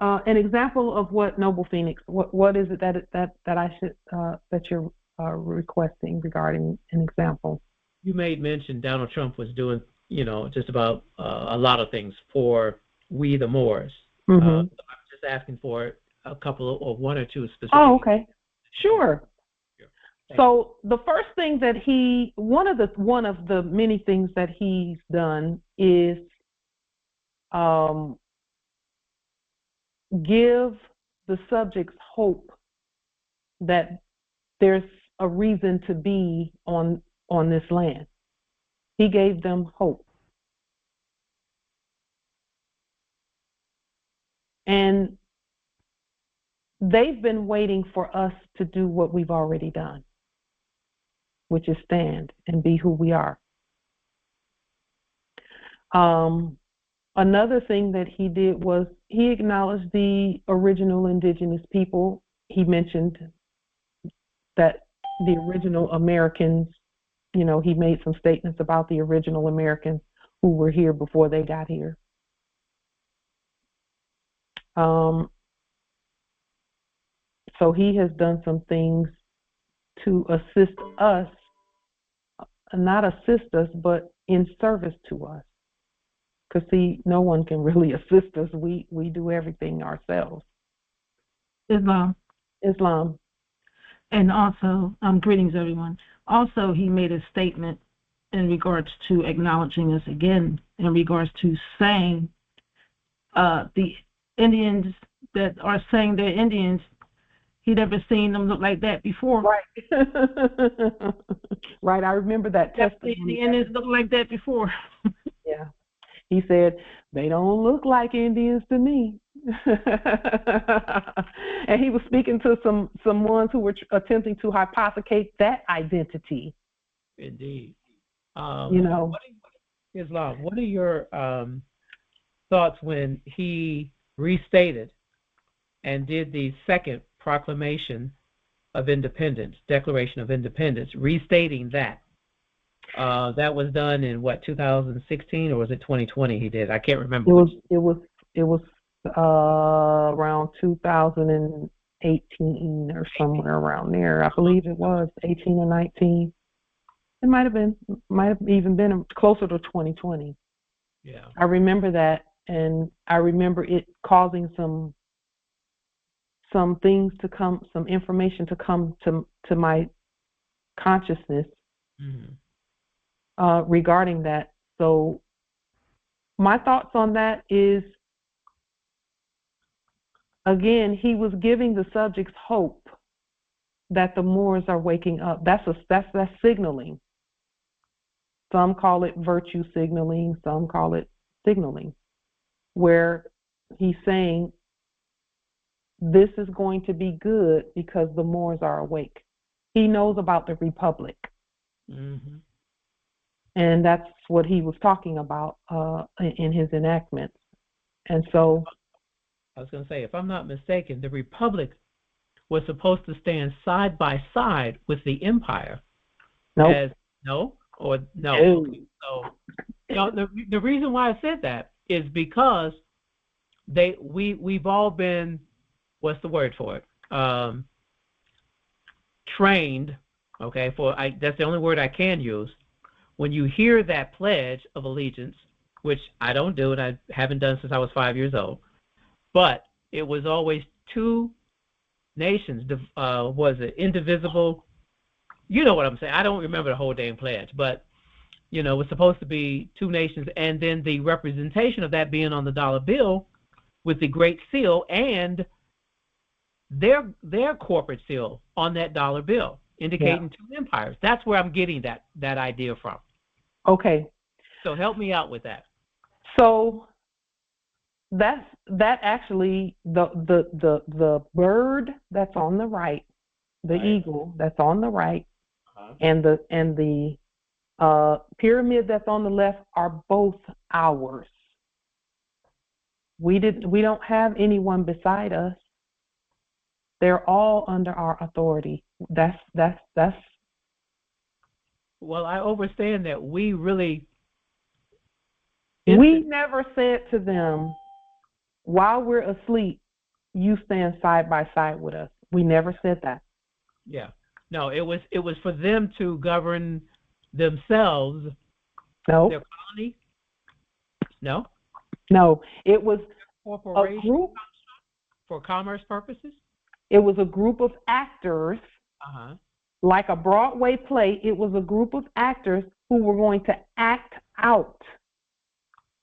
An example of what Noble Phoenix, what is it that I should that you're requesting regarding an example? You made mention Donald Trump was doing, just about a lot of things for we the Moors. Mm-hmm. So I'm just asking for a couple or one or two specific. Oh, okay, sure. So the first thing that one of the many things that he's done is give the subjects hope that there's a reason to be on this land. He gave them hope. And they've been waiting for us to do what we've already done, which is stand and be who we are. Another thing that he did was he acknowledged the original indigenous people. He mentioned that the original Americans, he made some statements about the original Americans who were here before they got here. So he has done some things to assist us, not assist us, but in service to us. Because, see, no one can really assist us. We do everything ourselves. Islam. And also, greetings, everyone. Also, he made a statement in regards to acknowledging us again, in regards to saying the Indians that are saying they're Indians, he never seen them look like that before. Right. Right, I remember that testimony. The Indians look like that before. Yeah. He said, they don't look like Indians to me. And he was speaking to some ones who were attempting to hypothecate that identity. Indeed. Islam, what are your thoughts when he restated and did the second proclamation of independence, Declaration of Independence, restating that? That was done in 2016 or was it 2020? He did. I can't remember. It was around 2018 or somewhere around there. I believe it was 18 or 19. It might have even been closer to 2020. Yeah. I remember that, and I remember it causing some things to come, some information to come to my consciousness. Mm-hmm. Regarding that. So my thoughts on that is, again, he was giving the subjects hope that the Moors are waking up. That's signaling. Some call it virtue signaling, some call it signaling, where he's saying this is going to be good because the Moors are awake. He knows about the Republic. Mm-hmm. And that's what he was talking about in his enactments. And so, I was going to say, if I'm not mistaken, the Republic was supposed to stand side by side with the Empire. Nope. No? Or no? Ew. Okay. So, the reason why I said that is because we've all been, what's the word for it? Trained. Okay, that's the only word I can use. When you hear that pledge of allegiance, which I don't do and I haven't done since I was 5 years old, but it was always two nations, was it indivisible? You know what I'm saying. I don't remember the whole dang pledge, but, it was supposed to be two nations, and then the representation of that being on the dollar bill with the Great Seal and their corporate seal on that dollar bill, indicating two empires. That's where I'm getting that idea from. Okay. So help me out with that. So that actually the bird that's on the right, the eagle that's on the right, and the pyramid that's on the left are both ours. We don't have anyone beside us. They're all under our authority. That's. Well, I understand that we never said to them, while we're asleep, you stand side by side with us. We never said that. Yeah. No, it was for them to govern themselves. No. Their colony? No? No. It was a group for commerce purposes? It was a group of actors. Uh-huh. Like a Broadway play, it was a group of actors who were going to act out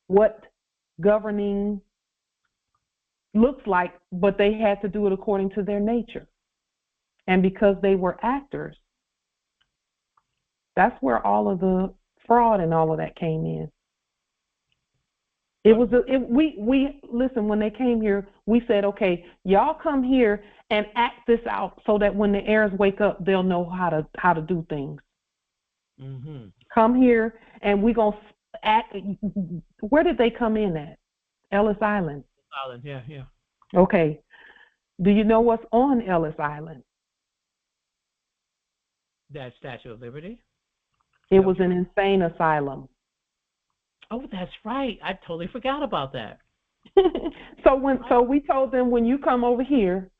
what governing looks like, but they had to do it according to their nature. And because they were actors, that's where all of the fraud and all of that came in. It was we listen, when they came here, we said, okay, y'all come here and act this out so that when the heirs wake up, they'll know how to do things. Mm-hmm. Come here and we're gonna act. Where did they come in at? Ellis Island? Island, yeah, yeah. Okay. Do you know what's on Ellis Island? That Statue of Liberty? It was an insane asylum. Oh, that's right. I totally forgot about that. So we told them, when you come over here,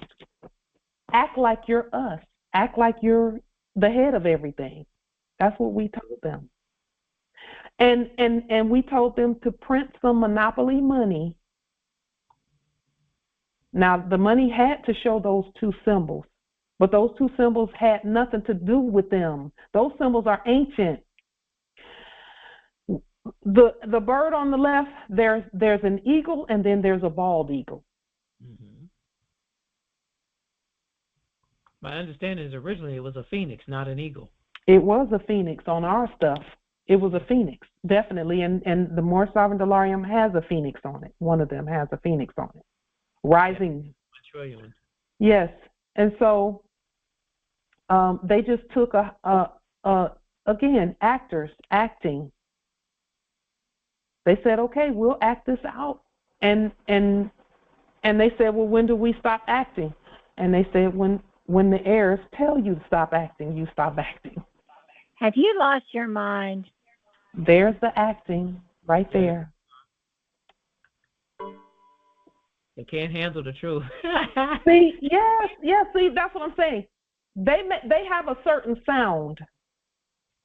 act like you're us. Act like you're the head of everything. That's what we told them. And we told them to print some monopoly money. Now, the money had to show those two symbols, but those two symbols had nothing to do with them. Those symbols are ancient. The bird on the left, there's an eagle, and then there's a bald eagle. Mm-hmm. My understanding is originally it was a phoenix, not an eagle. It was a phoenix on our stuff. It was a phoenix, definitely, and the Moorish Sovereign Delarium has a phoenix on it. One of them has a phoenix on it, rising. Yeah, yes, and so they just took again, actors acting. They said, okay, we'll act this out, and they said, well, when do we stop acting? And they said, when the heirs tell you to stop acting, you stop acting. Have you lost your mind? There's the acting right there. They can't handle the truth. See, yes, see, that's what I'm saying. They have a certain sound.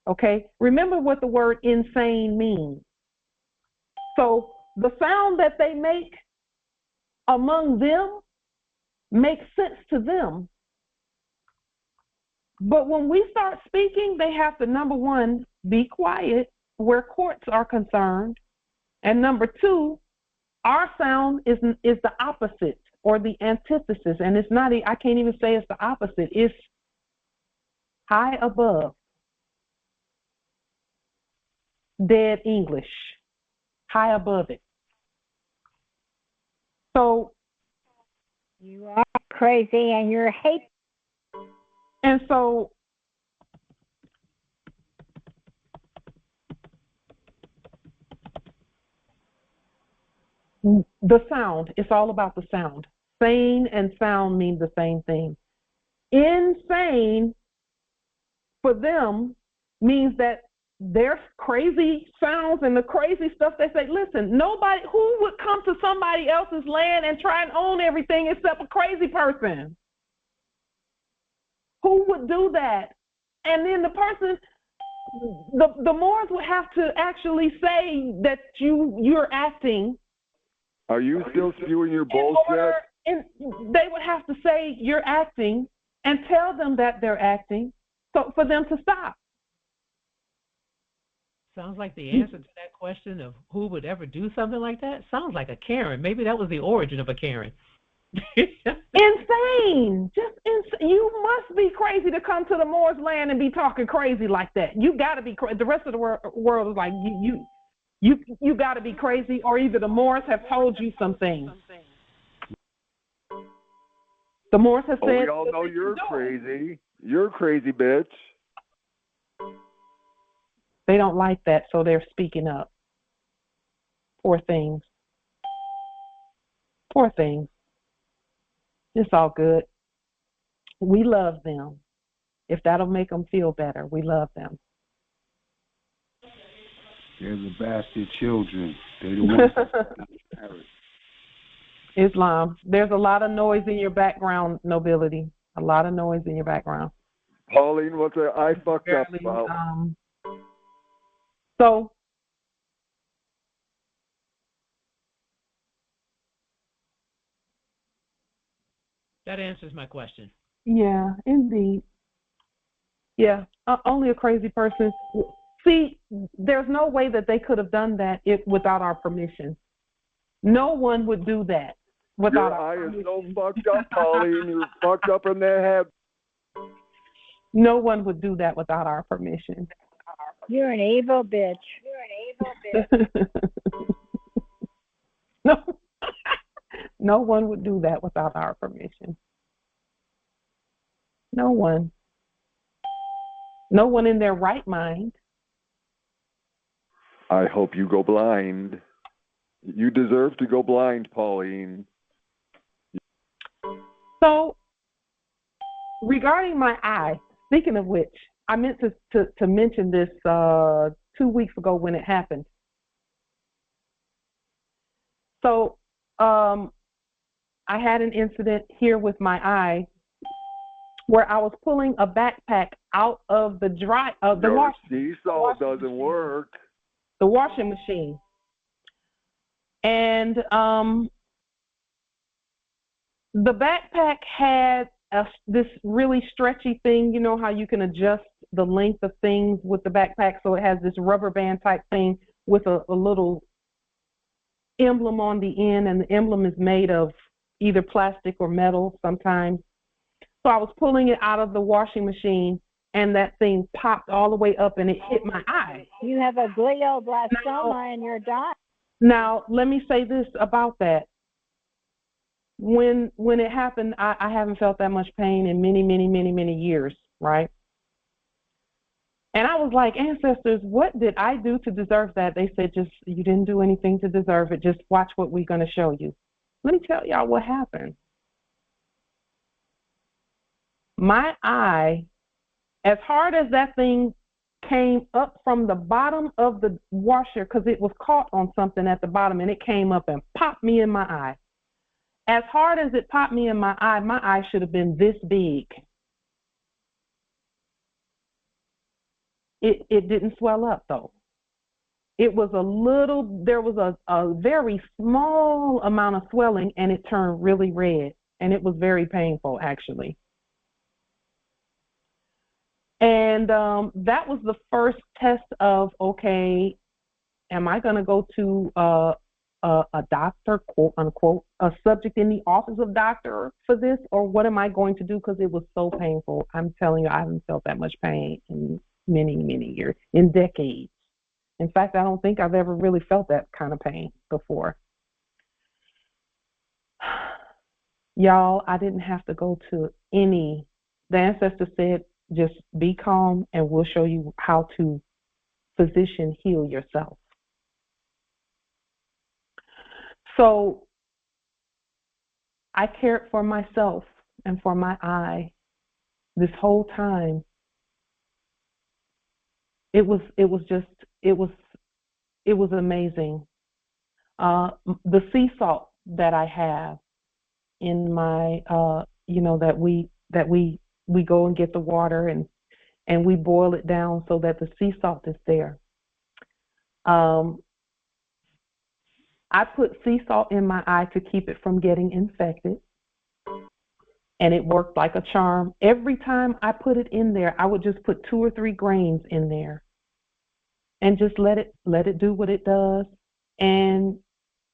Okay? Remember what the word insane means. So the sound that they make among them makes sense to them. But when we start speaking, they have to, number one, be quiet where courts are concerned. And number two, our sound is the opposite or the antithesis. And it's not, I can't even say it's the opposite. It's high above dead English, high above it. So you are crazy and you're hate. And so the sound, it's all about the sound. Sane and sound mean the same thing. Insane for them means that their crazy sounds and the crazy stuff they say, listen, nobody, who would come to somebody else's land and try and own everything except a crazy person? Who would do that? And then the person, the Moors would have to actually say that you're acting. Are you still spewing your bullshit? And they would have to say you're acting and tell them that they're acting, so for them to stop. Sounds like the answer to that question of who would ever do something like that sounds like a Karen. Maybe that was the origin of a Karen. Insane. Just insane. You must be crazy to come to the Moors land and be talking crazy like that. You got to be crazy. The rest of the world is like, you got to be crazy, or either the Moors have told you some things. The Moors have said, we all know you're crazy. You're crazy, bitch. They don't like that, so they're speaking up. Poor things. Poor things. It's all good. We love them. If that'll make them feel better, we love them. They're the bastard children. They the ones that perish. Islam. There's a lot of noise in your background, nobility. A lot of noise in your background. Pauline, I fucked up about? So that answers my question. Yeah, indeed. Yeah, only a crazy person. See, there's no way that they could have done that without our permission. No one would do that without our permission. Your eye is so fucked up, Pauline. You're fucked up in their head. No one would do that without our permission. You're an evil bitch. No one would do that without our permission. No one. No one in their right mind. I hope you go blind. You deserve to go blind, Pauline. So, regarding my eye, speaking of which, I meant to mention this 2 weeks ago when it happened. So, I had an incident here with my eye where I was pulling a backpack out of the Your seesaw doesn't work. The washing machine. And the backpack had this really stretchy thing. You know how you can adjust the length of things with the backpack? So it has this rubber band type thing with a little emblem on the end, and the emblem is made of either plastic or metal sometimes. So I was pulling it out of the washing machine, and that thing popped all the way up, and it hit my eye. You have a glioblastoma and you're dying. Now, let me say this about that. When it happened, I haven't felt that much pain in many years, right? And I was like, ancestors, what did I do to deserve that? They said, just, you didn't do anything to deserve it. Just watch what we're going to show you. Let me tell y'all what happened. My eye, as hard as that thing came up from the bottom of the washer, because it was caught on something at the bottom, and it came up and popped me in my eye. As hard as it popped me in my eye should have been this big. It didn't swell up, though. It was there was a very small amount of swelling, and it turned really red, and it was very painful, actually. And that was the first test of, okay, am I going to go to a doctor, quote unquote, a subject in the office of doctor for this, or what am I going to do? Because it was so painful. I'm telling you, I haven't felt that much pain in many years, in decades. In fact, I don't think I've ever really felt that kind of pain before. Y'all, I didn't have to go to the ancestor said, just be calm and we'll show you how to physician heal yourself. So I cared for myself and for my eye this whole time. It was amazing. The sea salt that I have in my that we go and get the water and we boil it down so that the sea salt is there. I put sea salt in my eye to keep it from getting infected, and it worked like a charm. Every time I put it in there, I would just put 2 or 3 grains in there and just let it do what it does, and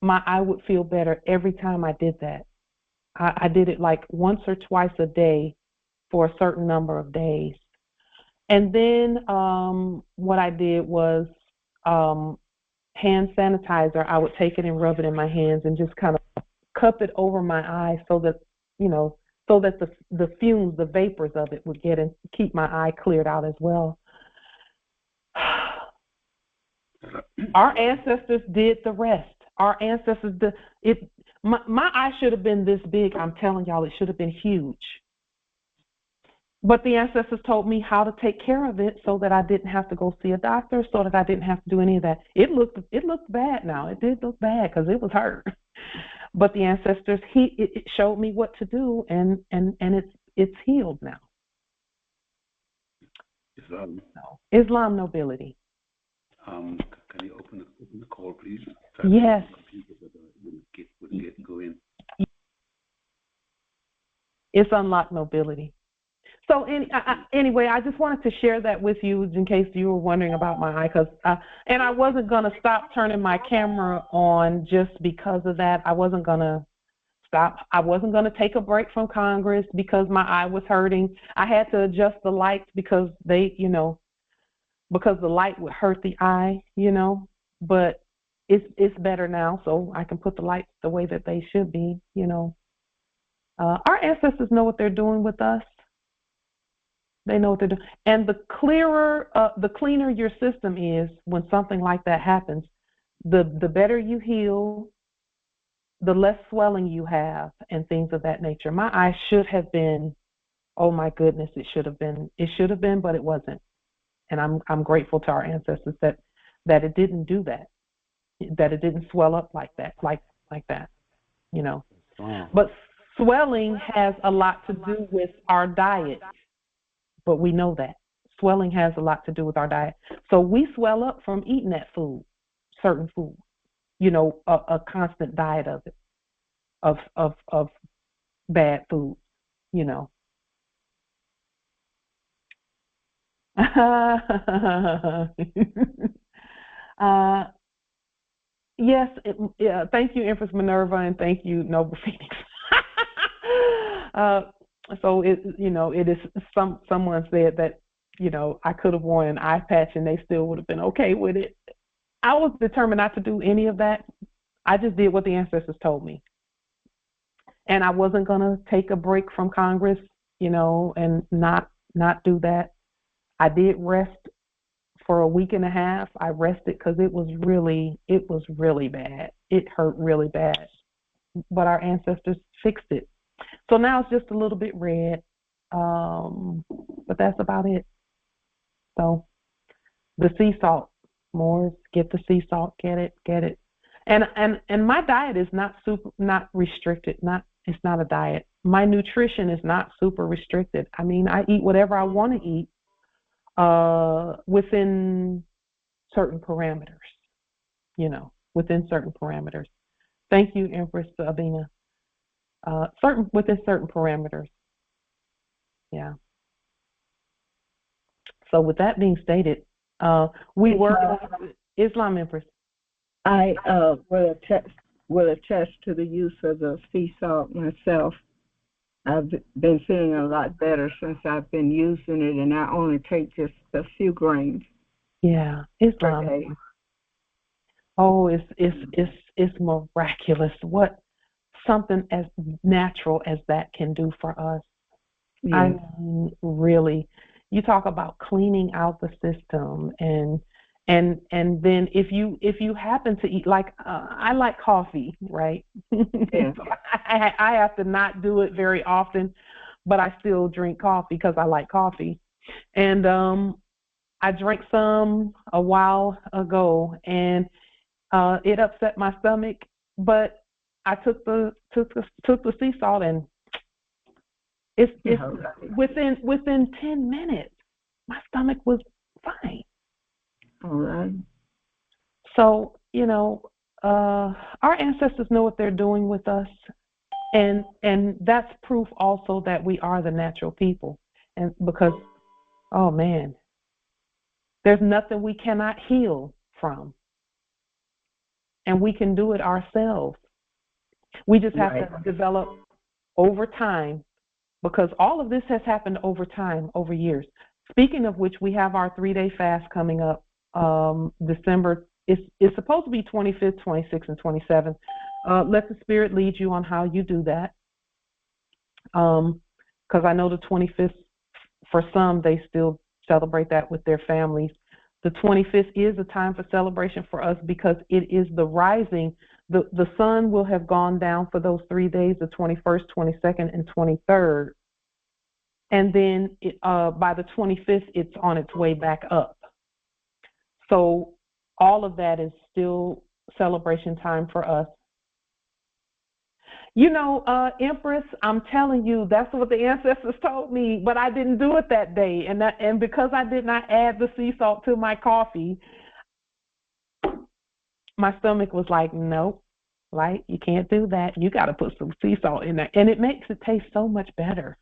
my eye would feel better every time I did that. I did it like once or twice a day for a certain number of days. And then what I did was hand sanitizer. I would take it and rub it in my hands and just kind of cup it over my eyes so that the fumes, the vapors of it would get and keep my eye cleared out as well. Our ancestors did the rest. Our ancestors did it. My eye should have been this big. I'm telling y'all, it should have been huge. But the ancestors told me how to take care of it so that I didn't have to go see a doctor, so that I didn't have to do any of that. It looked bad now. It did look bad because it was hurt. But the ancestors, it showed me what to do, and it's healed now. Islam nobility. Can you open the call, please? Yes. Would get going. It's unlocked nobility. So anyway, I just wanted to share that with you in case you were wondering about my eye, and I wasn't going to stop turning my camera on just because of that. I wasn't going to stop. I wasn't going to take a break from Congress because my eye was hurting. I had to adjust the lights because because the light would hurt the eye, but it's better now, so I can put the lights the way that they should be, Our ancestors know what they're doing with us. They know what they're doing. And the cleaner your system is when something like that happens, the better you heal, the less swelling you have, and things of that nature. My eye should have been, oh my goodness, it should have been, but it wasn't. And I'm grateful to our ancestors that it didn't do that, that it didn't swell up like that, like that, you know. Wow. But swelling has a lot to do with our diet, but we know that. Swelling has a lot to do with our diet. So we swell up from eating that food, certain food, you know, a constant diet of it, of bad food, you know. Yes, yeah, thank you, Empress Minerva, and thank you, Noble Phoenix. So it, you know, it is someone said that, you know, I could have worn an eye patch and they still would have been okay with it. I was determined not to do any of that. I just did what the ancestors told me. And I wasn't going to take a break from Congress, you know, and not do that. I did rest for a week and a half. I rested because it was really bad. It hurt really bad. But our ancestors fixed it. So now it's just a little bit red. But that's about it. So the sea salt, Moors, get the sea salt, get it. And my diet is not restricted. It's not a diet. My nutrition is not super restricted. I mean, I eat whatever I want to eat within certain parameters, you know, within certain parameters. Thank you, Empress Abina. Within certain parameters. Yeah. So with that being stated, we work on Islam, Empress. I will attest to the use of the sea salt myself. I've been feeling a lot better since I've been using it, and I only take just a few grains. Yeah, Islam. Oh, it's miraculous what something as natural as that can do for us. Yes. I mean, really, you talk about cleaning out the system, and then if you happen to eat, like I like coffee, right? Yeah. I have to not do it very often, but I still drink coffee because I like coffee. And I drank some a while ago, and it upset my stomach, but I took the sea salt, and it's within 10 minutes my stomach was fine. All right. So, you know, our ancestors know what they're doing with us, and that's proof also that we are the natural people. And because, oh man, there's nothing we cannot heal from, and we can do it ourselves. We just have to develop over time, because all of this has happened over time, over years. Speaking of which, we have our 3-day fast coming up December. It's supposed to be 25th, 26th, and 27th. Let the Spirit lead you on how you do that. Because I know the 25th, for some, they still celebrate that with their families. The 25th is a time for celebration for us because it is the rising. The sun will have gone down for those 3 days, the 21st, 22nd, and 23rd. And then by the 25th, it's on its way back up. So all of that is still celebration time for us. You know, Empress, I'm telling you, that's what the ancestors told me, but I didn't do it that day. And because I did not add the sea salt to my coffee, my stomach was like, nope, right? You can't do that. You got to put some sea salt in there. And it makes it taste so much better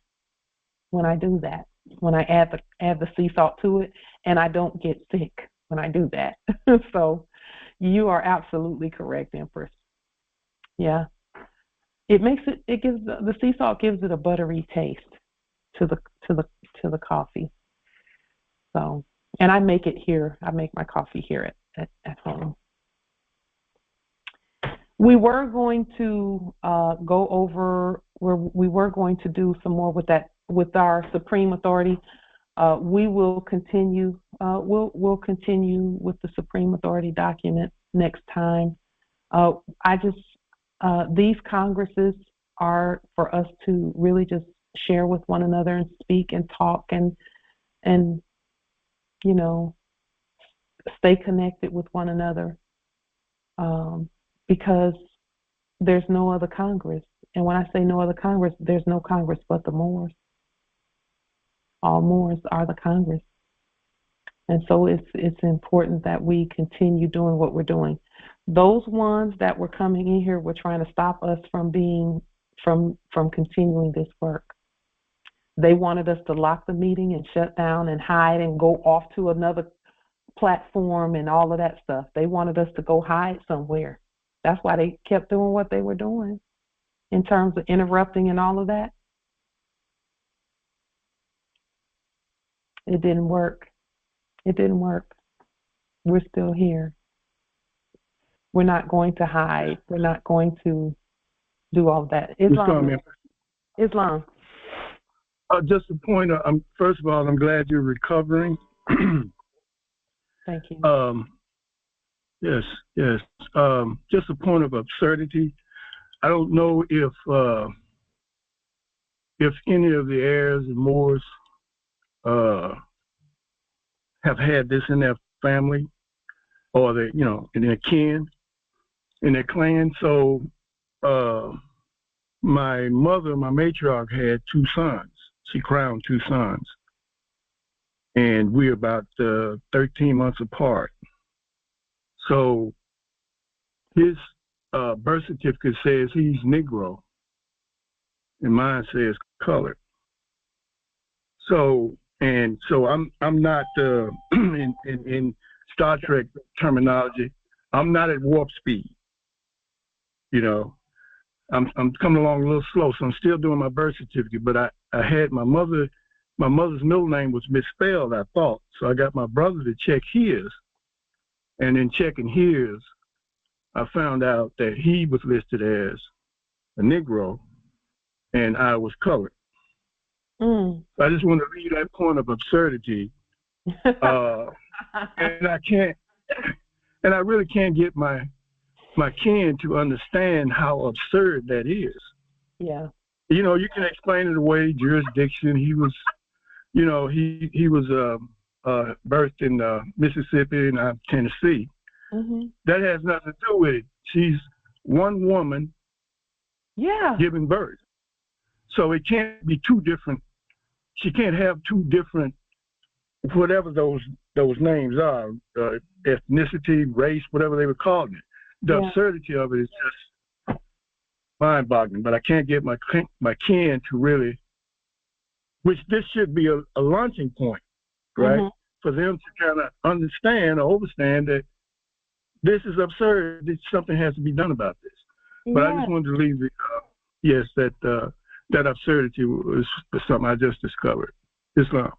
when I do that, when I add the sea salt to it, and I don't get sick when I do that. So you are absolutely correct, Empress. Yeah. It gives the sea salt gives it a buttery taste to the coffee. So, and I make it here. I make my coffee here at home. We were going to go over where we were going to do some more with our Supreme Authority. We will continue. We'll continue with the Supreme Authority document next time. These congresses are for us to really just share with one another and speak and talk and stay connected with one another, because there's no other Congress. And when I say no other Congress, there's no Congress but the Moors. All Moors are the Congress. And so it's important that we continue doing what we're doing. Those ones that were coming in here were trying to stop us from continuing this work. They wanted us to lock the meeting and shut down and hide and go off to another platform and all of that stuff. They wanted us to go hide somewhere. That's why they kept doing what they were doing in terms of interrupting and all of that. It didn't work. It didn't work. We're still here. We're not going to hide. We're not going to do all that. Islam. Just a point. First of all, I'm glad you're recovering. Thank you. Yes. Just a point of absurdity. I don't know if any of the heirs and Moors have had this in their family or in their kin, in their clan. So my mother, my matriarch, had 2 sons. She crowned 2 sons. And we're about 13 months apart. So his birth certificate says he's Negro, and mine says colored. So I'm not in Star Trek terminology. I'm not at warp speed. I'm coming along a little slow, so I'm still doing my birth certificate. But I had my mother's middle name was misspelled, I thought. So I got my brother to check his, and in checking his, I found out that he was listed as a Negro, and I was colored. So I just want to leave that point of absurdity, and I really can't get my kin to understand how absurd that is. Yeah. You can explain it away, jurisdiction. He was, he was birthed in Mississippi and Tennessee. Mm-hmm. That has nothing to do with it. She's one woman giving birth. So it can't be 2 different. She can't have 2 different, whatever those names are, ethnicity, race, whatever they were calling it. The absurdity of it is just mind-boggling. But I can't get my kin to really, which this should be a launching point, right? Mm-hmm. For them to kind of understand or overstand that this is absurd. Something has to be done about this. But I just wanted to leave it. That absurdity was something I just discovered. Islam.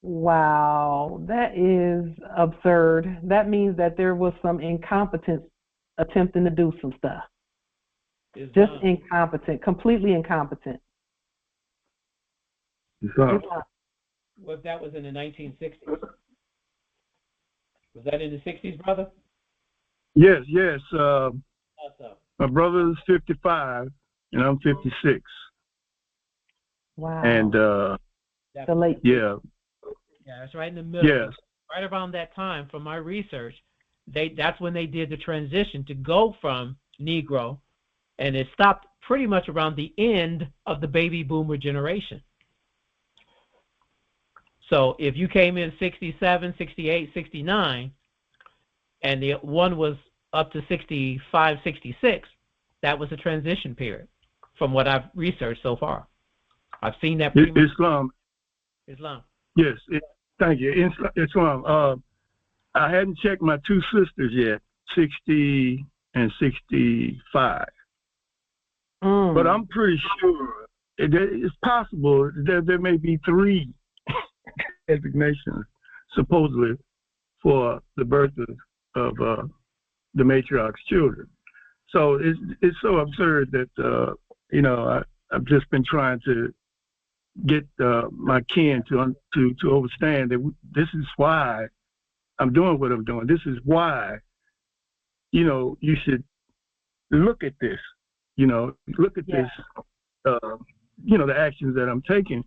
Wow, that is absurd. That means that there was some incompetence attempting to do some stuff. Just incompetent, completely incompetent. What if that was in the 1960s? Was that in the 60s, brother? Yes. My brother is 55, and I'm 56. Wow. And the late. Yeah, it's right in the middle. Yes. Right around that time, from my research, that's when they did the transition to go from Negro, and it stopped pretty much around the end of the baby boomer generation. So if you came in 67, 68, 69, and the one was up to 65, 66, that was a transition period from what I've researched so far. I've seen that pretty much. Islam. Yes, thank you. Islam. I hadn't checked my 2 sisters yet, 60 and 65. But I'm pretty sure it's possible that there may be 3 designations, supposedly, for the birth of the matriarch's children. So it's so absurd that I've just been trying to get my kin to understand that this is why I'm doing what I'm doing. This is why you should look at this. Look at this. The actions that I'm taking,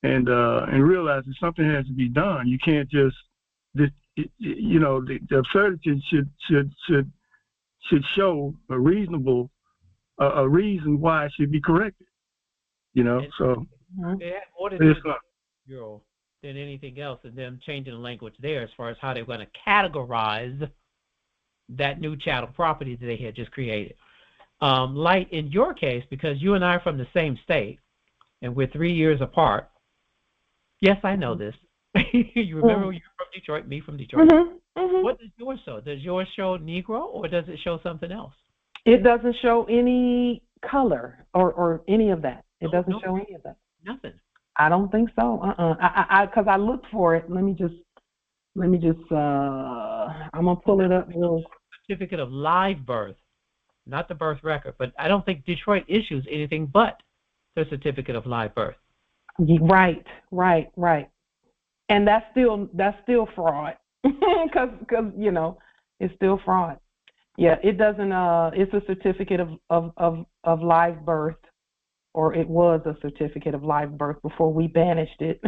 and realize that something has to be done. You can't just, the absurdity should show a reasonable a reason why it should be corrected. So they had more to do with the Bureau than anything else, and them changing the language there as far as how they're going to categorize that new chattel property that they had just created. Light, in your case, because you and I are from the same state, and we're 3 years apart. Yes, I know this. You remember you're from Detroit, me from Detroit. What does yours show? Does yours show Negro, or does it show something else? It doesn't show any color or any of that. It doesn't show any of that. Nothing. I don't think so. Because I looked for it. Let me just. I'm gonna pull it up. Certificate of live birth, not the birth record. But I don't think Detroit issues anything but the certificate of live birth. Right. And that's still fraud. Because it's still fraud. Yeah, it doesn't. It's a certificate of live birth, or it was a certificate of live birth before we banished it.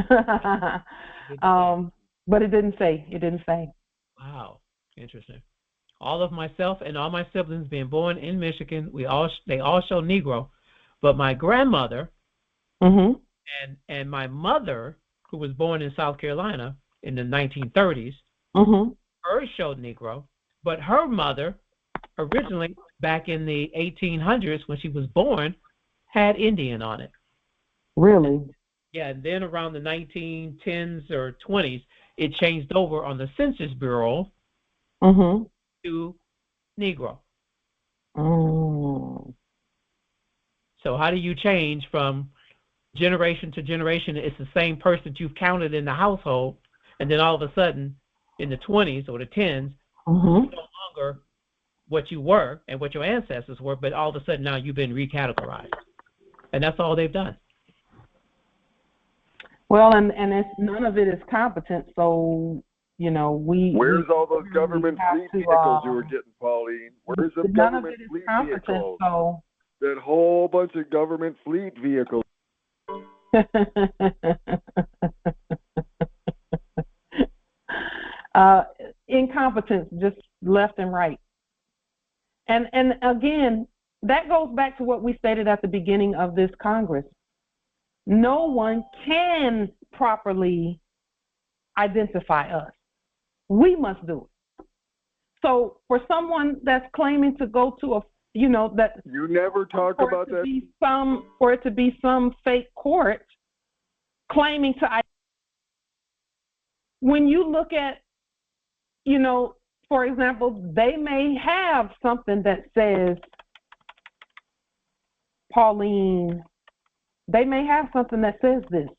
But it didn't say. Wow, interesting. All of myself and all my siblings being born in Michigan, they all show Negro, but my grandmother and my mother, who was born in South Carolina in the 1930s, hers showed Negro, but her mother, originally back in the 1800s when she was born, had Indian on it. Really? Yeah, and then around the 1910s or 20s, it changed over on the Census Bureau to Negro. Oh. So how do you change from generation to generation? It's the same person you've counted in the household, and then all of a sudden, in the 20s or the 10s, you're no longer what you were and what your ancestors were, but all of a sudden now you've been recategorized. And that's all they've done. Well, and it's, none of it is competent, so, Where's all those government fleet vehicles you were getting, Pauline? Where's the government fleet vehicles? So. That whole bunch of government fleet vehicles. Incompetence, just left and right. And again, that goes back to what we stated at the beginning of this Congress. No one can properly identify us. We must do it. So for someone that's claiming to go to that you never talk about that. For it to be some fake court claiming to, when you look at, for example, they may have something that says Pauline. They may have something that says this.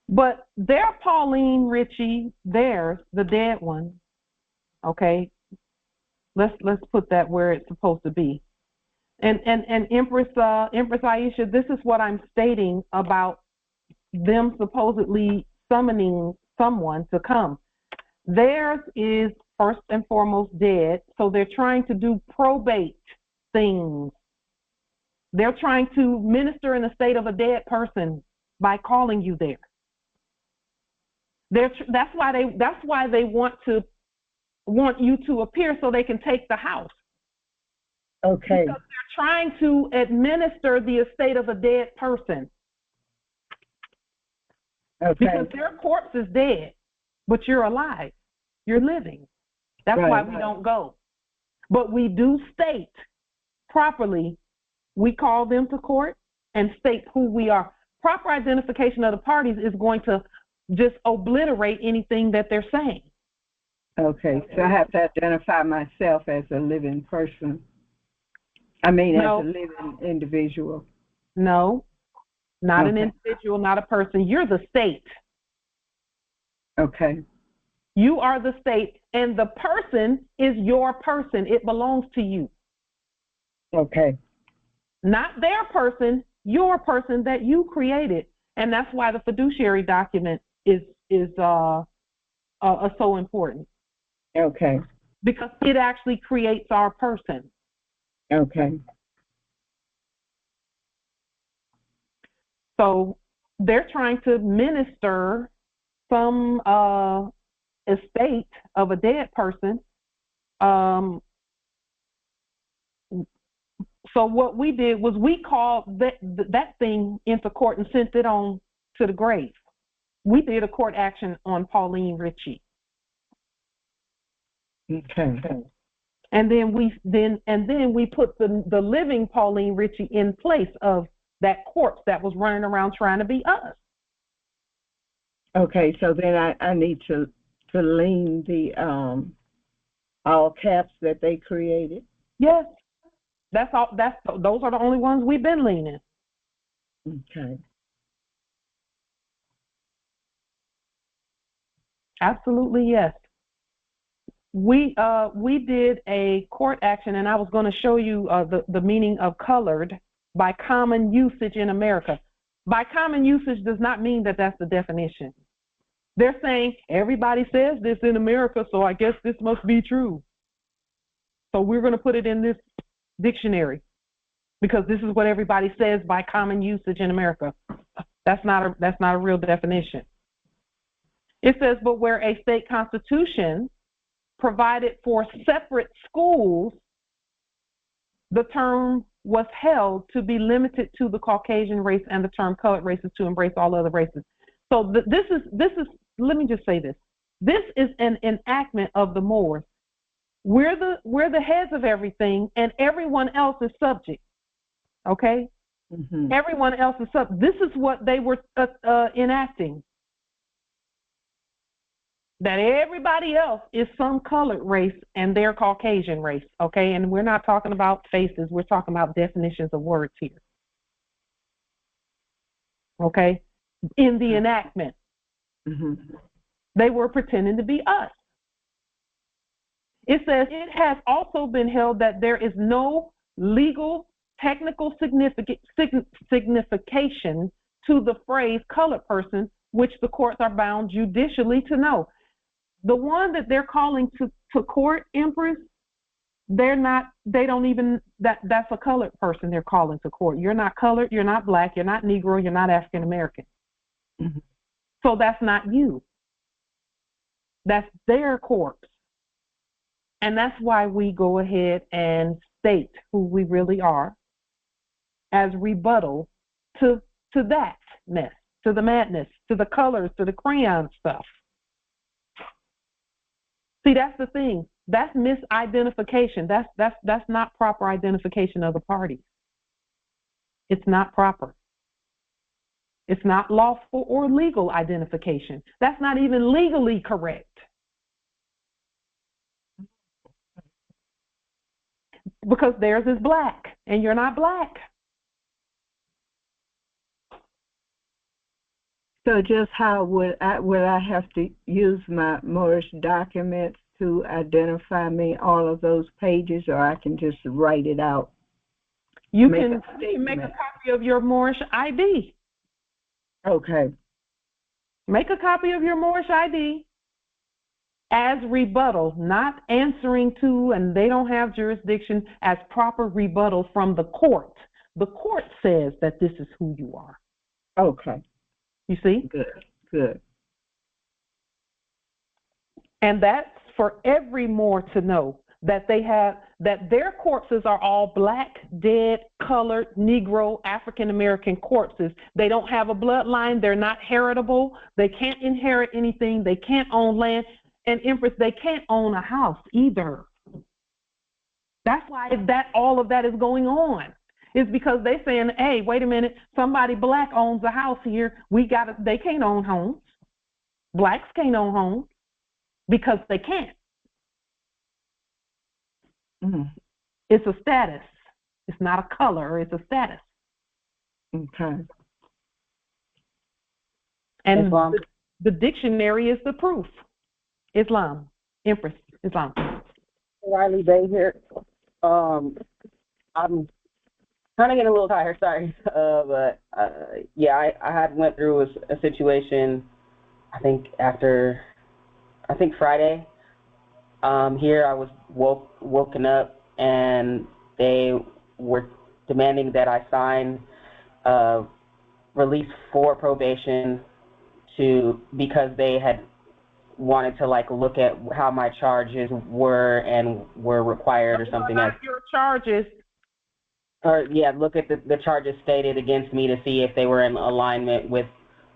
But their Pauline Ritchie, theirs, the dead one, okay, let's put that where it's supposed to be. And Empress Aisha, this is what I'm stating about them supposedly summoning someone to come. Theirs is first and foremost dead, so they're trying to do probate things. They're trying to minister in the state of a dead person by calling you there. That's why they want you to appear so they can take the house. Okay. Because they're trying to administer the estate of a dead person. Okay. Because their corpse is dead, but you're alive. You're living. That's why we don't go. But we do state properly. We call them to court and state who we are. Proper identification of the parties is going to just obliterate anything that they're saying. Okay, so I have to identify myself as a living person. As a living individual. No, not an individual, not a person. You're the state. Okay. You are the state, and the person is your person. It belongs to you. Okay. Not their person, your person that you created. And that's why the fiduciary document is so important. Okay. Because it actually creates our person. Okay. So they're trying to minister some estate of a dead person. So what we did was we called that thing into court and sent it on to the grave. We did a court action on Pauline Ritchie. Okay. And then we put the living Pauline Ritchie in place of that corpse that was running around trying to be us. Okay, so then I need to lean the all caps that they created. Yes. That's all. Those are the only ones we've been leaning. Okay. Absolutely, yes. We did a court action, and I was going to show you the meaning of colored by common usage in America. By common usage does not mean that that's the definition. They're saying everybody says this in America, so I guess this must be true. So we're going to put it in this dictionary because this is what everybody says by common usage in America. That's not a real definition. It says, but where a state constitution provided for separate schools, the term was held to be limited to the Caucasian race and the term colored races to embrace all other races. So this is, let me just say this. This is an enactment of the Moors. We're the heads of everything, and everyone else is subject. Okay? Mm-hmm. Everyone else is subject. This is what they were enacting. That everybody else is some colored race and they're Caucasian race, okay? And we're not talking about faces. We're talking about definitions of words here, okay? In the enactment, they were pretending to be us. It says it has also been held that there is no legal, technical signification to the phrase colored person, which the courts are bound judicially to know. The one that they're calling to court, Empress, that's a colored person they're calling to court. You're not colored, you're not black, you're not Negro, you're not African American. Mm-hmm. So that's not you. That's their corpse. And that's why we go ahead and state who we really are as rebuttal to that mess, to the madness, to the colors, to the crayon stuff. See, that's the thing. That's misidentification. That's not proper identification of the parties. It's not proper. It's not lawful or legal identification. That's not even legally correct. Because theirs is black, and you're not black. So just how would I have to use my Moorish documents to identify me, all of those pages, or I can just write it out? You can make a copy of your Moorish ID. Okay. Make a copy of your Moorish ID as rebuttal, not answering to, and they don't have jurisdiction, as proper rebuttal from the court. The court says that this is who you are. Okay. You see? Good. And that's for every Moor to know that that their corpses are all black, dead, colored, Negro, African American corpses. They don't have a bloodline. They're not heritable. They can't inherit anything. They can't own land. And Empress, they can't own a house either. That's why all of that is going on. It's because they're saying, hey, wait a minute, somebody black owns a house here. They can't own homes. Blacks can't own homes because they can't. Mm-hmm. It's a status. It's not a color. It's a status. Okay. And the dictionary is the proof. Islam. Empress. Islam. Riley Bay here. I'm kind of getting a little tired, sorry. But I had went through a situation, I think Friday. Here I was woken up, and they were demanding that I sign release for probation because they had wanted to like look at how my charges were and were required or something. Not your charges. Look at the charges stated against me to see if they were in alignment with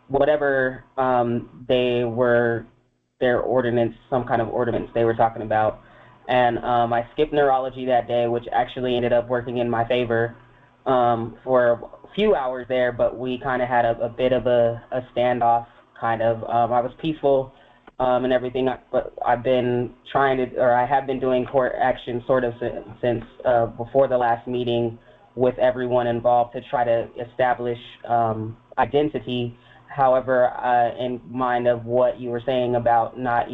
whatever their ordinance, some kind of ordinance they were talking about. And I skipped neurology that day, which actually ended up working in my favor for a few hours there, but we kind of had a bit of a standoff, kind of. I was peaceful and everything, but I have been doing court action sort of since before the last meeting with everyone involved to try to establish identity. However, in mind of what you were saying about not,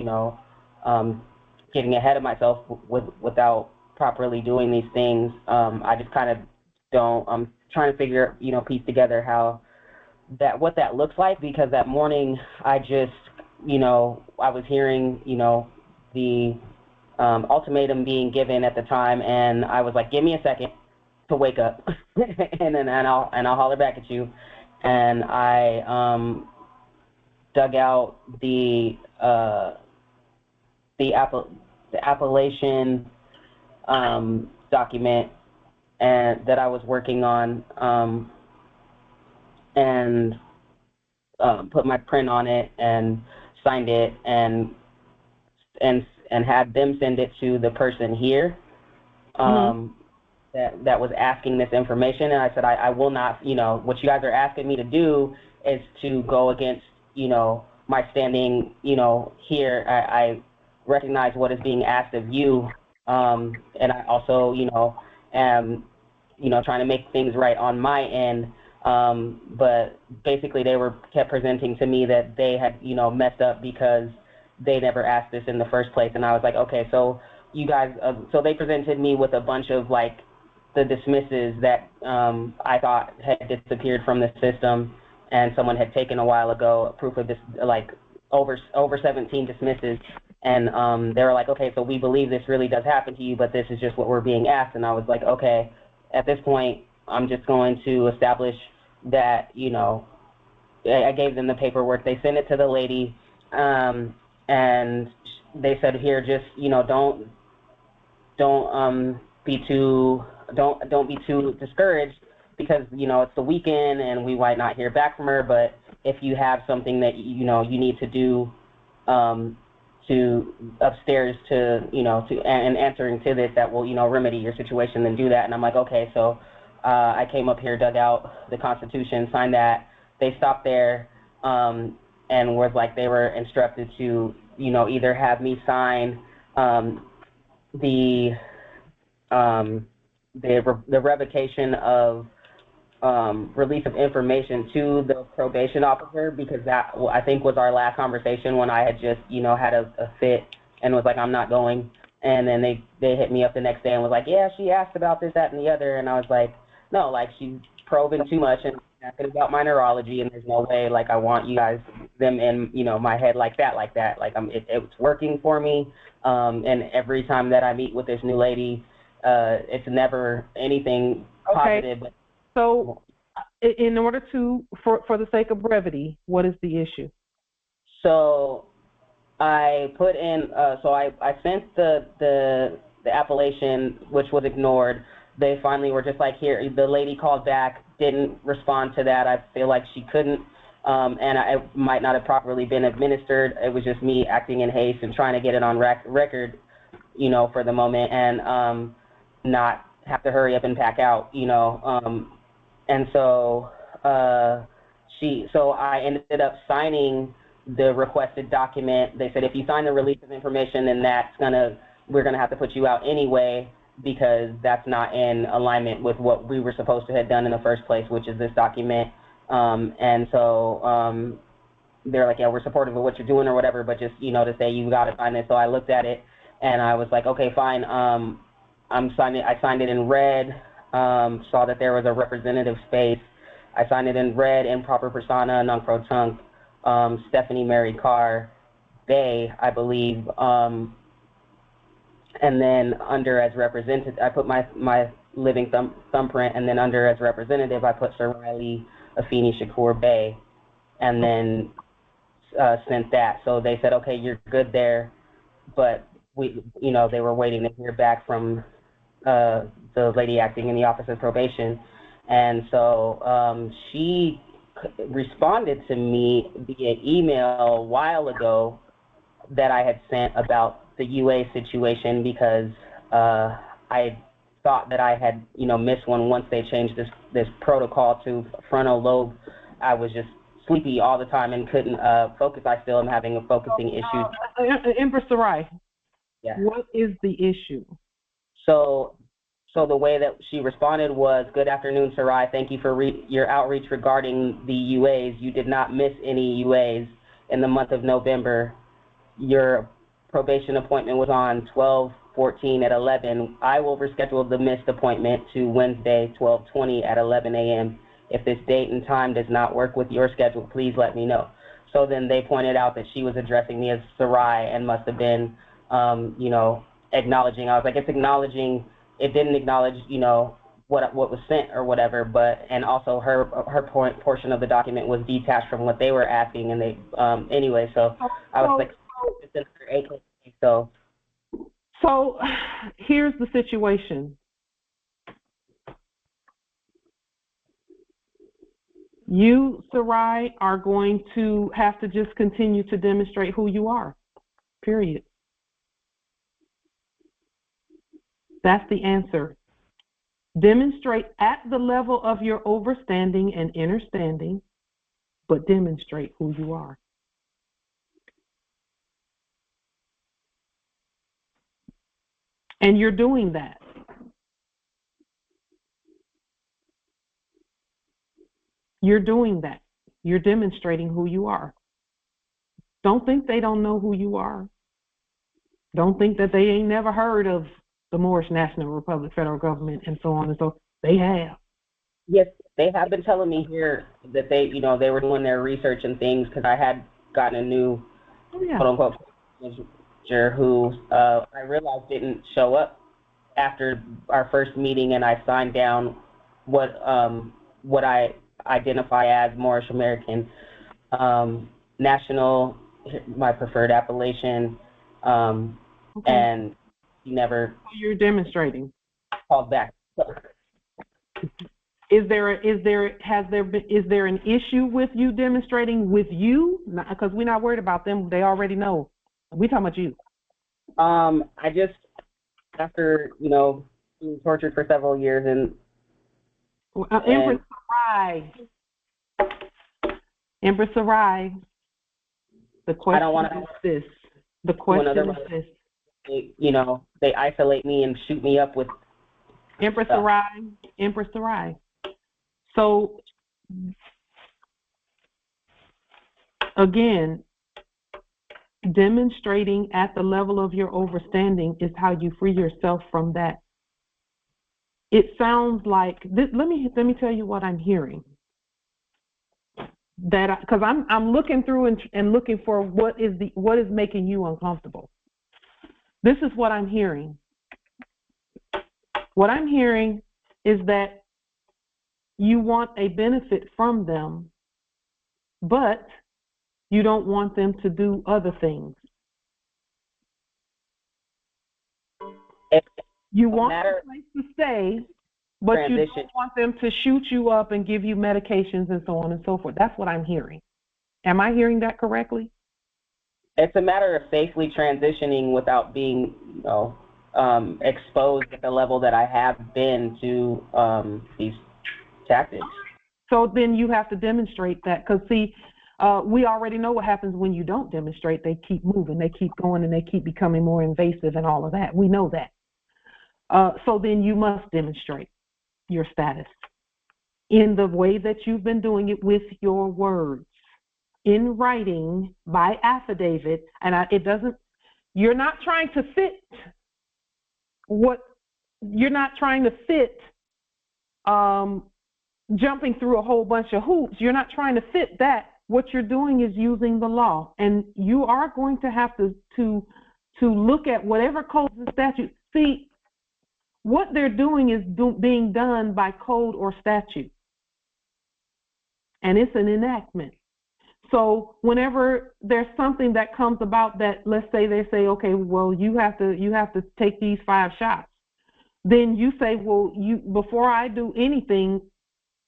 getting ahead of myself without properly doing these things, I just kind of don't. I'm trying to figure, piece together what that looks like, because that morning I just, I was hearing, the ultimatum being given at the time, and I was like, give me a second to wake up, and I'll holler back at you. And I dug out the appellation document and that I was working on, and put my print on it and signed it, and had them send it to the person here that was asking this information. And I said, I will not, what you guys are asking me to do is to go against, my standing, here. I recognize what is being asked of you. And I also, am, trying to make things right on my end. But basically they kept presenting to me that they had, messed up because they never asked this in the first place. And I was like, okay, so you guys, so they presented me with a bunch of like the dismisses that I thought had disappeared from the system, and someone had taken a while ago, proof of this, like over 17 dismisses. And they were like, okay, so we believe this really does happen to you, but this is just what we're being asked. And I was like, okay, at this point, I'm just going to establish that, I gave them the paperwork. They sent it to the lady, and they said, here, just, don't be too discouraged, because it's the weekend and we might not hear back from her. But if you have something that you need to do to upstairs to and answering to this that will remedy your situation, then do that. And I'm like, okay. So I came up here, dug out the Constitution, signed that. They stopped there and was like, they were instructed to either have me sign the revocation of release of information to the probation officer, because that, I think, was our last conversation when I had just had a fit and was like, I'm not going. And then they hit me up the next day and was like, yeah, she asked about this, that, and the other. And I was like, no, like, she's probing too much and asking about my neurology, and there's no way, like, I want you guys, them in, my head like that. Like, it's working for me. And every time that I meet with this new lady, it's never anything positive. Okay. So in order to, for the sake of brevity, what is the issue? So I put in, I sent the appellation, which was ignored. They finally were just like, here, the lady called back, didn't respond to that. I feel like she couldn't, and it might not have properly been administered. It was just me acting in haste and trying to get it on record, for the moment, and not have to hurry up and pack out, and so I ended up signing the requested document. They said, if you sign the release of information, then we're gonna have to put you out anyway, because that's not in alignment with what we were supposed to have done in the first place, which is this document. And so they're like, yeah, we're supportive of what you're doing or whatever, but just, to say you got to sign this. So I looked at it and I was like, okay, fine. I signed it in red, saw that there was a representative space. I signed it in red, improper persona, non-pro-tunc, Stephanie Mary Carr, they, I believe, and then under as representative, I put my living thumbprint, and then under as representative, I put Sir Riley Afeni Shakur Bey, and then sent that. So they said, okay, you're good there, but they were waiting to hear back from the lady acting in the Office of Probation, and so she responded to me via email a while ago that I had sent about the UA situation, because I thought that I had missed one once they changed this protocol to frontal lobe. I was just sleepy all the time and couldn't focus. I still am having a focusing issue. Empress Sarai, yeah. What is the issue? So the way that she responded was, "Good afternoon, Sarai. Thank you for your outreach regarding the UAs. You did not miss any UAs in the month of November. Your probation appointment was on 12/14 at 11. I will reschedule the missed appointment to Wednesday, 12/20 at 11 a.m. If this date and time does not work with your schedule, please let me know." So then they pointed out that she was addressing me as Sarai and must have been, acknowledging. I was like, it's acknowledging. It didn't acknowledge, what was sent or whatever. But and also her portion of the document was detached from what they were asking, and they anyway. So I was like, it's in her AK. So here's the situation. You, Sarai, are going to have to just continue to demonstrate who you are, period. That's the answer. Demonstrate at the level of your overstanding and understanding, but demonstrate who you are. And you're doing that. You're doing that. You're demonstrating who you are. Don't think they don't know who you are. Don't think that they ain't never heard of the Moorish National Republic, federal government, and so on and so. They have. Yes, they have been telling me here that they were doing their research and things, because I had gotten a new quote unquote manager who I realized didn't show up after our first meeting, and I signed down what I identify as Moorish American, national, my preferred appellation, and he never. You're demonstrating. Called back. Is there an issue with you demonstrating with you? Because we're not worried about them. They already know. We're talking about you. I just, after being tortured for several years, and Empress Sarai, the question is this. The question is this. They isolate me and shoot me up with Empress Sarai. So again, demonstrating at the level of your overstanding is how you free yourself from that. It sounds like this, let me tell you what I'm hearing. That because I'm looking through and looking for what is making you uncomfortable. This is what I'm hearing. What I'm hearing is that you want a benefit from them, but you don't want them to do other things. You want a place to stay, but you don't want them to shoot you up and give you medications and so on and so forth. That's what I'm hearing. Am I hearing that correctly? It's a matter of safely transitioning without being, exposed at the level that I have been to these tactics. So then you have to demonstrate that, because see, we already know what happens when you don't demonstrate. They keep moving, they keep going, and they keep becoming more invasive and all of that. We know that. So then you must demonstrate your status in the way that you've been doing it with your words, in writing, by affidavit, and you're not trying to fit jumping through a whole bunch of hoops. You're not trying to fit that. What you're doing is using the law, and you are going to have to to look at whatever codes and statutes. See, what they're doing is being done by code or statute, and it's an enactment. So whenever there's something that comes about that, let's say they say, okay, well, you have to take these 5 shots. Then you say, well, before I do anything,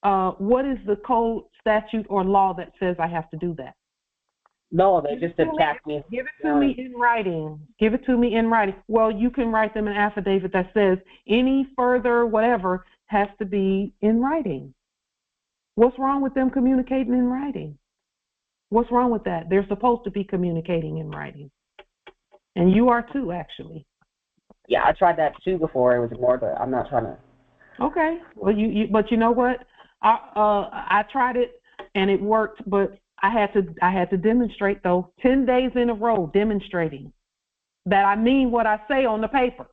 what is the code, statute, or law that says I have to do that? No, they just attacked me. Give it to me in writing. Give it to me in writing. Well, you can write them an affidavit that says any further whatever has to be in writing. What's wrong with them communicating in writing? What's wrong with that? They're supposed to be communicating in writing. And you are too, actually. Yeah, I tried that too before. It was more, but I'm not trying to. Okay. Well, but you know what? I tried it and it worked, but I had to demonstrate though 10 days in a row demonstrating that I mean what I say on the paper.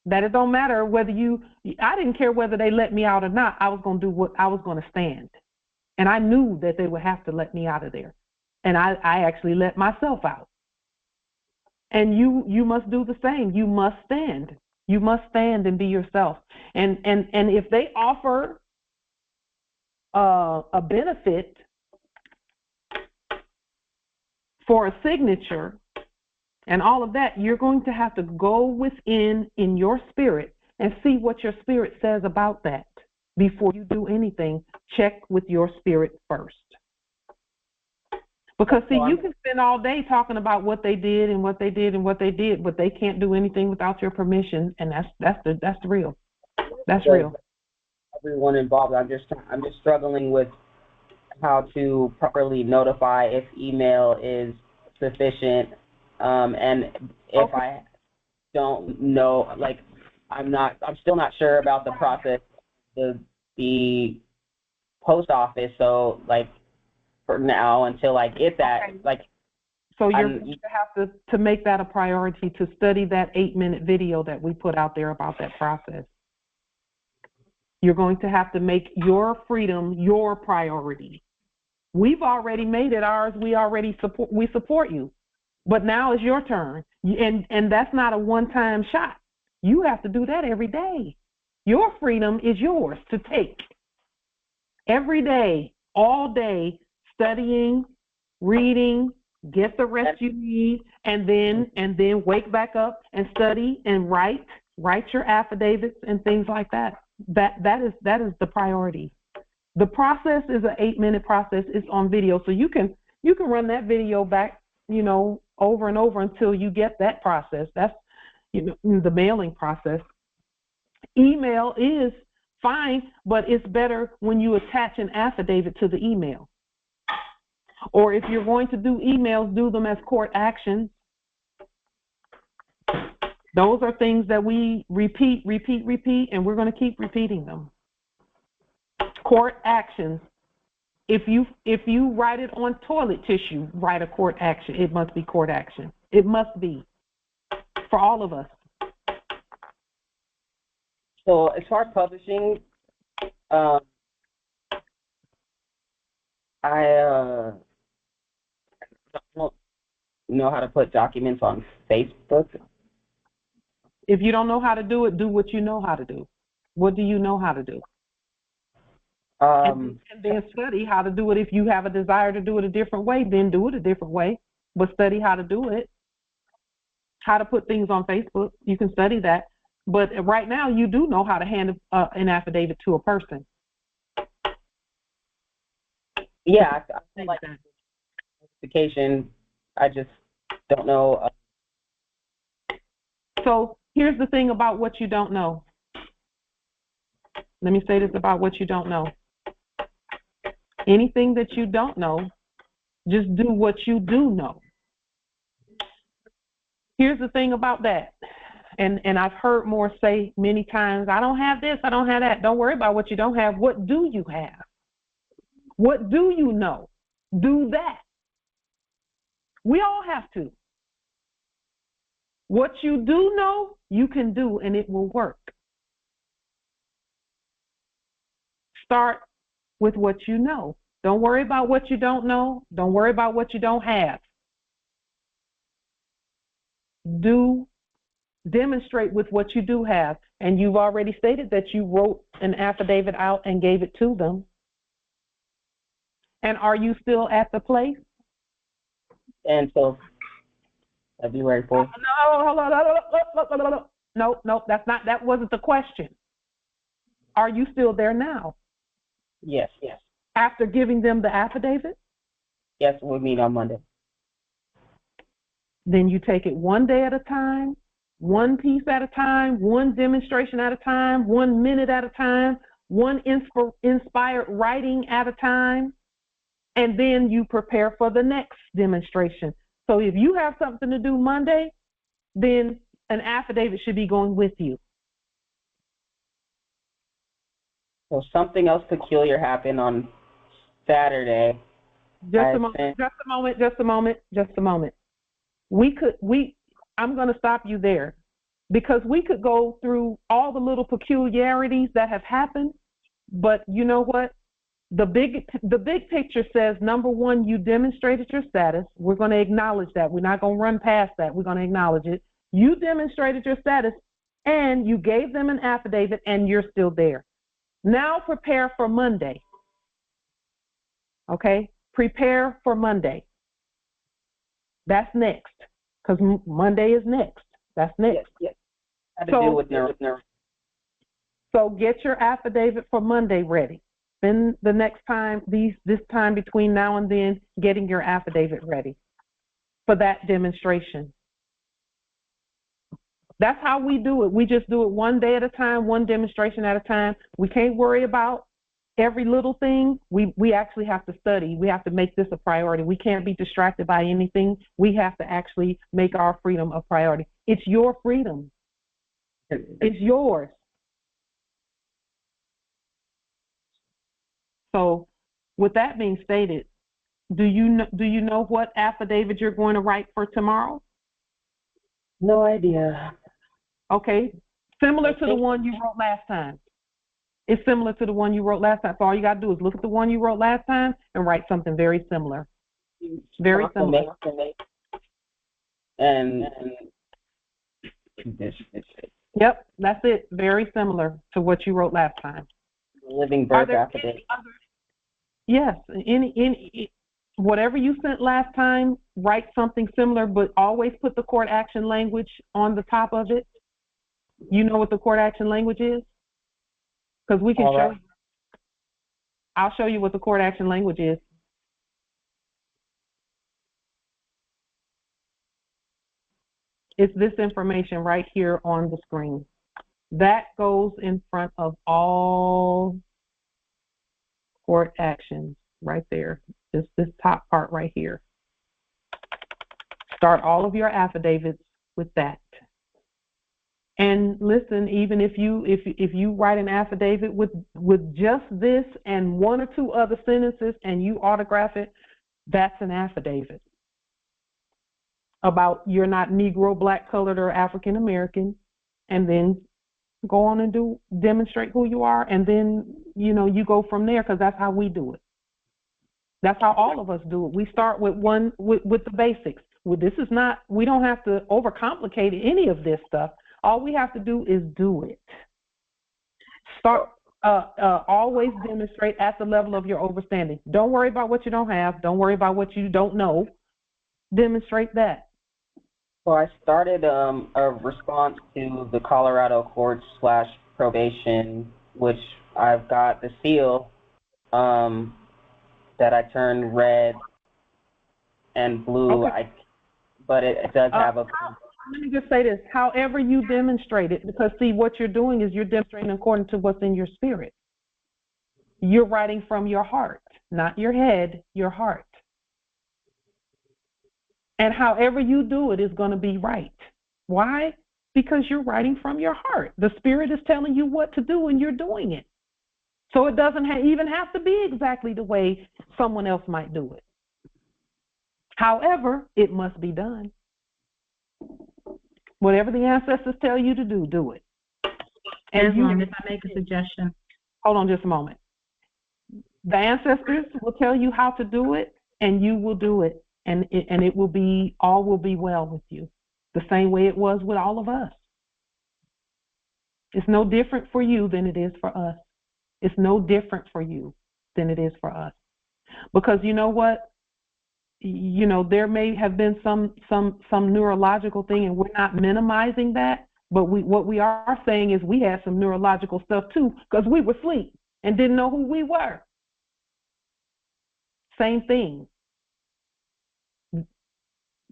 That it don't matter whether I didn't care whether they let me out or not. I was going to do what I was going to stand. And I knew that they would have to let me out of there. And I actually let myself out. And you must do the same. You must stand. You must stand and be yourself. And if they offer a benefit for a signature and all of that, you're going to have to go within in your spirit and see what your spirit says about that. Before you do anything, check with your spirit first. Because see, you can spend all day talking about what they did and what they did and what they did, but they can't do anything without your permission, and that's the real. That's real. Everyone involved. I'm just struggling with how to properly notify if email is sufficient, and if I don't know, like I'm still not sure about the process, the post office. So like for now, until I get that, okay. like. So you're going to have to make that a priority to study that 8-minute video that we put out there about that process. You're going to have to make your freedom your priority. We've already made it ours. We support you. But now it's your turn. And that's not a one-time shot. You have to do that every day. Your freedom is yours to take. Every day, all day, studying, reading, get the rest you need, and then wake back up and study and write your affidavits and things like that. That is the priority. The process is an 8-minute process. It's on video, so you can run that video back, over and over until you get that process. That's the mailing process. Email is fine, but it's better when you attach an affidavit to the email. Or if you're going to do emails, do them as court actions. Those are things that we repeat, and we're going to keep repeating them. Court actions. If you write it on toilet tissue, write a court action. It must be court action. It must be for all of us. So as far as publishing, I don't know how to put documents on Facebook. If you don't know how to do it, do what you know how to do. What do you know how to do? And then study how to do it. If you have a desire to do it a different way, then do it a different way. But study how to do it. How to put things on Facebook. You can study that. But right now, you do know how to hand an affidavit to a person. Yeah, I feel like notification. I just don't know. So here's the thing about what you don't know. Let me say this about what you don't know. Anything that you don't know, just do what you do know. Here's the thing about that. And I've heard more say many times, I don't have this, I don't have that. Don't worry about what you don't have. What do you have? What do you know? Do that. We all have to. What you do know, you can do, and it will work. Start with what you know. Don't worry about what you don't know. Don't worry about what you don't have. demonstrate with what you do have. And you've already stated that you wrote an affidavit out and gave it to them. And are you still at the place? Until February 4th. No, hold on. No, that wasn't the question. Are you still there now? Yes. After giving them the affidavit? Yes, we'll meet on Monday. Then you take it one day at a time, one piece at a time, one demonstration at a time, 1 minute at a time, one inspired writing at a time, and then you prepare for the next demonstration. So if you have something to do Monday, then an affidavit should be going with you. So something else peculiar happened on Saturday. Just a moment. I'm going to stop you there because we could go through all the little peculiarities that have happened, but you know what? The big picture says, number one, you demonstrated your status. We're going to acknowledge that. We're not going to run past that. We're going to acknowledge it. You demonstrated your status and you gave them an affidavit and you're still there. Now prepare for Monday. Okay? Prepare for Monday. That's next, because Monday is next. That's next. Yes. Had to do with nerve. So get your affidavit for Monday ready. Then the next time, this time between now and then, getting your affidavit ready for that demonstration. That's how we do it. We just do it one day at a time, one demonstration at a time. We can't worry about every little thing. We actually have to study. We have to make this a priority. We can't be distracted by anything. We have to actually make our freedom a priority. It's your freedom. It's yours. So with that being stated, do you know what affidavit you're going to write for tomorrow? No idea. Okay. Similar to the one you wrote last time. It's similar to the one you wrote last time. So all you got to do is look at the one you wrote last time and write something very similar. Very similar. And yep, that's it. Very similar to what you wrote last time. Living birth affidavit. Yes. Whatever you sent last time, write something similar, but always put the court action language on the top of it. You know what the court action language is? Because we can show you. I'll show you what the court action language is. It's this information right here on the screen. That goes in front of all court actions right there. Just this top part right here. Start all of your affidavits with that. And listen, even if you write an affidavit with just this and one or two other sentences and you autograph it, that's an affidavit about you're not Negro, black, colored, or African American, and then go on and demonstrate who you are, and then you go from there, because that's how we do it. That's how all of us do it. We start with the basics. This is not, we don't have to overcomplicate any of this stuff. All we have to do is do it. Start. Always demonstrate at the level of your understanding. Don't worry about what you don't have. Don't worry about what you don't know. Demonstrate that. So I started a response to the Colorado court / probation, which I've got the seal that I turned red and blue. Okay. But it does have a... Let me just say this. However you demonstrate it, because see, what you're doing is you're demonstrating according to what's in your spirit. You're writing from your heart, not your head, your heart. And however you do it is going to be right. Why? Because you're writing from your heart. The spirit is telling you what to do and you're doing it. So it doesn't even have to be exactly the way someone else might do it. However, it must be done. Whatever the ancestors tell you to do, do it. And if I make a suggestion. Hold on just a moment. The ancestors will tell you how to do it, and you will do it. And it will be, all will be well with you. the same way it was with all of us. It's no different for you than it is for us. It's no different for you than it is for us. Because you know what? You know, there may have been some neurological thing, and we're not minimizing that, but what we are saying is we had some neurological stuff too, because we were asleep and didn't know who we were. Same thing.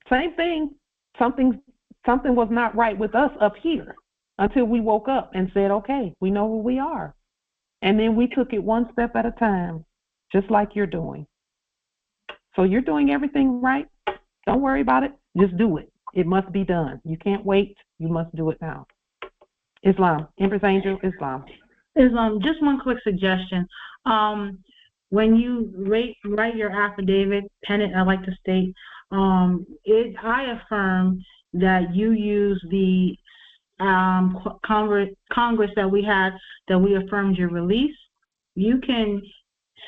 Same thing. Something was not right with us up here until we woke up and said, okay, we know who we are. And then we took it one step at a time, just like you're doing. So you're doing everything right. Don't worry about it. Just do it. It must be done. You can't wait. You must do it now. Islam. Empress Angel, Islam. Just one quick suggestion. When you write your affidavit, pen it, I like to state, I affirm that you use the Congress that we had, that we affirmed your release. You can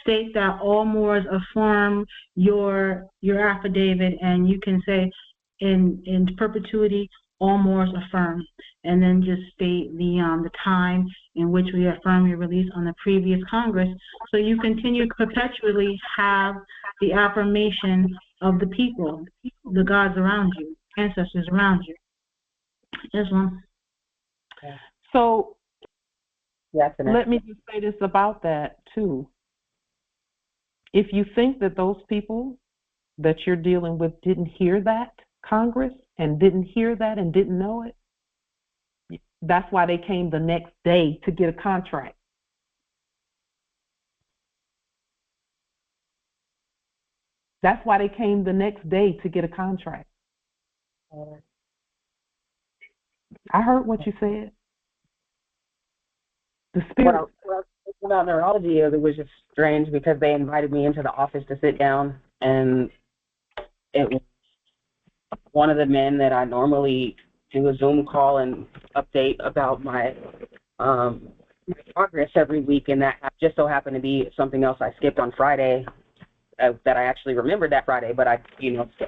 state that all Moors affirm your affidavit, and you can say in perpetuity all Moors affirm, and then just state the time in which we affirm your release on the previous Congress, so you continue to perpetually have the affirmation of the people, the gods around you, ancestors around you. Islam. So let me just say this about that too. If you think that those people that you're dealing with didn't hear that Congress and didn't hear that and didn't know it, that's why they came the next day to get a contract. That's why they came the next day to get a contract. I heard what you said. The spirit. Well, about neurology, it was just strange because they invited me into the office to sit down, and it was one of the men that I normally do a Zoom call and update about my progress every week, and that just so happened to be something else I skipped on Friday that I actually remembered that Friday, but I,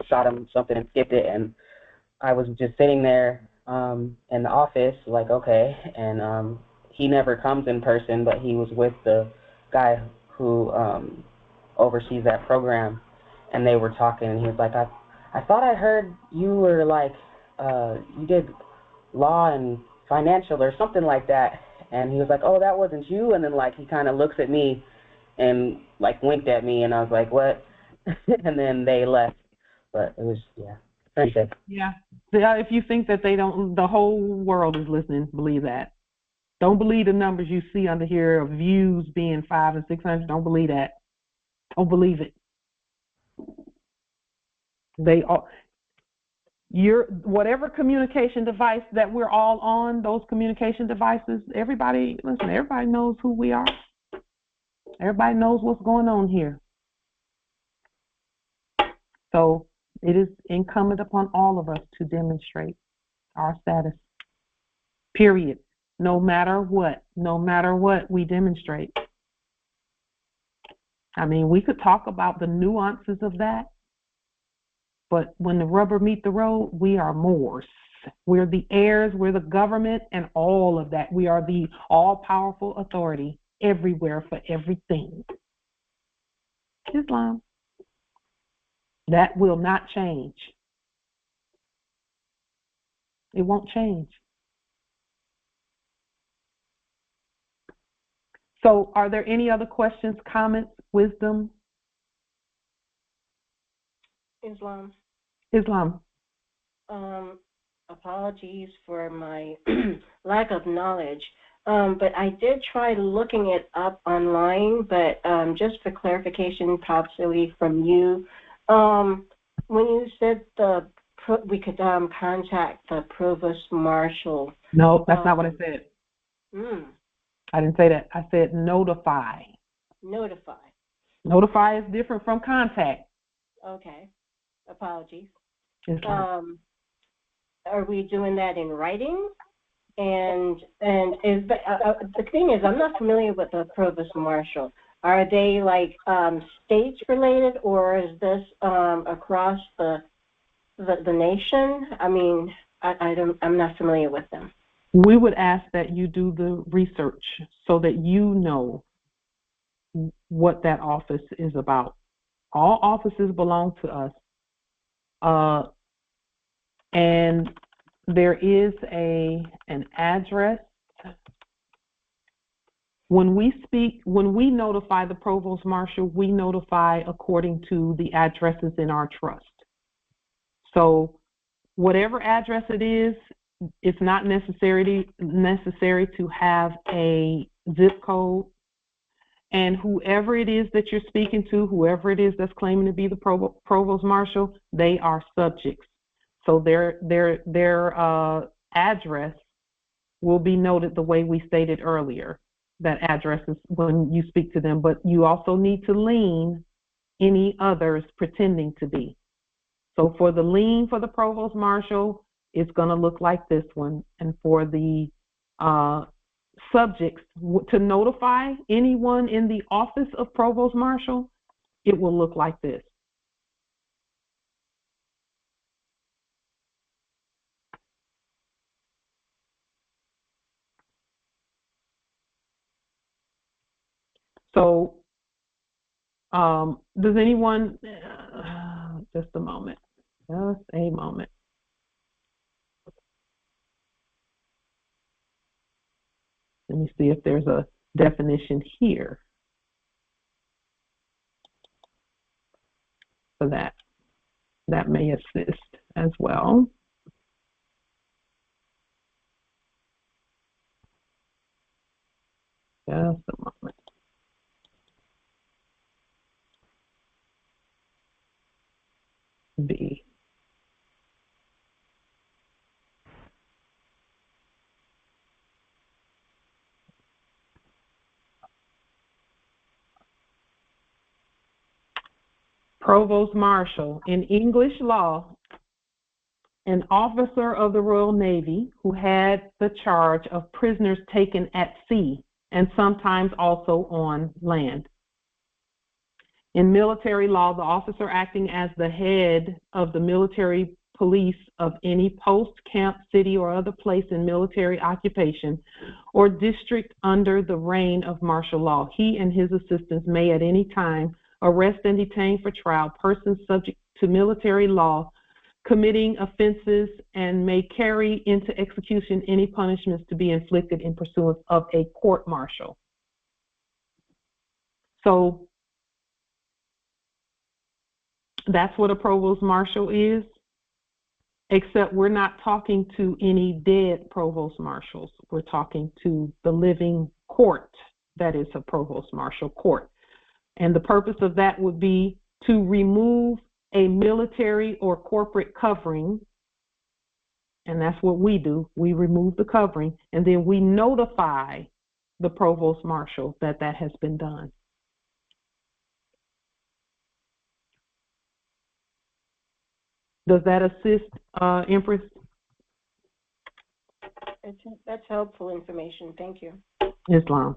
shot him something and skipped it, and I was just sitting there in the office like, okay, and he never comes in person, but he was with the guy who oversees that program, and they were talking, and he was like, I thought I heard you were like, you did law and financial or something like that, and he was like, oh, that wasn't you, and then like he kind of looks at me and like winked at me, and I was like, what? And then they left, but it was, yeah. If you think that they don't, the whole world is listening, believe that. Don't believe the numbers you see under here of views being 500 and 600. Don't believe that. Don't believe it. They are whatever communication device that we're all on, those communication devices, everybody knows who we are. Everybody knows what's going on here. So it is incumbent upon all of us to demonstrate our status. Period. No matter what we demonstrate. I mean, we could talk about the nuances of that, but when the rubber meets the road, we are Moors. We're the heirs, we're the government, and all of that. We are the all-powerful authority everywhere for everything. Islam. That will not change. It won't change. So are there any other questions, comments, wisdom? Islam. Apologies for my lack of knowledge, but I did try looking it up online, but just for clarification, possibly from you, when you said we could contact the provost marshal. No, that's not what I said. I didn't say that. I said notify. Notify is different from contact. Okay. Apologies. Are we doing that in writing? And is the thing is, I'm not familiar with the provost marshal. Are they like states related, or is this across the nation? I mean, I'm not familiar with them. We would ask that you do the research so that you know what that office is about. All offices belong to us. And there is an address. When we notify the provost marshal, we notify according to the addresses in our trust. So whatever address it is, it's not necessary to have a zip code. And whoever it is that you're speaking to, whoever it is that's claiming to be the provost marshal, they are subjects. So their address will be noted the way we stated earlier. That address is when you speak to them, but you also need to lien any others pretending to be. So for the lien for the provost marshal, it's going to look like this one. And for the subjects, to notify anyone in the office of provost marshal, it will look like this. So does anyone, just a moment. Let me see if there's a definition here for that. That may assist as well. Just a moment. B. Provost Marshal. In English law, an officer of the Royal Navy who had the charge of prisoners taken at sea and sometimes also on land. In military law, the officer acting as the head of the military police of any post, camp, city, or other place in military occupation or district under the reign of martial law. He and his assistants may at any time arrest and detain for trial persons subject to military law committing offenses and may carry into execution any punishments to be inflicted in pursuance of a court martial. So that's what a provost marshal is, except we're not talking to any dead provost marshals. We're talking to the living court that is a provost marshal court. And the purpose of that would be to remove a military or corporate covering, and that's what we do. We remove the covering, and then we notify the provost marshal that that has been done. Does that assist, Empress? That's helpful information. Thank you. Islam.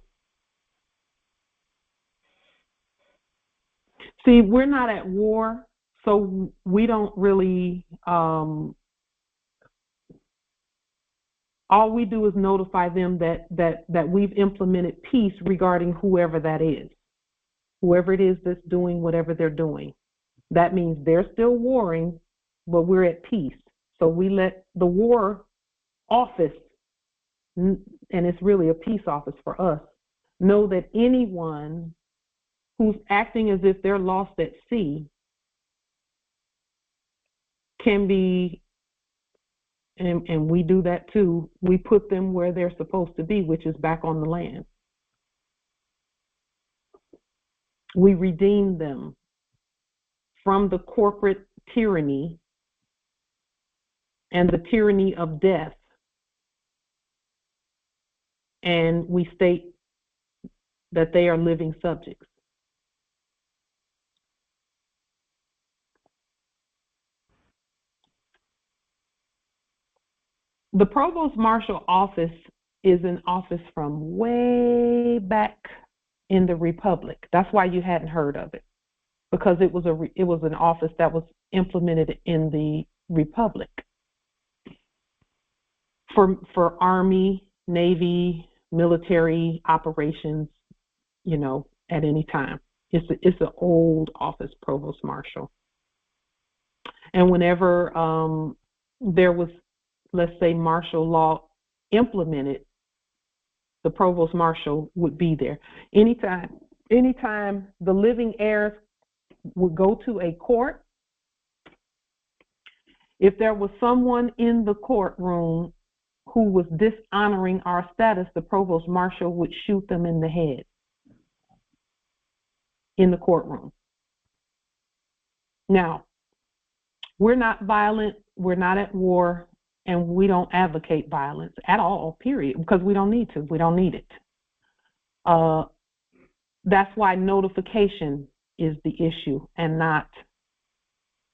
See, we're not at war, so we don't really, all we do is notify them that we've implemented peace regarding whoever that is, whoever it is that's doing whatever they're doing. That means they're still warring, but we're at peace. So we let the war office, and it's really a peace office for us, know that anyone who's acting as if they're lost at sea can be, and we do that too, we put them where they're supposed to be, which is back on the land. We redeem them from the corporate tyranny and the tyranny of death. And we state that they are living subjects. The Provost Marshal office is an office from way back in the Republic. That's why you hadn't heard of it, because it was an office that was implemented in the Republic. for Army, Navy, military operations, at any time. It's an old office, provost marshal. And whenever there was, let's say, martial law implemented, the provost marshal would be there. Anytime the living heirs would go to a court, if there was someone in the courtroom who was dishonoring our status, the provost marshal would shoot them in the head in the courtroom. Now, we're not violent, we're not at war, and we don't advocate violence at all, period, because we don't need to. We don't need it. That's why notification is the issue, and not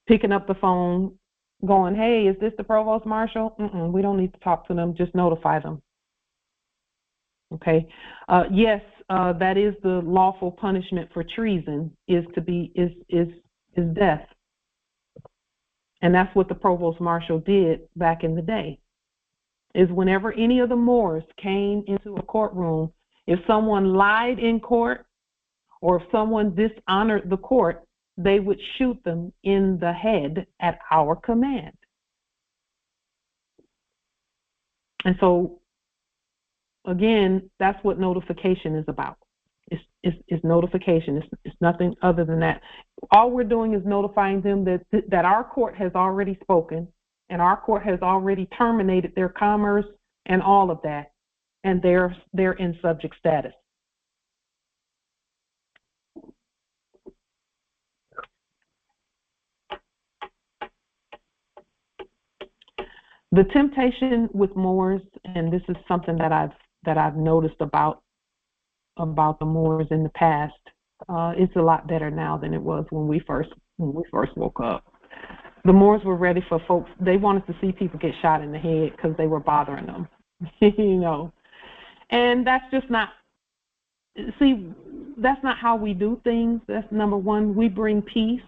picking up the phone, going, hey, is this the provost marshal? We don't need to talk to them. Just notify them. Okay. Yes, that is the lawful punishment for treason is death. And that's what the provost marshal did back in the day. Is whenever any of the Moors came into a courtroom, if someone lied in court or if someone dishonored the court, they would shoot them in the head at our command. And so, again, that's what notification is about. It's notification. It's nothing other than that. All we're doing is notifying them that our court has already spoken and our court has already terminated their commerce and all of that, and they're in subject status. The temptation with Moors, and this is something that I've noticed about the Moors in the past. It's a lot better now than it was when we first woke up. The Moors were ready for folks. They wanted to see people get shot in the head because they were bothering them, And that's just not. See, that's not how we do things. That's number one. We bring peace,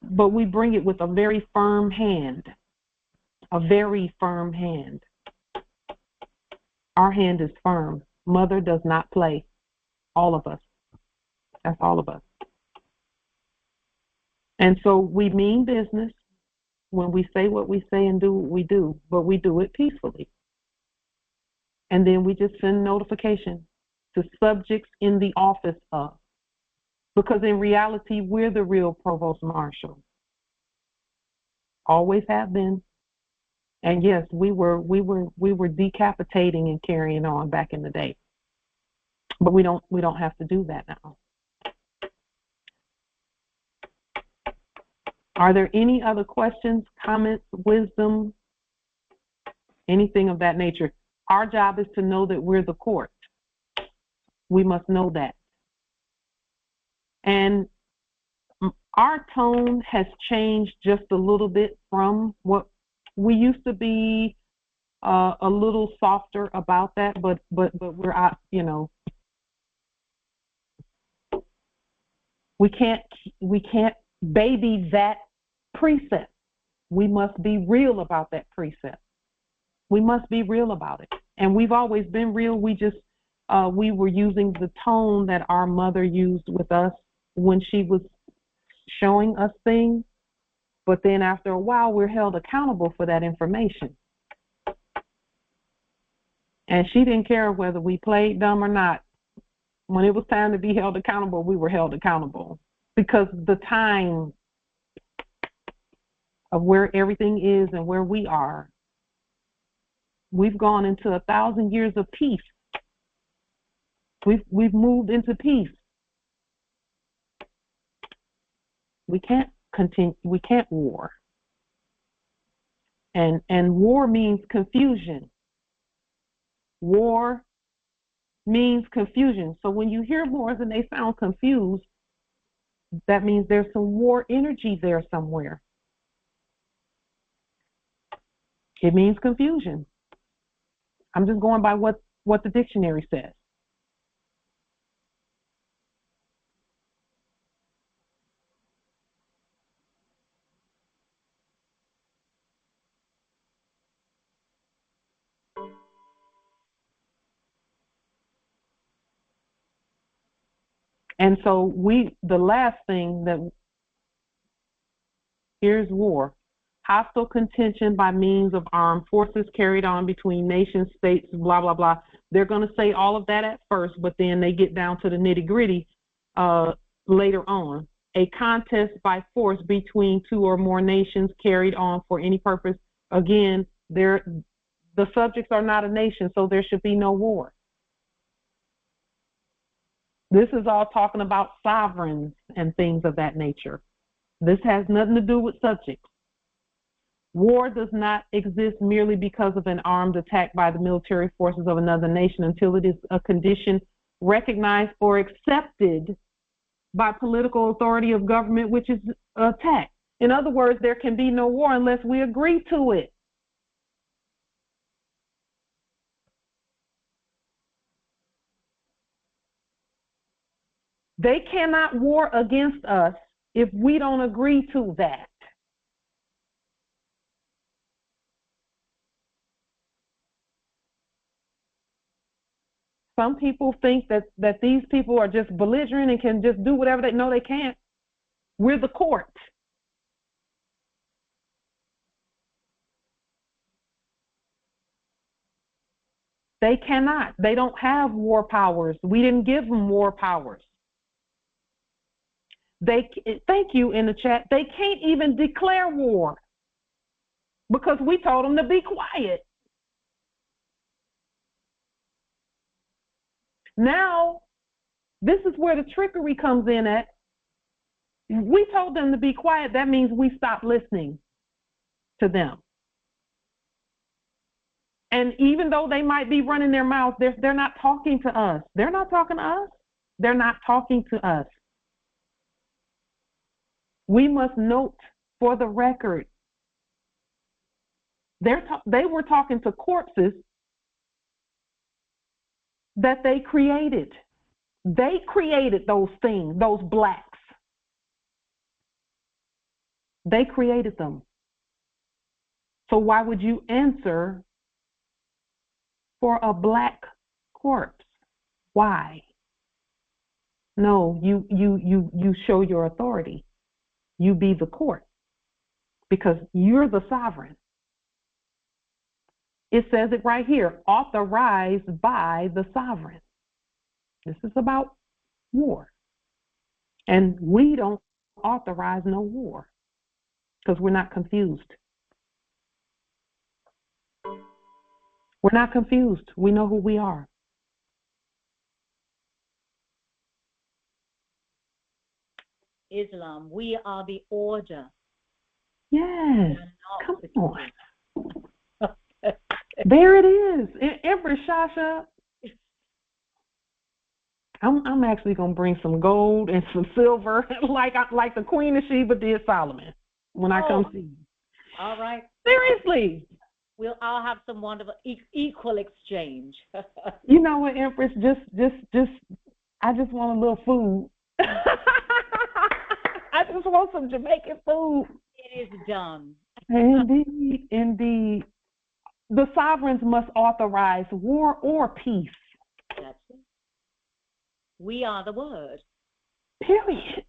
but we bring it with a very firm hand. A very firm hand. Our hand is firm. Mother does not play. All of us. That's all of us. And so we mean business when we say what we say and do what we do, but we do it peacefully. And then we just send notification to subjects in the office of. Because in reality, we're the real provost marshal. Always have been. And yes, we were decapitating and carrying on back in the day. But we don't have to do that now. Are there any other questions, comments, wisdom, anything of that nature? Our job is to know that we're the court. We must know that. And our tone has changed just a little bit from what we used to be, a little softer about that, but we're out, we can't baby that precept. We must be real about that precept. We must be real about it. And we've always been real. We just we were using the tone that our mother used with us when she was showing us things. But then after a while, we're held accountable for that information. And she didn't care whether we played dumb or not. When it was time to be held accountable, we were held accountable. Because the time of where everything is and where we are, we've gone into 1,000 years of peace. We've moved into peace. We can't continue. We can't war. And war means confusion. War means confusion. So when you hear Moors and they sound confused, that means there's some war energy there somewhere. It means confusion. I'm just going by what the dictionary says. And so the last thing that, here's war. Hostile contention by means of armed forces carried on between nation states, blah, blah, blah. They're going to say all of that at first, but then they get down to the nitty-gritty later on. A contest by force between two or more nations carried on for any purpose. Again, the subjects are not a nation, so there should be no war. This is all talking about sovereigns and things of that nature. This has nothing to do with subjects. War does not exist merely because of an armed attack by the military forces of another nation until it is a condition recognized or accepted by political authority of government, which is attack. In other words, there can be no war unless we agree to it. They cannot war against us if we don't agree to that. Some people think that these people are just belligerent and can just do whatever they know. They can't. We're the court. They cannot. They don't have war powers. We didn't give them war powers. Thank you in the chat. They can't even declare war because we told them to be quiet. Now, this is where the trickery comes in at. We told them to be quiet. That means we stopped listening to them. And even though they might be running their mouths, they're not talking to us. They're not talking to us. They're not talking to us. We must note for the record, they were talking to corpses that they created. They created those things, those blacks. They created them. So why would you answer for a black corpse? Why? No, you show your authority. You be the court because you're the sovereign. It says it right here, authorized by the sovereign. This is about war. And we don't authorize no war because we're not confused. We're not confused. We know who we are. Islam, we are the order. Yes, come on. There it is. Empress Shasha. I'm actually going to bring some gold and some silver like the Queen of Sheba did Solomon when I come see you. All right. Seriously. We'll all have some wonderful equal exchange. You know what, Empress? I just want a little food. I just want some Jamaican food. It is done. Indeed, indeed. The sovereigns must authorize war or peace. That's it. We are the word. Period.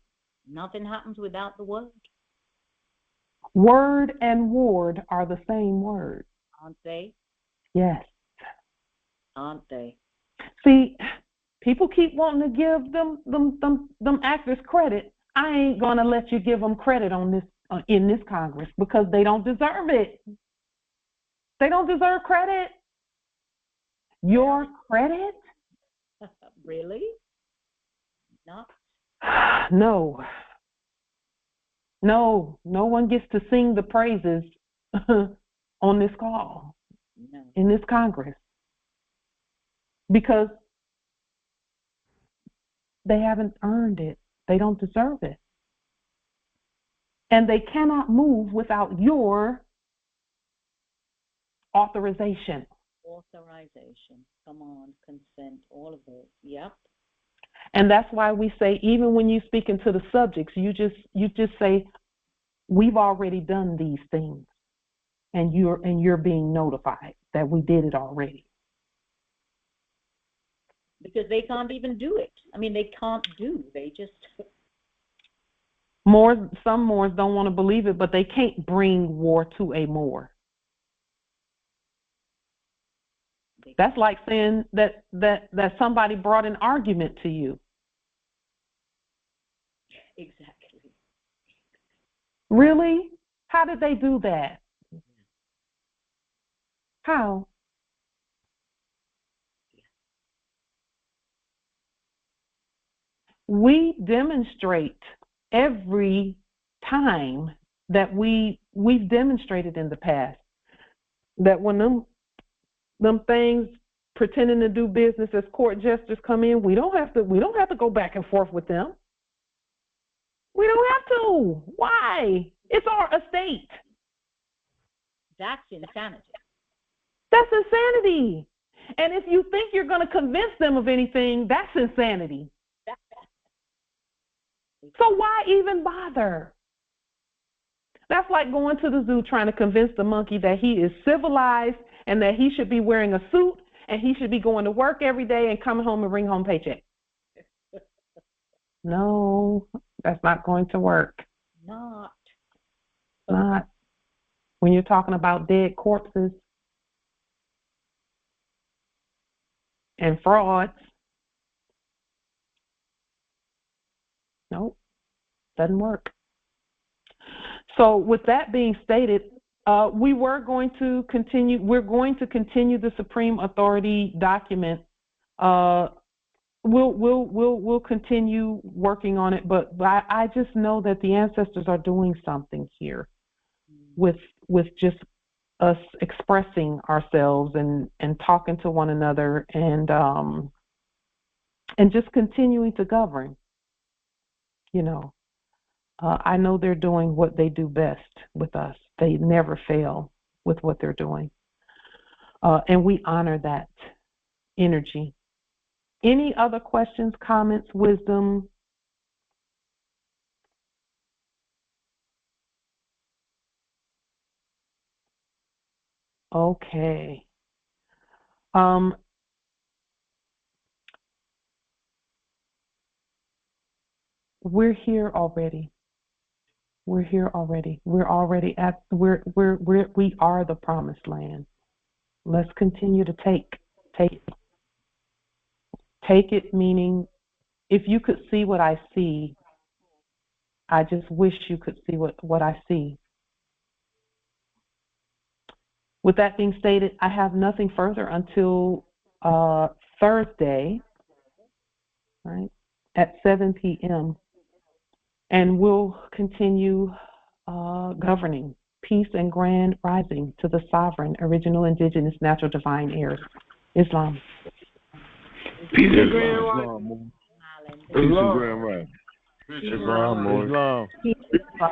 Nothing happens without the word. Word and ward are the same word. Aren't they? Yes. Aren't they? See, people keep wanting to give them actors credit. I ain't gonna let you give them credit on this in this Congress because they don't deserve it. They don't deserve credit. Your credit? Really? No. No. No one gets to sing the praises on this call, in this Congress, because they haven't earned it. They don't deserve it. And they cannot move without your authorization. Authorization. Come on, consent, all of it. Yep. And that's why we say, even when you speak into the subjects, you just say, we've already done these things, and you're being notified that we did it already. because they can't even do it. I mean, they can't do. They just Some Moors don't want to believe it, but they can't bring war to a Moor. That's like saying that somebody brought an argument to you. exactly. Really? How did they do that? How? We demonstrate every time that we've demonstrated in the past that when them things pretending to do business as court jesters come in, we don't have to go back and forth with them. We don't have to. Why? It's our estate. That's insanity. That's insanity. And if you think you're going to convince them of anything, that's insanity. So why even bother? That's like going to the zoo trying to convince the monkey that he is civilized and that he should be wearing a suit and he should be going to work every day and coming home and bring home paycheck. No, that's not going to work. Not. When you're talking about dead corpses and frauds. Nope, doesn't work. So with that being stated, we're going to continue the Supreme Authority document. We'll continue working on it, but I just know that the ancestors are doing something here with just us expressing ourselves and talking to one another and just continuing to govern. I know they're doing what they do best with us. They never fail with what they're doing. And we honor that energy. Any other questions, comments, wisdom? Okay. We're here already. We are the promised land. Let's continue to take it, meaning if you could see what I see, I just wish you could see what I see. With that being stated, I have nothing further until Thursday, right, at 7 p.m. And we'll continue governing. Peace and grand rising to the sovereign, original, indigenous, natural, divine heirs. Islam. Peace and grand rising. Peace and grand rising. Islam.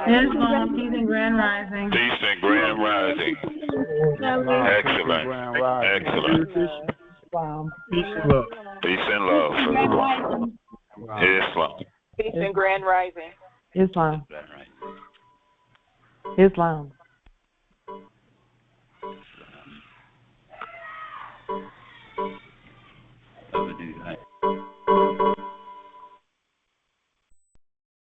Islam, peace and grand rising. Peace and grand rising. Excellent. Islam. Peace and love. Peace and love. Islam. Peace and grand rising. Islam. Islam. Islam.